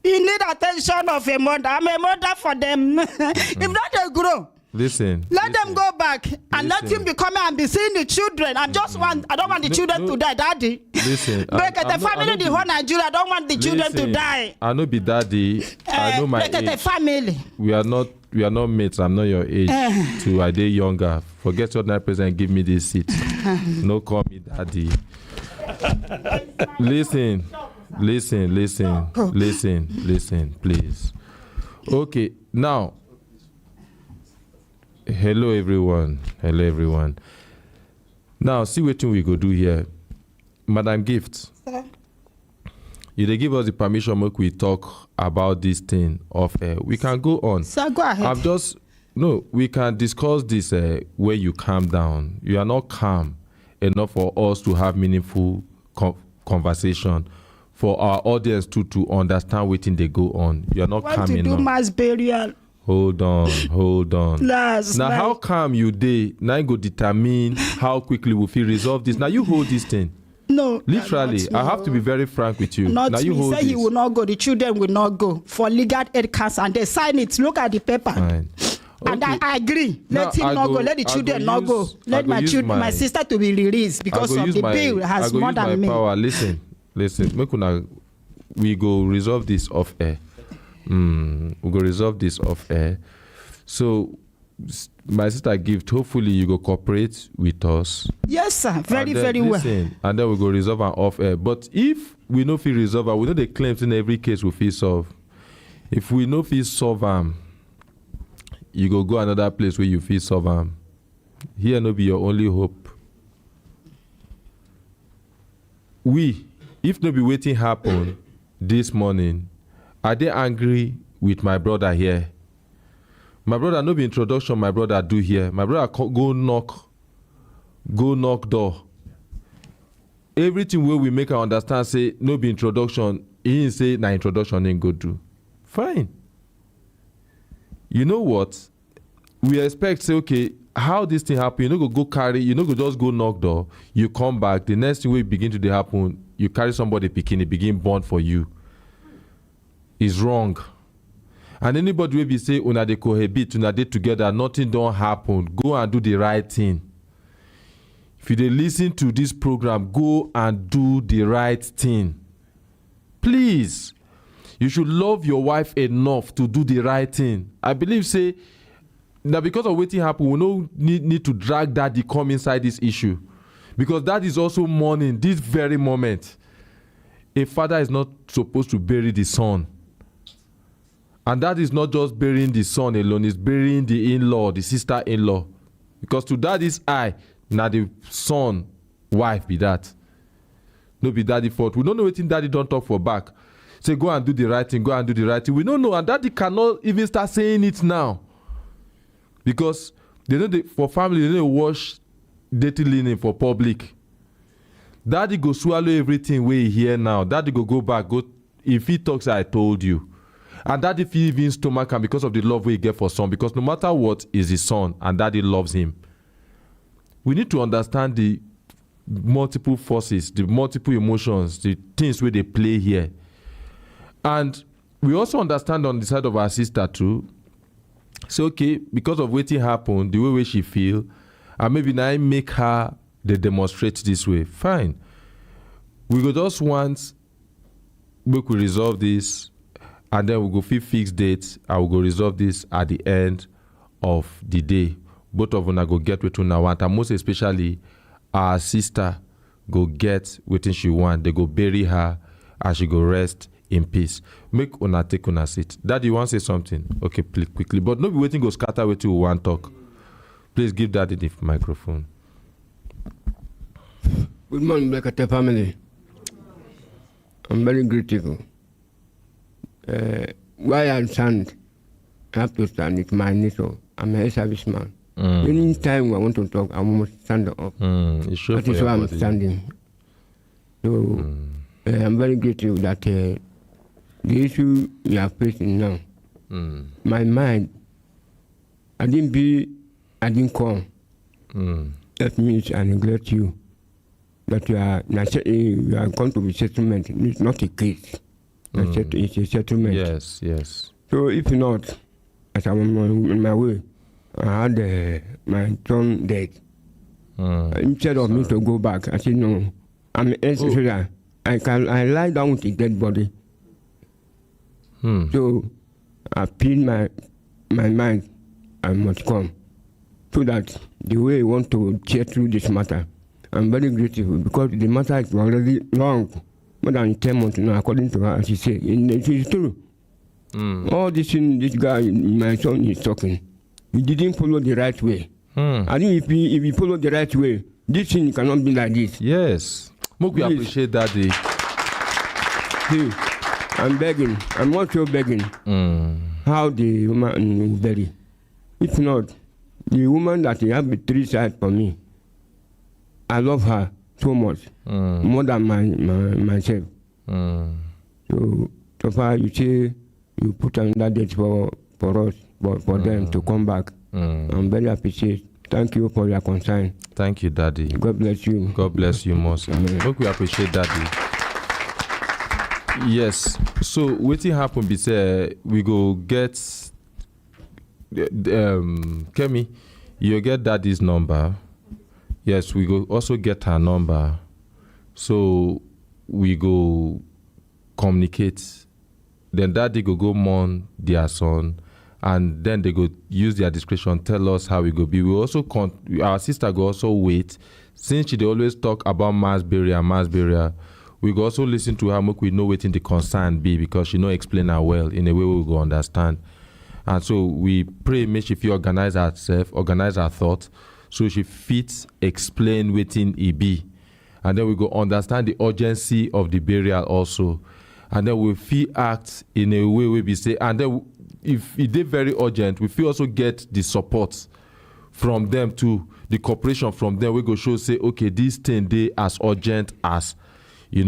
he need attention of a mother. I'm a mother for them. If not, they grow. Let them go back and let him be coming and be seeing the children. I don't want the children to die, Daddy. Brekete family, the whole Nigeria, I don't want the children to die. I know be daddy. I know my age. Family. We are not mates. I'm not your age. Too, I dey younger. Forget what that president give me this seat. No call me daddy. Listen, please. Okay, now. Hello everyone. Now see what we go do here. Madam Gift. Sir? they give us the permission, make we talk about this thing off air. We can go on. So go ahead. We can discuss this where you calm down. You are not calm enough for us to have meaningful conversation, for our audience to understand what they go on. You are not calm enough. Want to do mass burial. Hold on. Now, how calm you dey? Now you go determine how quickly we feel resolve this. Now you hold this thing. No. Literally, I have to be very frank with you. Not now you me. hold Say this. he will not go. The children will not go for legal aid cancer, and they sign it. Look at the paper. Fine. And I agree. Let Now, him not go. Let the children not go. Let my sister to be released because of the bill has more than me. Power. Listen. We go resolve this off air. We go resolve this off air. So, my sister Gift, hopefully you go cooperate with us. Yes, sir. Very well. And then we go resolve an off air. But if we no feel resolve, we know the claims in every case we feel solve. If we no feel solve them, you go another place where you feel solve them. Here no be your only hope. If no be waiting happen this morning, are they angry with my brother here? My brother no be introduction, my brother do here. My brother go knock door. Everything where we make her understand say no be introduction, he didn't say na introduction ain't go do. Fine. You know what? We expect say, okay, how this thing happen? You no go carry, you no go just go knock door, you come back, the next thing will begin to happen, you carry somebody picking, it begin born for you. It's wrong. And anybody will be say, una they cohabit, una they together, nothing don't happen. Go and do the right thing. If you dey listen to this program, go and do the right thing. Please. You should love your wife enough to do the right thing. I believe, say, that because of waiting happen, we no need to drag daddy come inside this issue. Because that is also mourning this very moment. A father is not supposed to bury the son. And that is not just burying the son alone, it's burying the in-law, the sister-in-law. Because to daddy's eye, now the son, wife be that. No be daddy fault. We don't know anything daddy don't talk for back. Say, go and do the right thing, go and do the right thing. We don't know, and daddy cannot even start saying it now. Because they know for family, they don't wash dirty linen for public. Daddy go swallow everything we hear now. Daddy go back, if he talks, I told you. And daddy feel even stomach and because of the love we get for son. Because no matter what is his son, and daddy loves him. We need to understand the multiple forces, the multiple emotions, the things where they play here. And we also understand on the side of our sister too. So okay, because of what happened, the way she feel, and maybe now make her they demonstrate this way. Fine. We go just once we could resolve this, and then we go fix dates, and we go resolve this at the end of the day. Both of them go get what una want, and most especially our sister go get what she want. They go bury her, and she go rest in peace. Make una take una seat. Daddy, you want to say something? Okay, please, quickly. But no be waiting go scatter with you one talk. Please give Daddy the microphone. Good morning, Brekete family. I'm very grateful. Why I stand, I have to stand. It's my nature. I'm a serviceman. Any time I want to talk, I must stand up. That is why I'm standing. So I'm very grateful that the issue we are facing now, my mind, I didn't come. That means I neglect you. That you are going to be settlement. It's not a case. It's a settlement. Yes. So if not, as I'm on my way, I had my son dead. Instead of me to go back, I said no. I'm an I lie down with the dead body. So I feel my mind, I must come. So that the way I want to check through this matter, I'm very grateful because the matter is already long, more than 10 months now, according to her, as she said. It is true. All this thing, this guy, my son, is talking. He didn't follow the right way. I think if he follow the right way, this thing cannot be like this. Yes. We appreciate that. See, I'm begging. I'm also begging. How the woman is buried. If not, the woman that he have with 3 sides for me, I love her so much, more than myself. So far, you say you put another date for us, for them to come back. I'm very appreciative. Thank you for your concern. Thank you, Daddy. God bless you. God bless you more, sir. Look, we appreciate Daddy. Yes. So wetin happen be say we go get Kemi, you get Daddy's number. Yes, we go also get her number. So we go communicate. Then Daddy go mourn their son, and then they go use their discretion, tell us how we go be. We also our sister go also wait, since she dey always talk about mass burial. We go also listen to her, make we know wetin the concern be, because she no explain her well in a way we go understand. And so we pray make she fit organize herself, organize her thought, so she fit explain wetin e be. And then we go understand the urgency of the burial also. And then we fit act in a way we be say, and then if it is very urgent, we fit also get the support from them too, the cooperation from them. We go show say, okay, this thing dey as urgent as,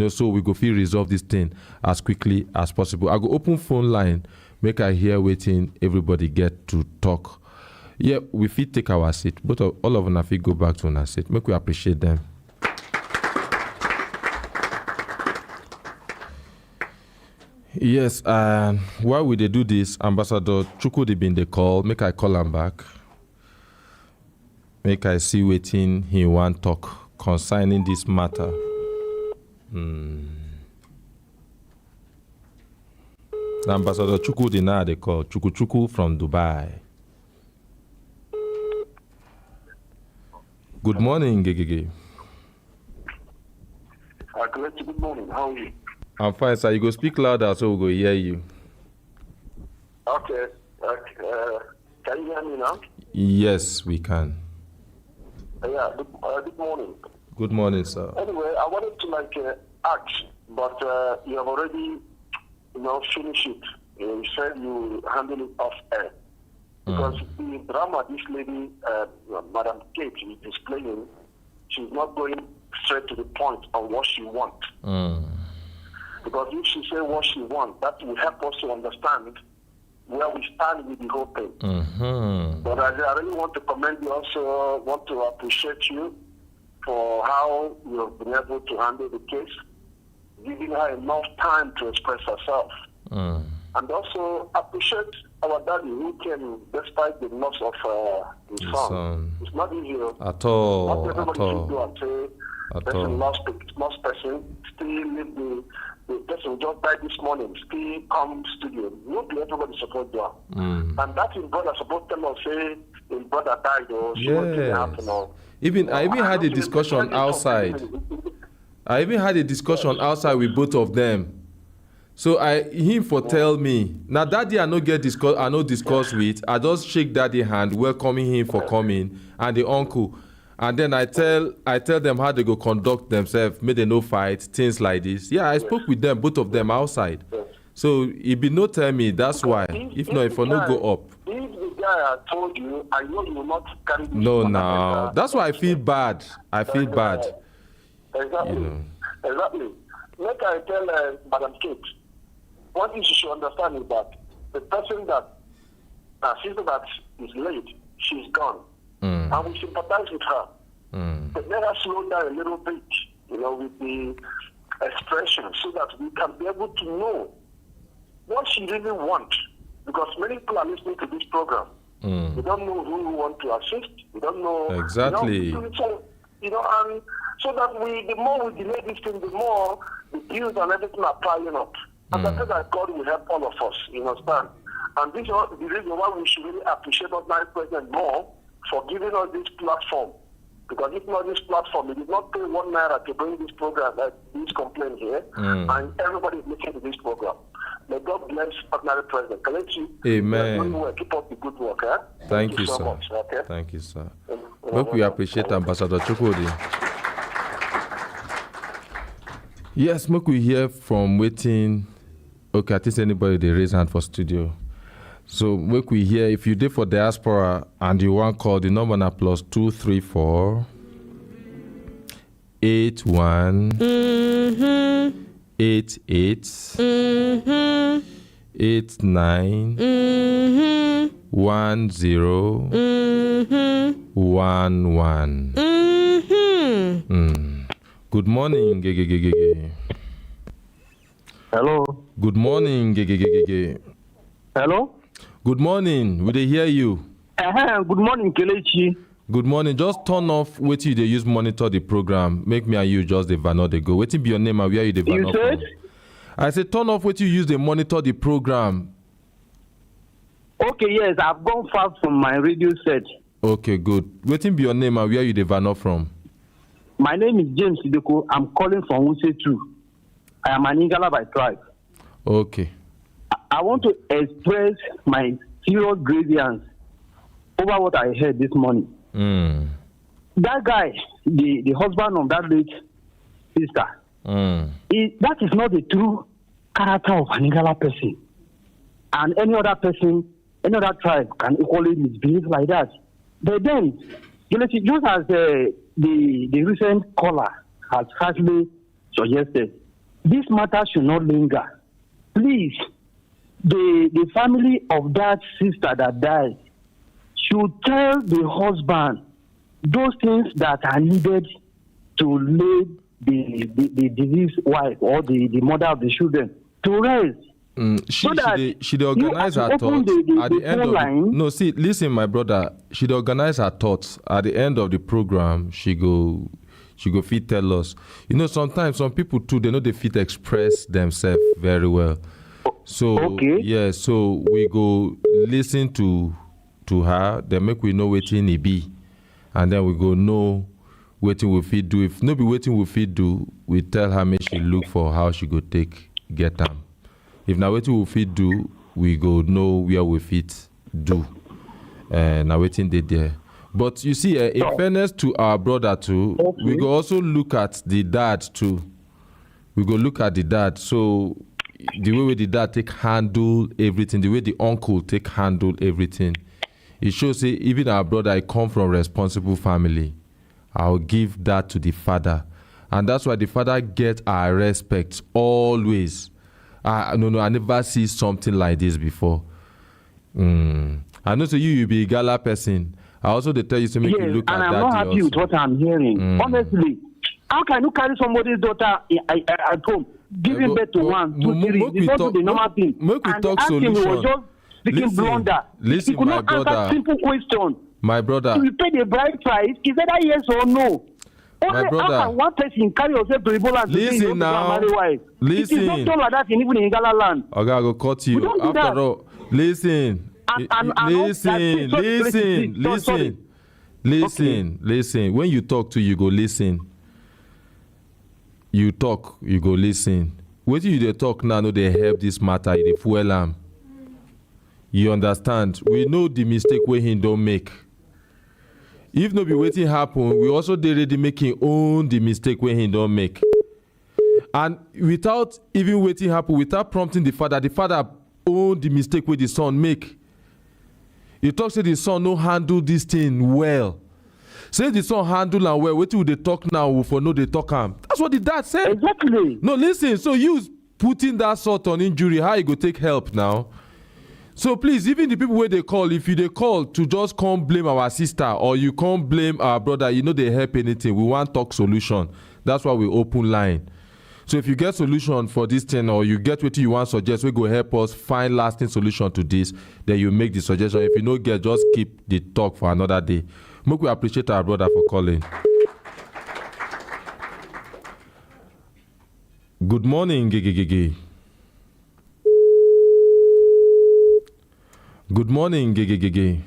so we go fit resolve this thing as quickly as possible. I go open phone line, make I hear waiting everybody get to talk. Yeah, we fit take our seat, but all of them fit go back to our seat. Make we appreciate them. Yes, while we dey do this, Ambassador Chukwudi been dey call. Make I call him back. Make I see wetin he want talk concerning this matter. Ambassador Chukwudi now they call Chuku from Dubai. Good morning, Gegege. Good morning. How are you? I'm fine, sir. You go speak louder so we go hear you. Okay. Can you hear me now? Yes, we can. Yeah. Good morning. Good morning, sir. Anyway, I wanted to ask, but you have already, finished it. You said you handle it off air. Because the drama this lady, Madam Kate, is displaying, she's not going straight to the point on what she wants. Because if she say what she wants, that will help us to understand where we stand with the whole thing. But I really want to commend you, also want to appreciate you for how you have been able to handle the case, giving her enough time to express herself. And also appreciate our daddy who came despite the loss of his son. It's not easy. At all. Not everybody should go and say, person lost person, still leave the person just died this morning, still come studio. Not everybody supposed to. And that his brother supposed to tell us, say, his brother died or something happened. I even had a discussion outside. I even had a discussion outside with both of them. So him for tell me, now daddy I no discuss with, I just shake daddy hand, welcoming him for coming, and the uncle. And then I tell them how they go conduct themselves, may they no fight, things like this. Yeah, I spoke with them, both of them outside. So he be no tell me, that's why. If not, if I no go up. If the guy I told you, I know you will not carry this. No. That's why I feel bad. Exactly. Exactly. Like I tell Madam Kate, one thing she should understand is that the person that, sister that is late, she's gone. And we sympathize with her. But let us slow down a little bit, with the expression so that we can be able to know what she really wants. Because many people are listening to this program. They don't know who we want to assist. They don't know. Exactly. And so that the more we delay this thing, the more the bills and everything are piling up. And I think that God will help all of us, you understand? And this is the reason why we should really appreciate our President more for giving us this platform. Because if not this platform, he did not pay 1 naira to bring this program, this complaint here, and everybody is listening to this program. May God bless ordinary President. Amen. Keep up the good work. Eh? Thank you, so sir. much. Okay? Thank you, sir. Hope we appreciate Ambassador Chukwudi. Yes, make we hear from waiting. Okay, I think anybody they raise hand for studio. So make we hear if you did for diaspora and you want call the number na +234 81 88 89 10 11. Good morning, Gege. Hello. Good morning, Gege. Hello. Good morning. We dey hear you. Good morning, Kelechi. Good morning. Just turn off wetin you dey use monitor the program. Make me and you just dey vano dey go. Wetin be your name and where you dey vano You said? from? I said turn off wetin you use dey monitor the program. Okay, yes, I've gone far from my radio set. Okay, good. Wetin be your name and where you dey vano from? My name is James Ideko. I'm calling from Wuse 2. I am an Ingala by tribe. Okay. I want to express my serious grievance over what I heard this morning. That guy, the husband of that late sister, that is not the true character of an Ingala person. And any other person, any other tribe can equally misbehave like that. But then, just as the recent caller has harshly suggested, this matter should not linger. Please, the family of that sister that died should tell the husband those things that are needed to lay the diseased wife or the mother of the children to rest. She organize her thoughts at the end of no. See, listen, my brother. She organize her thoughts at the end of the program. She go fit tell us. You know, sometimes some people too they know they fit express themselves very well. So yeah, so we go listen to her. Then make we know wetin e be, and then we go know wetin we fit do. If no be wetin we fit do, we tell her make she look for how she go take get am. If na wetin we fit do, we go know where we fit do. Na wetin dey there. But you see, in fairness to our brother too, we go also look at the dad too. We go look at the dad. So the way the dad take handle everything, the way the uncle take handle everything, it shows say even our brother, I come from responsible family. I'll give that to the father, and that's why the father get our respect always. No, I never see something like this before. I know so you be a gala person. I also they tell you to make you look at that. And I'm not happy with what I'm hearing. Honestly, how can you carry somebody's daughter at home, giving birth to 1, 2, 3? It's not the normal thing. Make we talk solution. He was just speaking blunder. Listen, he could my not brother. answer simple question. My brother. If you pay the bride price, is either yes or no? My brother. How can one person carry yourself to Ebola and listen now. Listen. It is not done like that even in Igala land. Okay, I go cut you. After all, listen. Listen. When you talk to you go listen. You talk, you go listen. What you dey talk now, no they help this matter, you dey fuel am. You understand? We know the mistake where he don't make. If no be waiting happen, we also dey ready making own the mistake where he don't make. And without even waiting happen, without prompting the father own the mistake where the son make. You talk say the son no handle this thing well. Say the son handle am well. Wetin we dey talk now for no dey talk am. That's what the dad said. Exactly. No, listen. So you putting that sort on injury, how you go take help now? So please, even the people where they call, if you they call to just come blame our sister or you come blame our brother, you know they help anything. We want talk solution. That's why we open line. So if you get solution for this thing or you get what you want suggest, we go help us find lasting solution to this, then you make the suggestion. If you no get, just keep the talk for another day. Make we appreciate our brother for calling. Good morning, Gigi. Good morning, Gigi.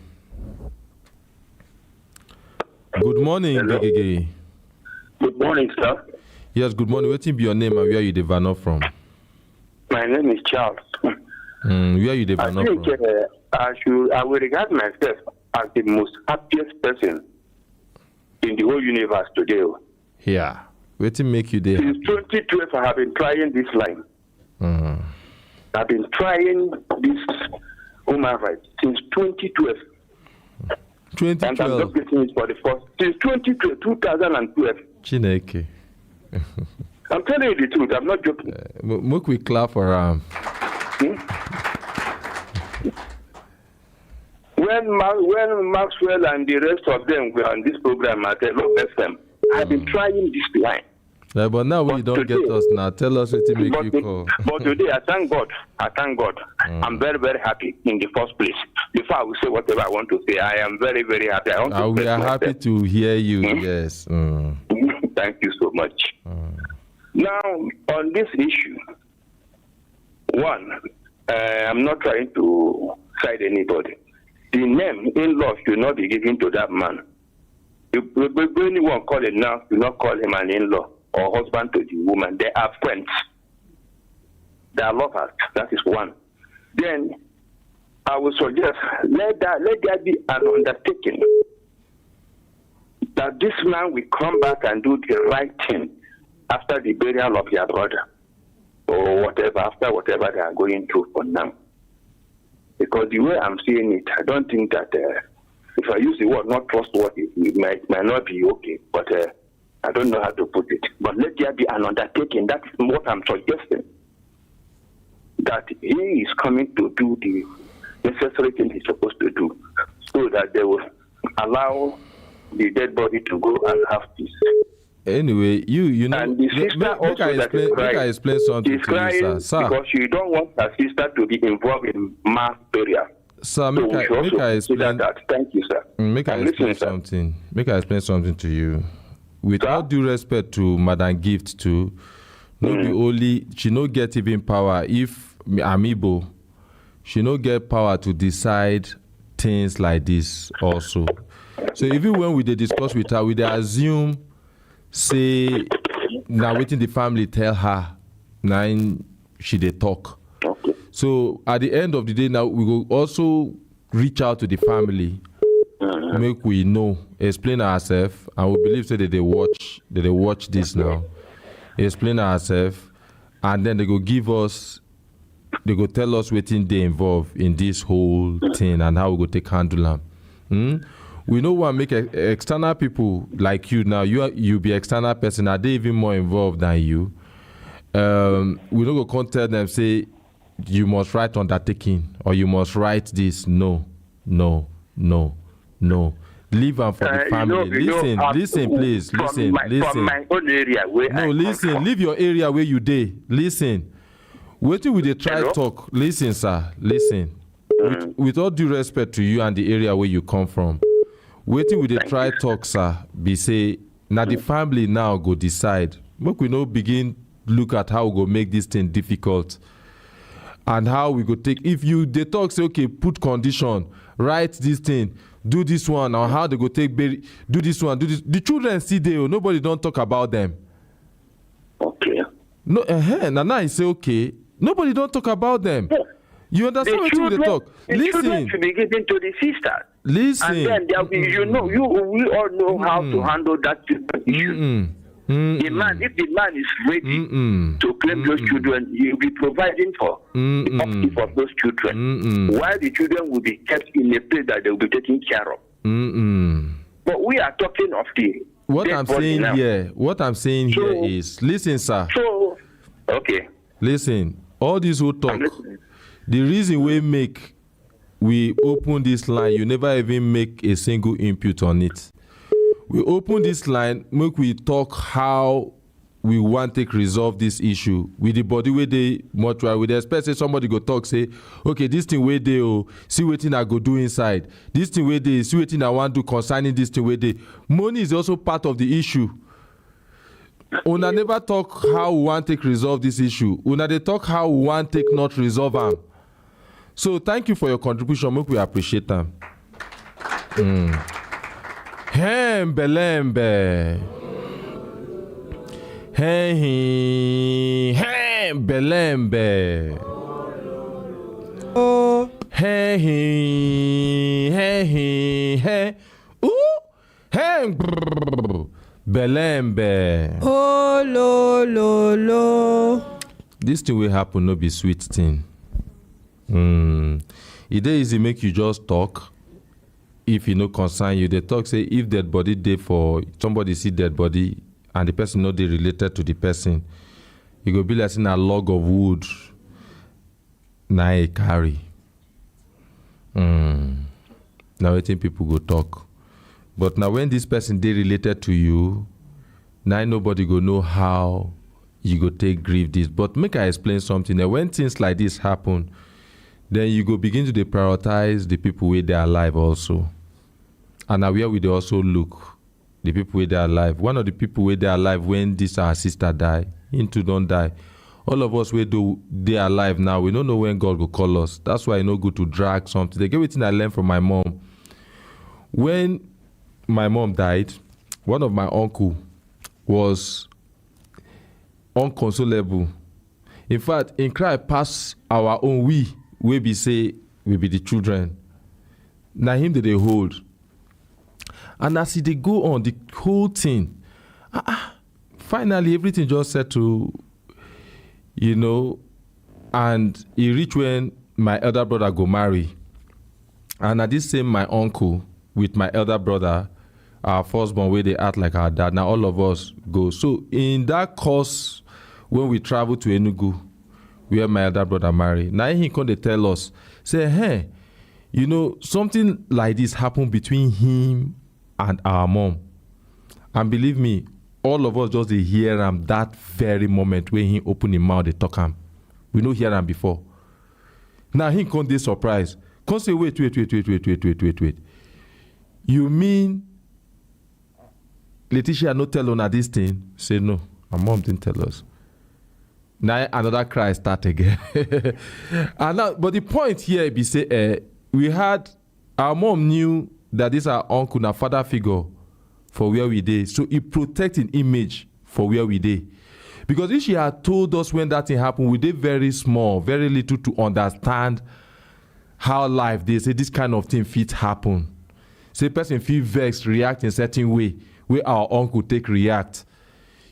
Good morning, Gigi. Good morning, sir. Yes, good morning. What be your name and where you the Vano from? My name is Charles. Where you the Vano from? I will regard myself as the most happiest person in the whole universe today. Yeah. Wetin make you there? Since 2012, I have been trying this line. I've been trying this human rights since 2012. 2012. And I'm just getting it for the first since 2012. Chineke. I'm telling you the truth. I'm not joking. Make we clap for When Maxwell and the rest of them were on this program at FM, I've been trying this line. Yeah, but now we don't get us now. Tell us what to make you call. But today, I thank God. I'm very, very happy in the first place. Before I will say whatever I want to say, I am very, very happy. We are happy to hear you. Yes. Thank you so much. Now, on this issue, one, I'm not trying to side anybody. The name in-law should not be given to that man. If anyone call him now, do not call him an in-law or husband to the woman. They are friends. They are lovers. That is one. Then I would suggest let there be an undertaking that this man will come back and do the right thing after the burial of your brother or whatever, after whatever they are going through for now. Because the way I'm seeing it, I don't think that if I use the word not trustworthy, it might not be okay. But I don't know how to put it. But let there be an undertaking. That's what I'm suggesting. That he is coming to do the necessary thing he's supposed to do, so that they will allow the dead body to go and have peace. Anyway, you know, and the sister make I explain something to you, sir. Because you don't want her sister to be involved in mass burial. Sir, make I explain that. Thank you, sir. Make I explain something. Make I explain something to you. With all due respect to Madam Gift too, no be only she no get even power. If Amiibo, she no get power to decide things like this also. So even when we dey discuss with her, we dey assume say now wetin the family tell her, now she dey talk. Okay. So at the end of the day, now we will also reach out to the family, make we know, explain ourselves, and we believe say that they watch this now, explain ourselves, and then they go give us, they go tell us wetin dey involved in this whole thing and how we go take handle am. We no want make external people like you now. You be external person. Are they even more involved than you? We no go come tell them say you must write undertaking or you must write this. No. Leave them for the family. Listen, please. Listen. From my own area where listen. Leave your area where you dey. Listen. Wetin we dey try talk. Listen, sir. Listen. With all due respect to you and the area where you come from. Waiting with the try talk, sir, be say, now the family now go decide. Make we no begin look at how we go make this thing difficult and how we go take. If you they talk, say, okay, put condition, write this thing, do this one, or how they go take, do this one, do this. The children see there, nobody don't talk about them. Okay. No, now I say, okay, nobody don't talk about them. You understand what they talk? Children should be given to the sister. Listen. And then there we all know how to handle that issue. The man, if the man is ready to claim those children, he will be providing for the upkeep of those children, while the children will be kept in a place that they will be taken care of. But we are talking of the what I'm saying here is, listen, sir. So, okay. Listen, all this whole talk. The reason we open this line, you never even make a single input on it. We open this line, make we talk how we want to resolve this issue with the body where they mortuary. We expect say somebody go talk, say, okay, this thing where they see what thing I go do inside. This thing where they see what thing I want to do concerning this thing where they. Money is also part of the issue. Una never talk how we want to resolve this issue. Una they talk how we want to not resolve them. So thank you for your contribution. Make we appreciate them. Belembe. Belembe. Oh. Ooh. Belembe. Oh, lo. This thing will happen, no be sweet thing. It dey easy make you just talk. If you no concern you, they talk say if dead body dey for somebody see dead body and the person no dey related to the person, e go be like saying a log of wood na e carry. Now wetin people go talk. But now when this person dey related to you, now nobody go know how you go take grieve this. But make I explain something. Now when things like this happen, then you go begin to dey prioritize the people wey dey alive also. And now where we dey also look the people wey dey alive. One of the people wey dey alive when this our sister die, him too don die. All of us wey dey alive now, we don't know when God will call us. That's why e no good to drag something. They get wetin I learned from my mom. When my mom died, one of my uncle was unconsolable. In fact, in cry pass our own we be say we be the children. Now him they hold. And as they go on, the whole thing, finally everything just settled, you know, and he reached when my elder brother go marry. And at this same my uncle with my elder brother, our firstborn, where they act like our dad. Now all of us go. So in that course, when we travel to Enugu, where my elder brother married, now he come to tell us, say, hey, you know, something like this happened between him and our mom. And believe me, all of us just hear him that very moment when he open his mouth, they talk him. We no hear him before. Now he come dey surprised. Come say, wait. You mean Letitia no tell una this thing? Say no, my mom didn't tell us. Now another cry start again. And now, but the point here be say, we had our mom knew that this our uncle, na father figure for where we dey. So he protecting image for where we dey. Because if she had told us when that thing happened, we did very small, very little to understand how life dey. Say this kind of thing fit happen. Say person feel vexed, react in certain way, where our uncle take react.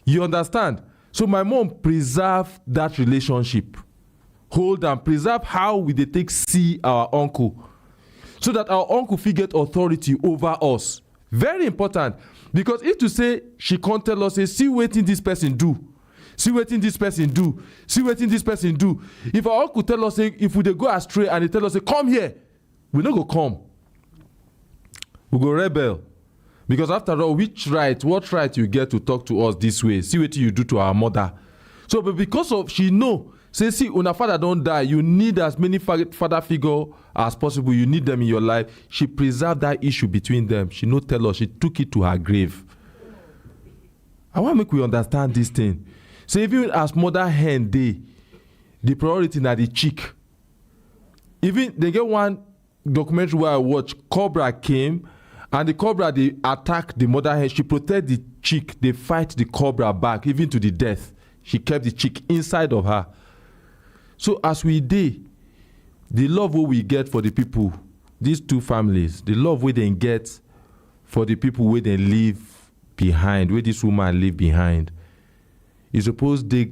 You understand? So my mom preserve that relationship. Hold and preserve how we dey take see our uncle. So that our uncle fit get authority over us. Very important. Because if to say she can't tell us, say, see wetin this person do. See wetin this person do. See wetin this person do. If our uncle tell us, say, if we dey go astray and he tell us, say, come here, we no go come. We go rebel. Because after all, what right you get to talk to us this way? See what you do to our mother. So, but because of she know, say, see, when her father don't die, you need as many father figure as possible. You need them in your life. She preserved that issue between them. She no tell us. She took it to her grave. I want to make we understand this thing. So even as mother hen day, the priority na the chick. Even they get one documentary where I watch, Cobra came, and the cobra, they attack the mother hen. She protect the chick. They fight the cobra back, even to the death. She kept the chick inside of her. So as we did, the love what we get for the people, these two families, the love we then get for the people where they leave behind, where this woman leave behind, is supposed they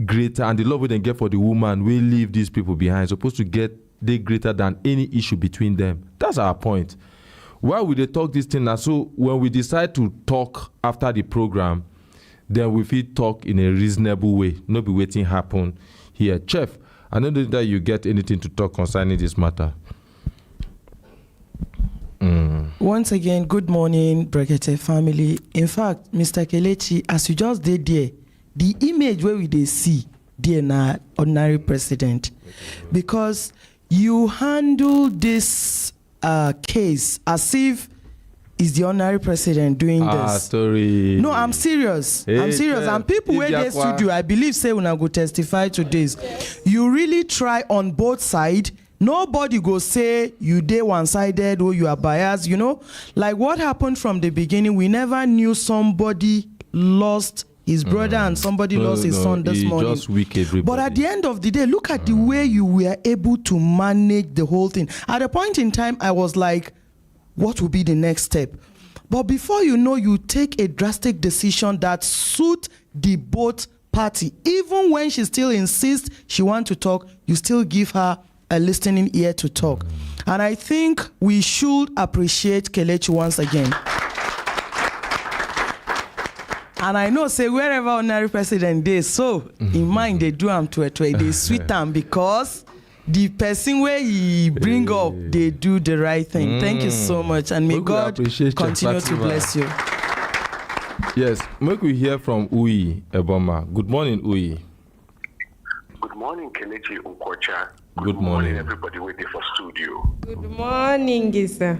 greater, and the love we then get for the woman we leave these people behind, supposed to get they greater than any issue between them. That's our point. Why would they talk this thing now? So when we decide to talk after the program, then we feel talk in a reasonable way, not be waiting happen here. Chef, I don't know that you get anything to talk concerning this matter. Once again, good morning, Brekete family. In fact, Mr. Kelechi, as you just did there, the image where we they see there na ordinary president, because you handle this case as if is the ordinary president doing this. Story. No, I'm serious. I'm serious. And people where they studio, I believe, say when I go testify to this. You really try on both sides. Nobody go say you dey one-sided or you are biased, you know. Like what happened from the beginning, we never knew somebody lost his brother and somebody lost his son this morning. Just weak everybody. But at the end of the day, look at the way you were able to manage the whole thing. At a point in time, I was like, what will be the next step? But before you know, you take a drastic decision that suit the both party. Even when she still insists she wants to talk, you still give her a listening ear to talk. And I think we should appreciate Kelechi once again. And I know, say, wherever ordinary president is, so in mind they do am to they sweet am because the person where he bring up, they do the right thing. Thank you so much, and may God continue to bless you. Yes, make we hear from Uyi Eboma. Good morning, Uyi. Good morning, Kelechi Ukocha. Good morning, everybody waiting for studio. Good morning, Gisa.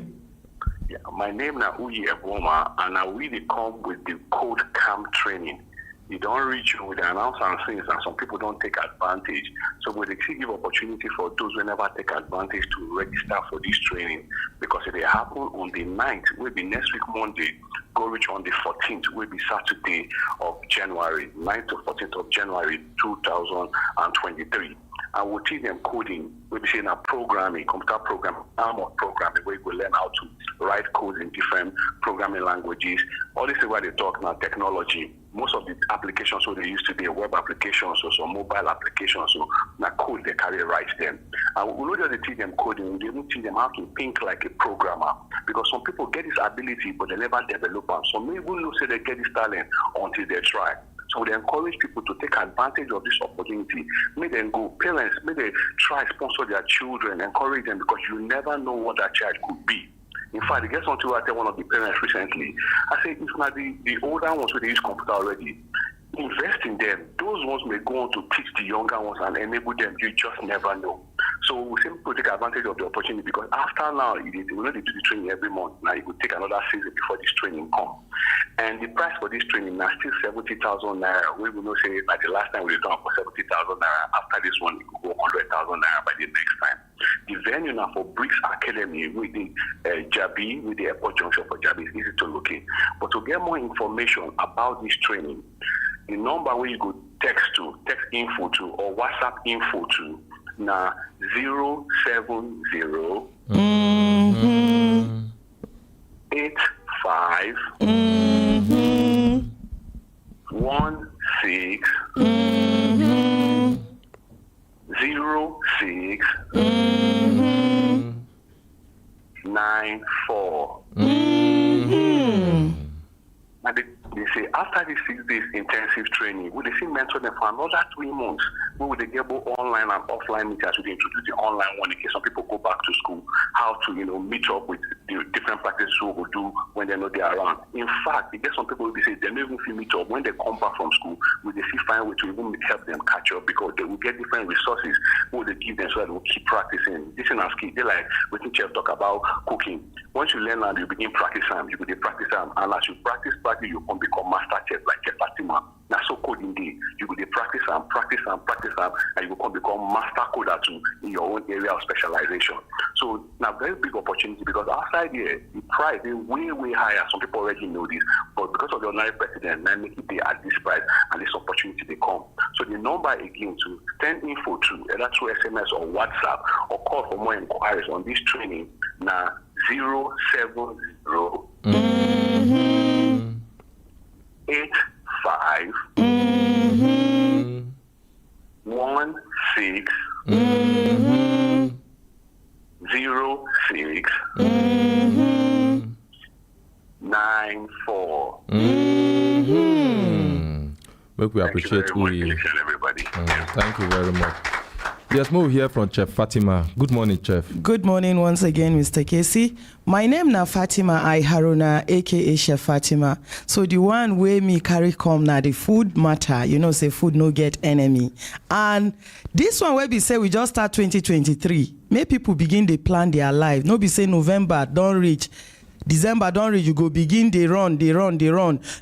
Yeah, my name is Uyi Eboma, and I really come with the code CAM training. You don't reach with the announcement and things, and some people don't take advantage. So we actually give opportunity for those who never take advantage to register for this training, because if they happen on the 9th, will be next week Monday, go reach on the 14th, will be Saturday of January, 9th to 14th of January 2023. And we'll teach them coding. We'll be saying a programming, computer programming, armor programming, where you will learn how to write codes in different programming languages. All this is why they talk now technology. Most of the applications so they used to be web applications or some mobile applications, so now code they carry write them. And we not just teach them coding, we even teach them how to think like a programmer. Because some people get this ability, but they never develop them. Some even know say they get this talent until they try. So they encourage people to take advantage of this opportunity. May them go, parents, may they try sponsor their children, encourage them, because you never know what that child could be. In fact, I guess until I tell one of the parents recently, I say, if not the older ones who they use computer already, invest in them. Those ones may go on to teach the younger ones and enable them. You just never know. So we simply take advantage of the opportunity, because after now, we know they do the training every month. Now you could take another season before this training comes. And the price for this training is still 70,000 naira. We will not say like the last time we done for 70,000 naira. After this one, it could go 100,000 naira by the next time. The venue now for Bricks Academy with the Jabi, with the airport junction for Jabi, is easy to locate. But to get more information about this training, the number where you go text info to, or WhatsApp info to, now 070 85 16 06 94. And they say after these 6 days intensive training, will they see mentor them for another 3 months? We will they get both online and offline meetings? We introduce the online one in case some people go back to school, how to meet up with the different practices we will do when they know they are around. In fact, get some people will be say they don't even feel meet up when they come back from school. Will they see find way to even help them catch up, because they will get different resources who they give them so that they will keep practicing. This is a skill. They like when chef talk about cooking. Once you learn and you begin practice them, you will practice them, and as you practice, you can become master chef like Chef Fatima. Now so coding day, you will practice and you will become master coder too in your own area of specialization. So now very big opportunity, because outside here the price is way higher. Some people already know this, but because of the ordinary president, now make it be at this price and this opportunity they come. So the number again to send info to either through SMS or WhatsApp, or call for more inquiries on this training. Now 070 85 16 06 94. Make we appreciate Uyi. Everybody. Thank you very much. Yes, move here from Chef Fatima. Good morning, Chef. Good morning once again, Mr. Casey. My name na Fatima I Haruna, aka Chef Fatima. So the one way me carry come na the food matter. Say food no get enemy. And this one where we say we just start 2023. May people begin they plan their life. No be say November don't reach. December don't reach, you go begin they run.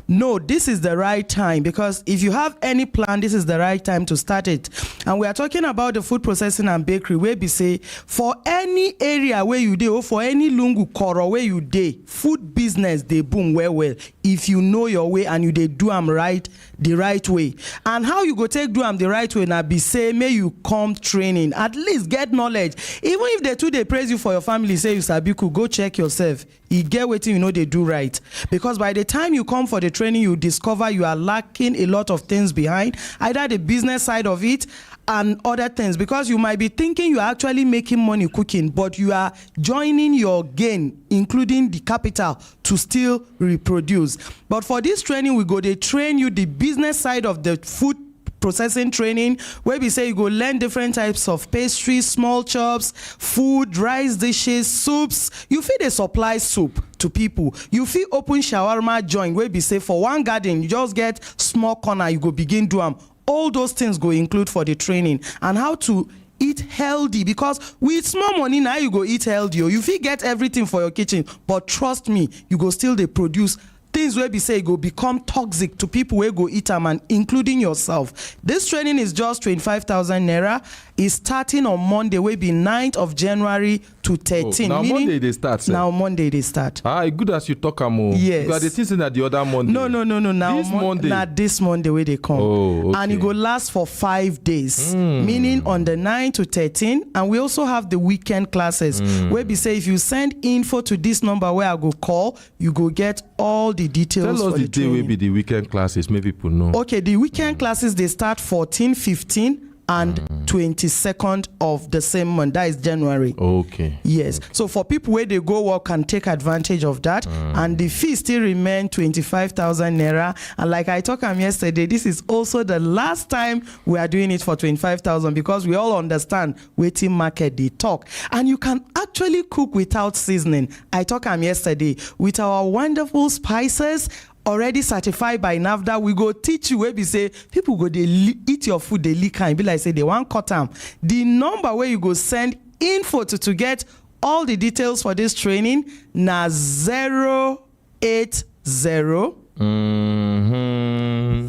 No, this is the right time, because if you have any plan, this is the right time to start it. And we are talking about the food processing and bakery, where we say for any area where you do, or for any lungu koro where you dey, food business they boom well. If you know your way and you they do them the right way. And how you go take do them the right way, now be say may you come training, at least get knowledge. Even if they praise you for your family, say you sabiku, go check yourself. get wetin you know they do right, because by the time you come for the training, you discover you are lacking a lot of things behind, either the business side of it and other things, because you might be thinking you are actually making money cooking, but you are joining your gain, including the capital, to still reproduce. But for this training, we go, they train you the business side of the food processing training, where we say you go learn different types of pastries, small chops, food, rice dishes, soups. You feed a supply soup to people. You feel open shawarma joint, where we say for one garden, you just get small corner, you go begin do them. All those things go include for the training, and how to eat healthy, because with small money now you go eat healthy. You feel get everything for your kitchen, but trust me, you go still they produce things where we say go become toxic to people where go eat them, and including yourself. This training is just 25,000 naira. It's starting on Monday, will be 9th of January to 13. Now Monday they start. Sir. Now Monday they start. Good as you talk, Amo. Yes. You got the things in the other Monday. No. Now this Monday. Not this Monday where they come. Oh, okay. And it go last for 5 days, meaning on the 9 to 13. And we also have the weekend classes where we say if you send info to this number where I go call, you go get all the details. Tell us for the day will be the weekend classes. Maybe people know. Okay, the weekend classes, they start 14, 15, and 22nd of the same month. That is January. Okay. Yes. Okay. So for people where they go work can take advantage of that, and the fee still remain 25,000 naira. And like I talked yesterday, this is also the last time we are doing it for 25,000, because we all understand waiting market they talk, and you can actually cook without seasoning. I talked yesterday with our wonderful spices. Already certified by NAFDA, we go teach you where we say people go they eat your food, they lick and be like say they want cut them. The number where you go send info to get all the details for this training na 080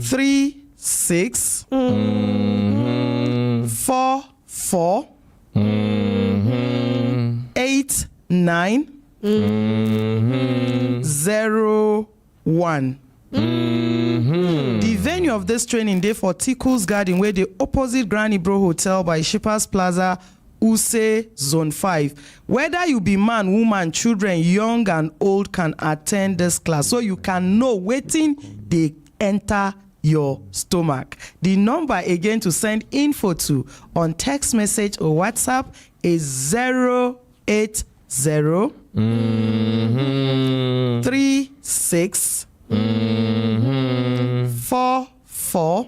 36 44 89 01. The venue of this training day for Tickle's Garden, where the opposite Granny Bro Hotel by Shippers Plaza, Use Zone 5. Whether you be man, woman, children, young and old can attend this class, so you can know waiting they enter your stomach. The number again to send info to on text message or WhatsApp is 080 36 44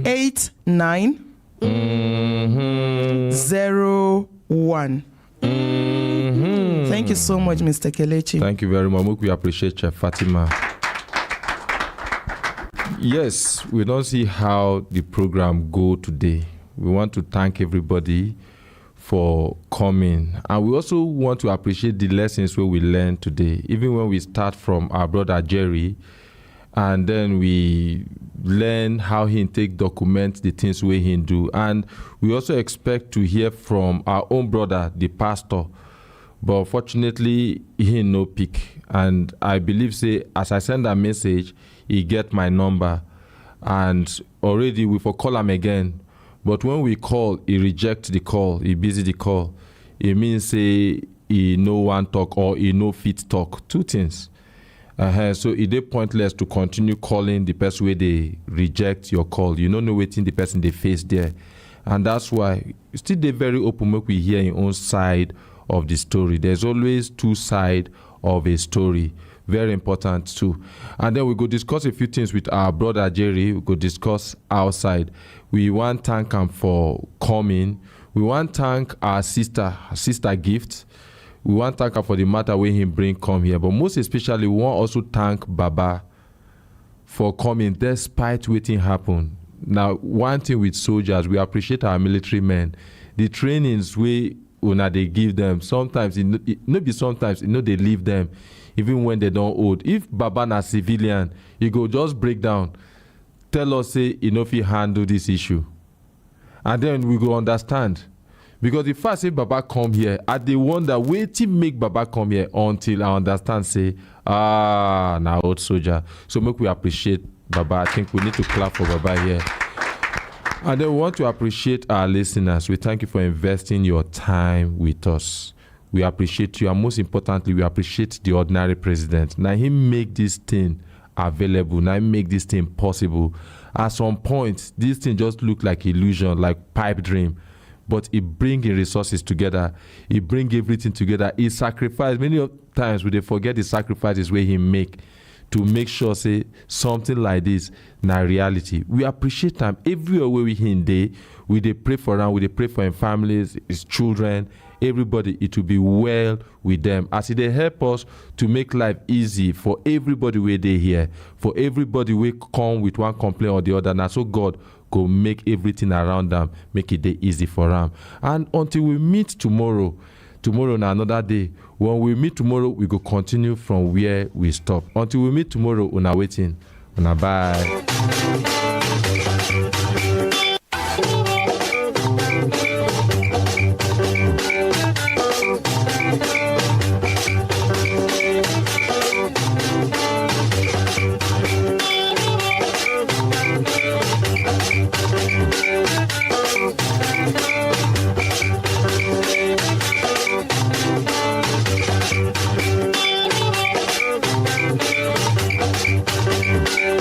89 01. Thank you so much, Mr. Kelechi. Thank you very much. We appreciate Chef Fatima. Yes, we don't see how the program go today. We want to thank everybody for coming, and we also want to appreciate the lessons where we learned today, even when we start from our brother Jerry, and then we learn how he take document the things where he do, and we also expect to hear from our own brother, the pastor, but unfortunately he no pick. And I believe say as I send a message, he get my number, and already we for call him again. But when we call, he reject the call, he busy the call. It means say he no one talk or he no fit talk. Two things. So it is pointless to continue calling the person where they reject your call. You don't know waiting the person they face there. And that's why still they very open make we hear your own side of the story. There's always two sides of a story. Very important too. And then we go discuss a few things with our brother Jerry. We go discuss outside. We want to thank him for coming. We want to thank our sister Gift. We want to thank her for the matter where he bring come here. But most especially, we want also thank Baba for coming despite waiting happen. Now, one thing with soldiers, we appreciate our military men. The trainings we they give them, sometimes, sometimes, they leave them even when they don't old. If Baba na civilian, he go just break down. Tell us, say, if he handle this issue. And then we go understand. Because if I say Baba come here, I dey wonder, waiting make Baba come here until I understand, say, now old soldier. So make we appreciate Baba. I think we need to clap for Baba here. And then we want to appreciate our listeners. We thank you for investing your time with us. we appreciate you, and most importantly, we appreciate the ordinary president. Now he make this thing available. Now he make this thing possible. At some point, this thing just look like illusion, like pipe dream. But he bring the resources together. He bring everything together. He sacrifice. Many times we they forget the sacrifices where he make to make sure say something like this na reality. We appreciate him everywhere where we in day. We they pray for him. We they pray for his families, his children, everybody. It will be well with them as they help us to make life easy for everybody where they here, for everybody we come with one complaint or the other. Now so God go make everything around them, make it day easy for them. And until we meet tomorrow na another day. When we meet tomorrow, we go continue from where we stop. Until we meet tomorrow, una waiting. Una bye.